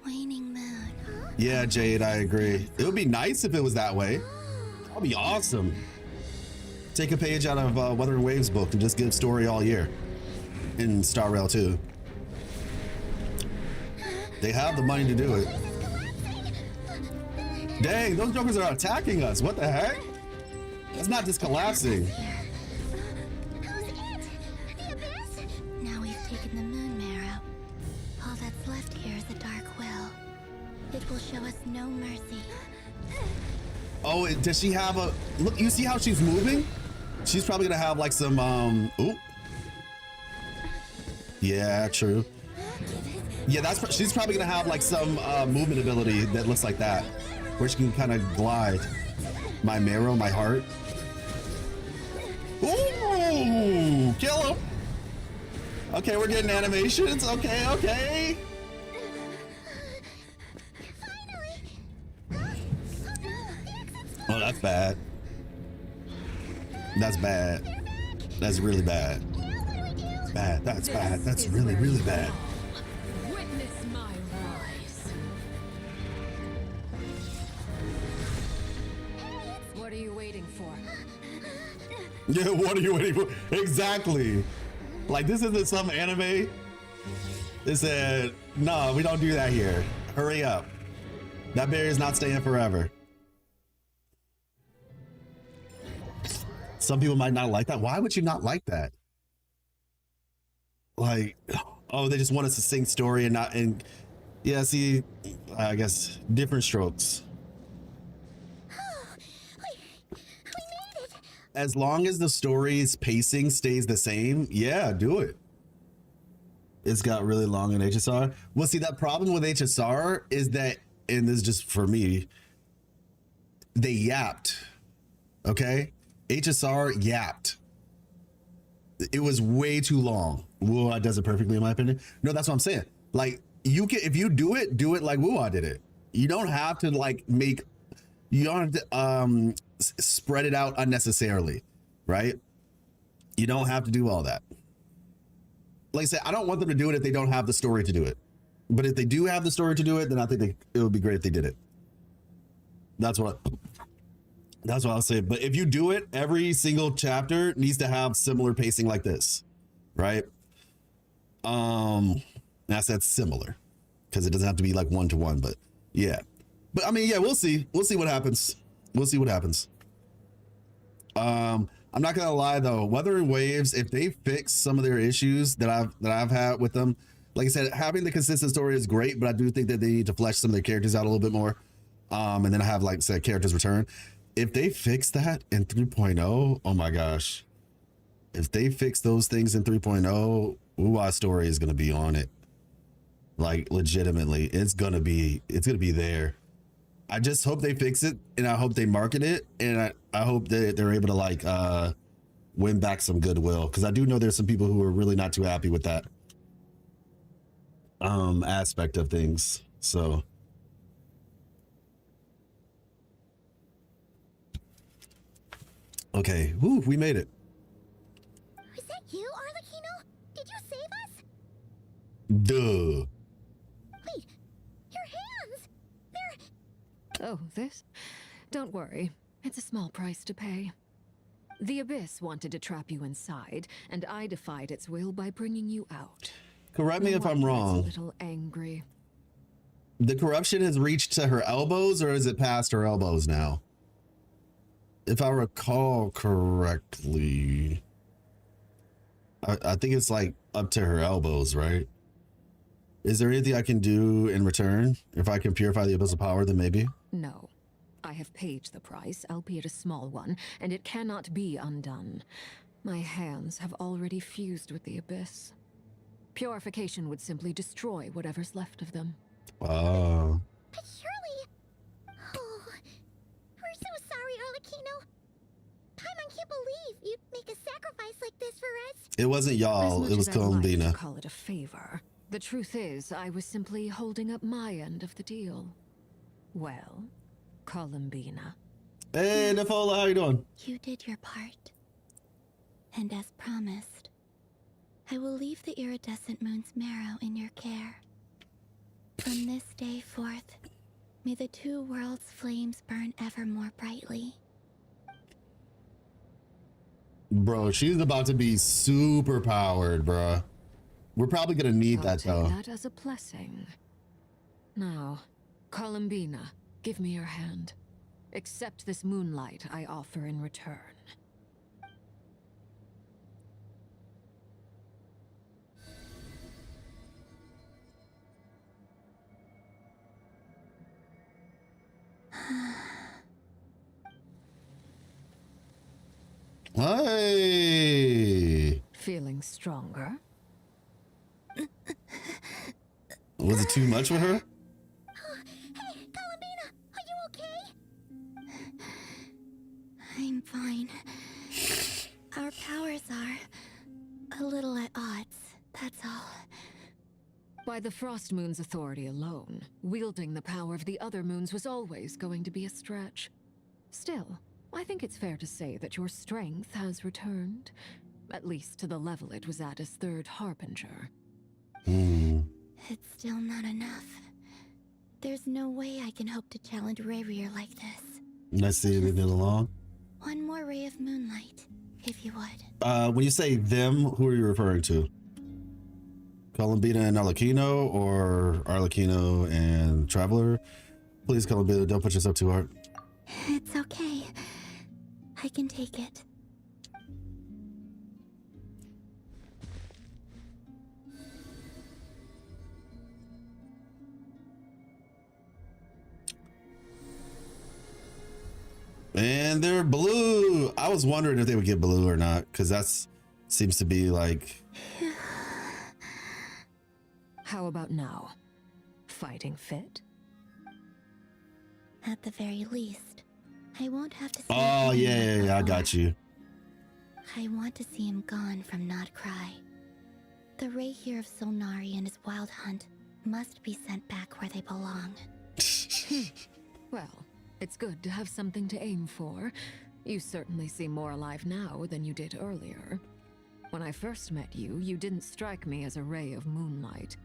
Speaker 9: Waning moon.
Speaker 1: Yeah, Jade, I agree. It would be nice if it was that way. That'd be awesome. Take a page out of Wuthering Waves book and just give story all year in Star Rail 2. They have the money to do it. Dang, those jokers are attacking us. What the heck? It's not just collapsing.
Speaker 9: Now we've taken the moon marrow. All that's left here is a dark will. It will show us no mercy.
Speaker 1: Oh, does she have a look? You see how she's moving? She's probably gonna have like some ooh. Yeah, true. Yeah, she's probably gonna have like some movement ability that looks like that, where she can kind of glide. My marrow, my heart. Ooh, kill him. Okay, we're getting animations. Okay, okay. Oh, that's bad. That's bad. That's really bad. Bad. That's bad. That's really, really bad.
Speaker 18: Witness my rise. What are you waiting for?
Speaker 1: Yeah, what are you waiting for? Exactly. Like, this isn't some anime. They said, no, we don't do that here. Hurry up. That barrier's not staying forever. Some people might not like that. Why would you not like that? Like, oh, they just want a succinct story and not, and yeah, see, I guess different strokes. As long as the story's pacing stays the same, yeah, do it. It's got really long in HSR. Well, see, that problem with HSR is that, and this is just for me, they yapped. Okay? HSR yapped. It was way too long. Wuha does it perfectly, in my opinion. No, that's what I'm saying. Like, you can, if you do it like Wuha did it. You don't have to like make, you don't have to spread it out unnecessarily, right? You don't have to do all that. Like I said, I don't want them to do it if they don't have the story to do it. But if they do have the story to do it, then I think it would be great if they did it. That's what That's what I'll say. But if you do it, every single chapter needs to have similar pacing like this, right? I said similar because it doesn't have to be like 1-to-1, but yeah. But I mean, yeah, we'll see. We'll see what happens. We'll see what happens. I'm not gonna lie though, Wuthering Waves, if they fix some of their issues that I've had with them, like I said, having the consistent story is great, but I do think that they need to flesh some of their characters out a little bit more. And then I have, like I said, characters return. If they fix that in 3.0, oh my gosh. If they fix those things in 3.0, our story is gonna be on it. Like legitimately, it's gonna be there. I just hope they fix it, and I hope they market it, and I hope that they're able to like win back some goodwill, because I do know there's some people who are really not too happy with that aspect of things. So okay, woo, we made it.
Speaker 6: Is that you, Arlecchino? Did you save us?
Speaker 1: Duh.
Speaker 6: Wait, your hands! They're...
Speaker 18: Oh, this? Don't worry. It's a small price to pay. The Abyss wanted to trap you inside, and I defied its will by bringing you out.
Speaker 1: Correct me if I'm wrong.
Speaker 18: It's a little angry.
Speaker 1: The corruption has reached to her elbows, or is it past her elbows now? If I recall correctly, I think it's like up to her elbows, right? Is there anything I can do in return? If I can purify the abyssal power, then maybe?
Speaker 18: No. I have paid the price, albeit a small one, and it cannot be undone. My hands have already fused with the Abyss. Purification would simply destroy whatever's left of them.
Speaker 1: Oh.
Speaker 6: But surely... Oh, we're so sorry, Arlecchino. Paimon can't believe you'd make a sacrifice like this for us.
Speaker 1: It wasn't y'all, it was Columbina.
Speaker 18: Call it a favor. The truth is, I was simply holding up my end of the deal. Well, Columbina.
Speaker 1: Hey, Nefola, how you doing?
Speaker 9: You did your part. And as promised, I will leave the iridescent moon's marrow in your care. From this day forth, may the two worlds' flames burn ever more brightly.
Speaker 1: Bro, she's about to be super powered, bro. We're probably gonna need that though.
Speaker 18: Take that as a blessing. Now, Columbina, give me your hand. Accept this moonlight I offer in return.
Speaker 1: Hey!
Speaker 18: Feeling stronger?
Speaker 1: Was it too much for her?
Speaker 6: Hey, Columbina, are you okay?
Speaker 9: I'm fine. Our powers are a little at odds, that's all.
Speaker 18: By the Frost Moon's authority alone, wielding the power of the other moons was always going to be a stretch. Still, I think it's fair to say that your strength has returned, at least to the level it was at as Third Harbinger.
Speaker 9: It's still not enough. There's no way I can hope to challenge Rayrier like this.
Speaker 1: Let's see if we get along.
Speaker 9: One more ray of moonlight, if you would.
Speaker 1: When you say them, who are you referring to? Columbina and Arlecchino, or Arlecchino and Traveler? Please, Columbina, don't put yourself too hard.
Speaker 9: It's okay. I can take it.
Speaker 1: And they're blue. I was wondering if they would get blue or not, because that's seems to be like...
Speaker 18: How about now? Fighting fit?
Speaker 9: At the very least, I won't have to see
Speaker 1: Oh,
Speaker 9: him
Speaker 1: yeah, I got you.
Speaker 9: I want to see him gone from Not Cry. The Ray here of Solnari and his wild hunt must be sent back where they belong.
Speaker 18: Well, it's good to have something to aim for. You certainly seem more alive now than you did earlier. When I first met you, you didn't strike me as a ray of moonlight.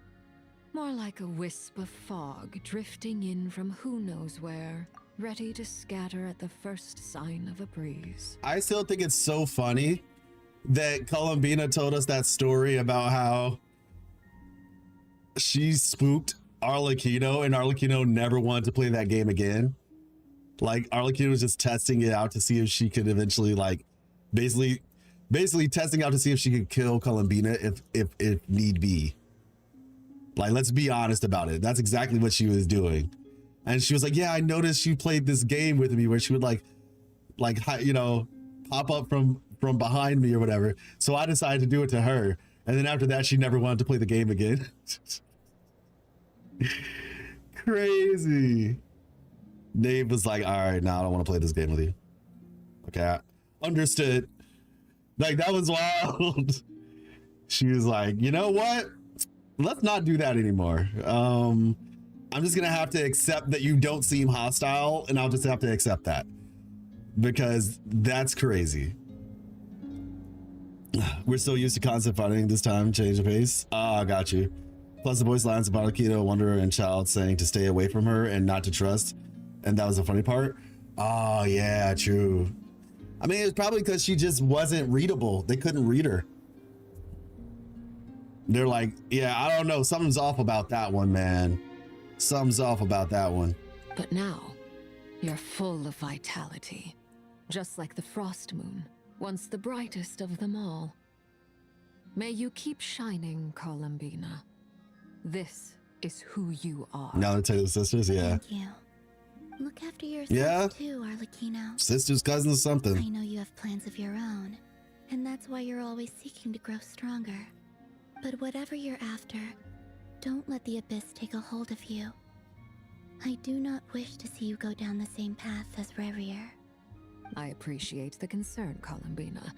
Speaker 18: More like a wisp of fog drifting in from who knows where. ready to scatter at the first sign of a breeze.
Speaker 1: I still think it's so funny that Columbina told us that story about how she spooked Arlecchino and Arlecchino never wanted to play that game again. Like Arlecchino was just testing it out to see if she could eventually like basically testing out to see if she could kill Columbina if need be. Like, let's be honest about it. That's exactly what she was doing. And she was like, yeah, I noticed you played this game with me where she would like, you know, pop up from behind me or whatever. So I decided to do it to her. And then after that, she never wanted to play the game again. Crazy. Dave was like, all right, now I don't want to play this game with you. Okay, understood. Like, that was wild. She was like, you know what? Let's not do that anymore. I'm just gonna have to accept that you don't seem hostile, and I'll just have to accept that because that's crazy. We're so used to constant fighting. This time, change the pace. Ah, got you. Plus the voice lines about Akito, Wanderer, and Child saying to stay away from her and not to trust, and that was the funny part. Oh yeah, true. I mean, it's probably because she just wasn't readable. They couldn't read her. They're like, yeah, I don't know. Something's off about that one, man. Something's off about that one.
Speaker 18: But now, you're full of vitality. Just like the frost moon, once the brightest of them all. May you keep shining, Columbina. This is who you are.
Speaker 1: Now they're Taylor sisters, yeah.
Speaker 9: Thank you. Look after yourself
Speaker 1: Yeah.
Speaker 9: too, Arlecchino.
Speaker 1: Sisters, cousins, something.
Speaker 9: I know you have plans of your own, and that's why you're always seeking to grow stronger. But whatever you're after, don't let the Abyss take a hold of you. I do not wish to see you go down the same path as Revier.
Speaker 18: I appreciate the concern, Columbina.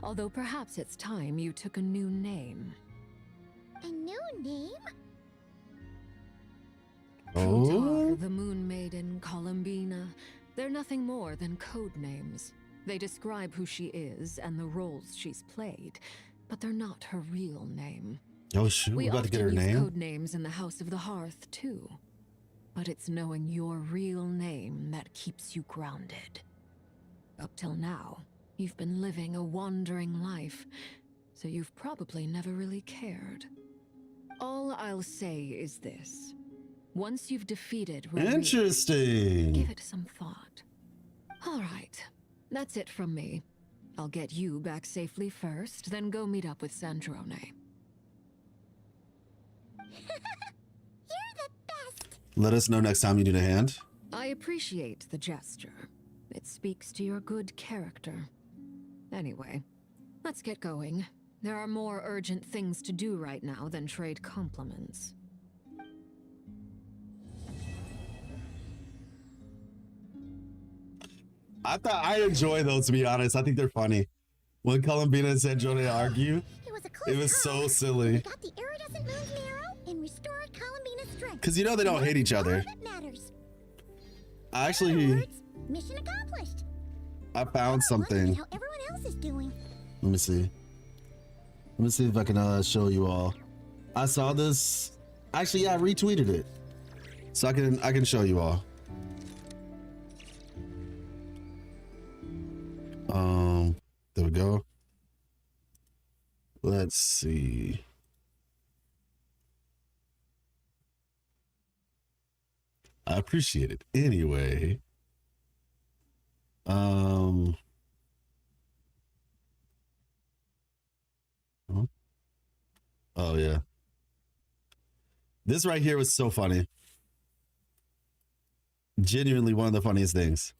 Speaker 18: Although perhaps it's time you took a new name.
Speaker 6: A new name?
Speaker 18: Kotar, the Moon Maiden, Columbina. They're nothing more than code names. They describe who she is and the roles she's played, but they're not her real name.
Speaker 1: Oh shoot, we about to get her
Speaker 18: often use
Speaker 1: name?
Speaker 18: code names in the House of the Hearth too. But it's knowing your real name that keeps you grounded. Up till now, you've been living a wandering life, so you've probably never really cared. All I'll say is this. Once you've defeated Revier,
Speaker 1: Interesting.
Speaker 18: give it some thought. All right, that's it from me. I'll get you back safely first, then go meet up with Sandrone.
Speaker 6: You're the best!
Speaker 1: Let us know next time you need a hand.
Speaker 18: I appreciate the gesture. It speaks to your good character. Anyway, let's get going. There are more urgent things to do right now than trade compliments.
Speaker 1: I enjoy those, to be honest. I think they're funny. When Columbina and Sandrone argue, it was so silly.
Speaker 6: Got the iridescent moon's arrow and restored Columbina's strength.
Speaker 1: Because you know they don't hate each other.
Speaker 6: That matters.
Speaker 1: I actually,
Speaker 6: Mission accomplished.
Speaker 1: I found something.
Speaker 6: How everyone else is doing.
Speaker 1: Let me see. Let me see if I can show you all. I saw this. Actually, yeah, I retweeted it, so I can show you all. There we go. Let's see. I appreciate it anyway. Oh yeah. This right here was so funny. Genuinely one of the funniest things.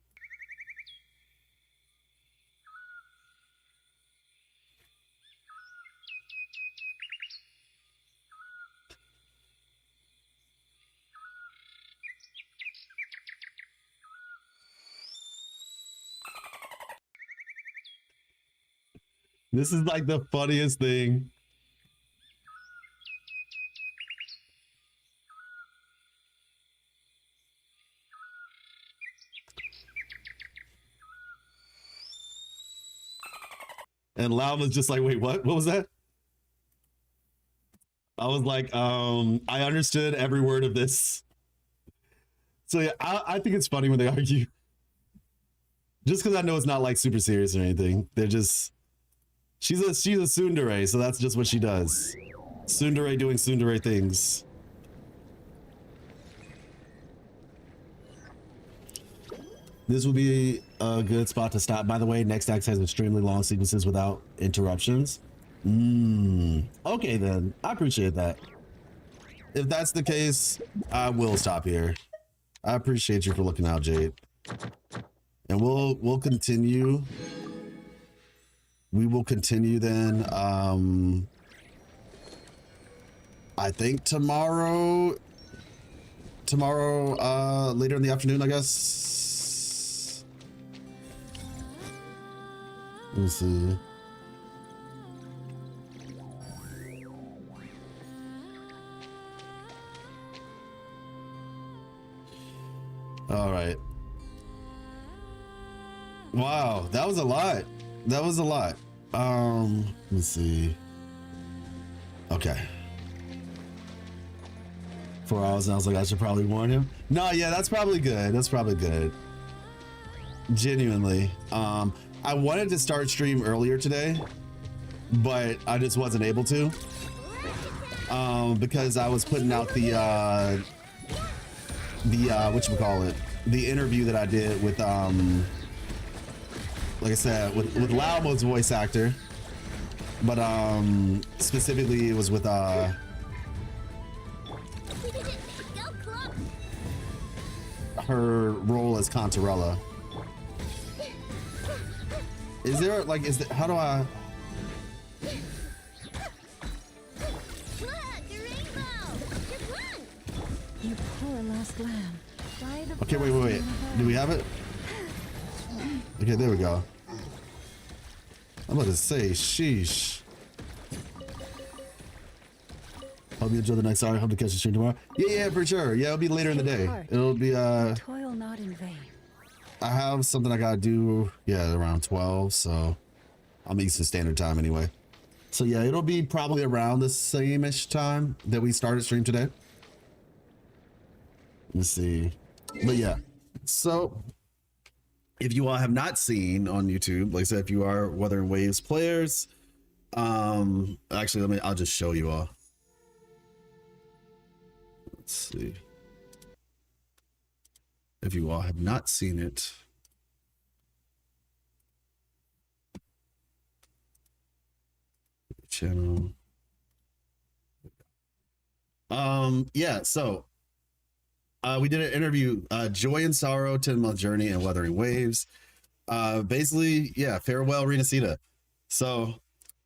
Speaker 1: This is like the funniest thing. And Llama's just like, wait, what? What was that? I was like, I understood every word of this. So yeah, I think it's funny when they argue. Just because I know it's not like super serious or anything. They're just she's a tsundere, so that's just what she does. Tsundere doing tsundere things. This would be a good spot to stop. By the way, Next Act has extremely long sequences without interruptions. Okay then, I appreciate that. If that's the case, I will stop here. I appreciate you for looking out, Jade. And we'll continue. We will continue then. I think tomorrow later in the afternoon, I guess. Let me see. All right. Wow, that was a lot. That was a lot. Let's see. Okay. 4 hours, and I was like, I should probably warn him. No, yeah, that's probably good. That's probably good. Genuinely. I wanted to start stream earlier today, but I just wasn't able to. Because I was putting out the whatchamacallit, the interview that I did with like I said, with Laomo's voice actor, but specifically it was with her role as Contarella. Is there like, is there, how do I?
Speaker 3: You poor lost lamb.
Speaker 1: Okay, wait. Do we have it? Okay, there we go. I'm about to say, sheesh. Hope you enjoy the next hour. Hope to catch the stream tomorrow. Yeah, for sure. Yeah, it'll be later in the day. It'll be
Speaker 3: toil not in vain.
Speaker 1: I have something I gotta do, yeah, around 12, so I'm Eastern Standard Time anyway. So yeah, it'll be probably around the same-ish time that we started stream today. Let's see. But yeah, so if you all have not seen on YouTube, like I said, if you are Wuthering Waves players, actually, I'll just show you all. Let's see. If you all have not seen it, channel. Yeah, so we did an interview, Joy and Sorrow, 10-month journey and Wuthering Waves. Basically, yeah, farewell Renacita. So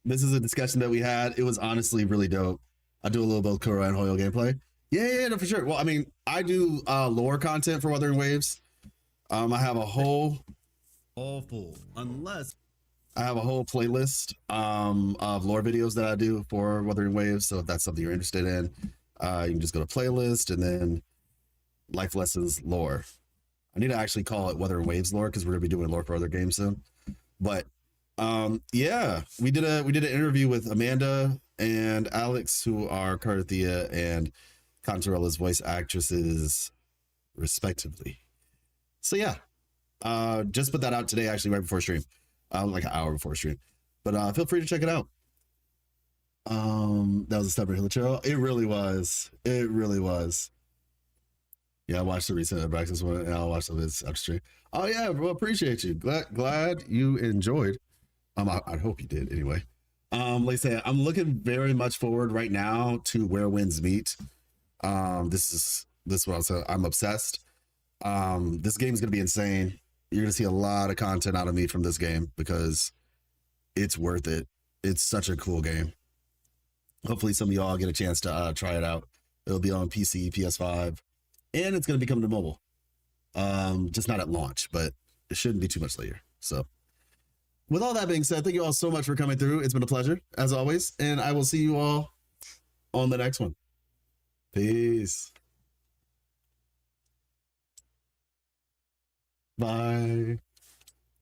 Speaker 1: this is a discussion that we had. It was honestly really dope. I do a little bit of Kuro and Hoyo gameplay. Yeah, no, for sure. Well, I mean, I do lore content for Wuthering Waves. I have a whole I have a whole playlist of lore videos that I do for Wuthering Waves. So if that's something you're interested in, you can just go to playlist and then Life Lessons lore. I need to actually call it Wuthering Waves lore because we're gonna be doing lore for other games soon. But yeah, we did an interview with Amanda and Alex, who are Carthea and Contarella's voice actresses, respectively. So yeah, just put that out today, actually, right before stream, like an hour before stream. But feel free to check it out. That was a Stubborn Hill Trail. It really was. It really was. Yeah, I watched the recent Abraxas one, and I'll watch some of his upstream. Oh yeah, well, appreciate you. Glad you enjoyed. I hope you did anyway. Like I said, I'm looking very much forward right now to Where Winds Meet. This is what I'll say. I'm obsessed. This game is gonna be insane. You're gonna see a lot of content out of me from this game because it's worth it. It's such a cool game. Hopefully some of y'all get a chance to try it out. It'll be on PC, PS5, and it's gonna be coming to mobile. Just not at launch, but it shouldn't be too much later. So with all that being said, thank you all so much for coming through. It's been a pleasure, as always, and I will see you all on the next one. Peace. Bye.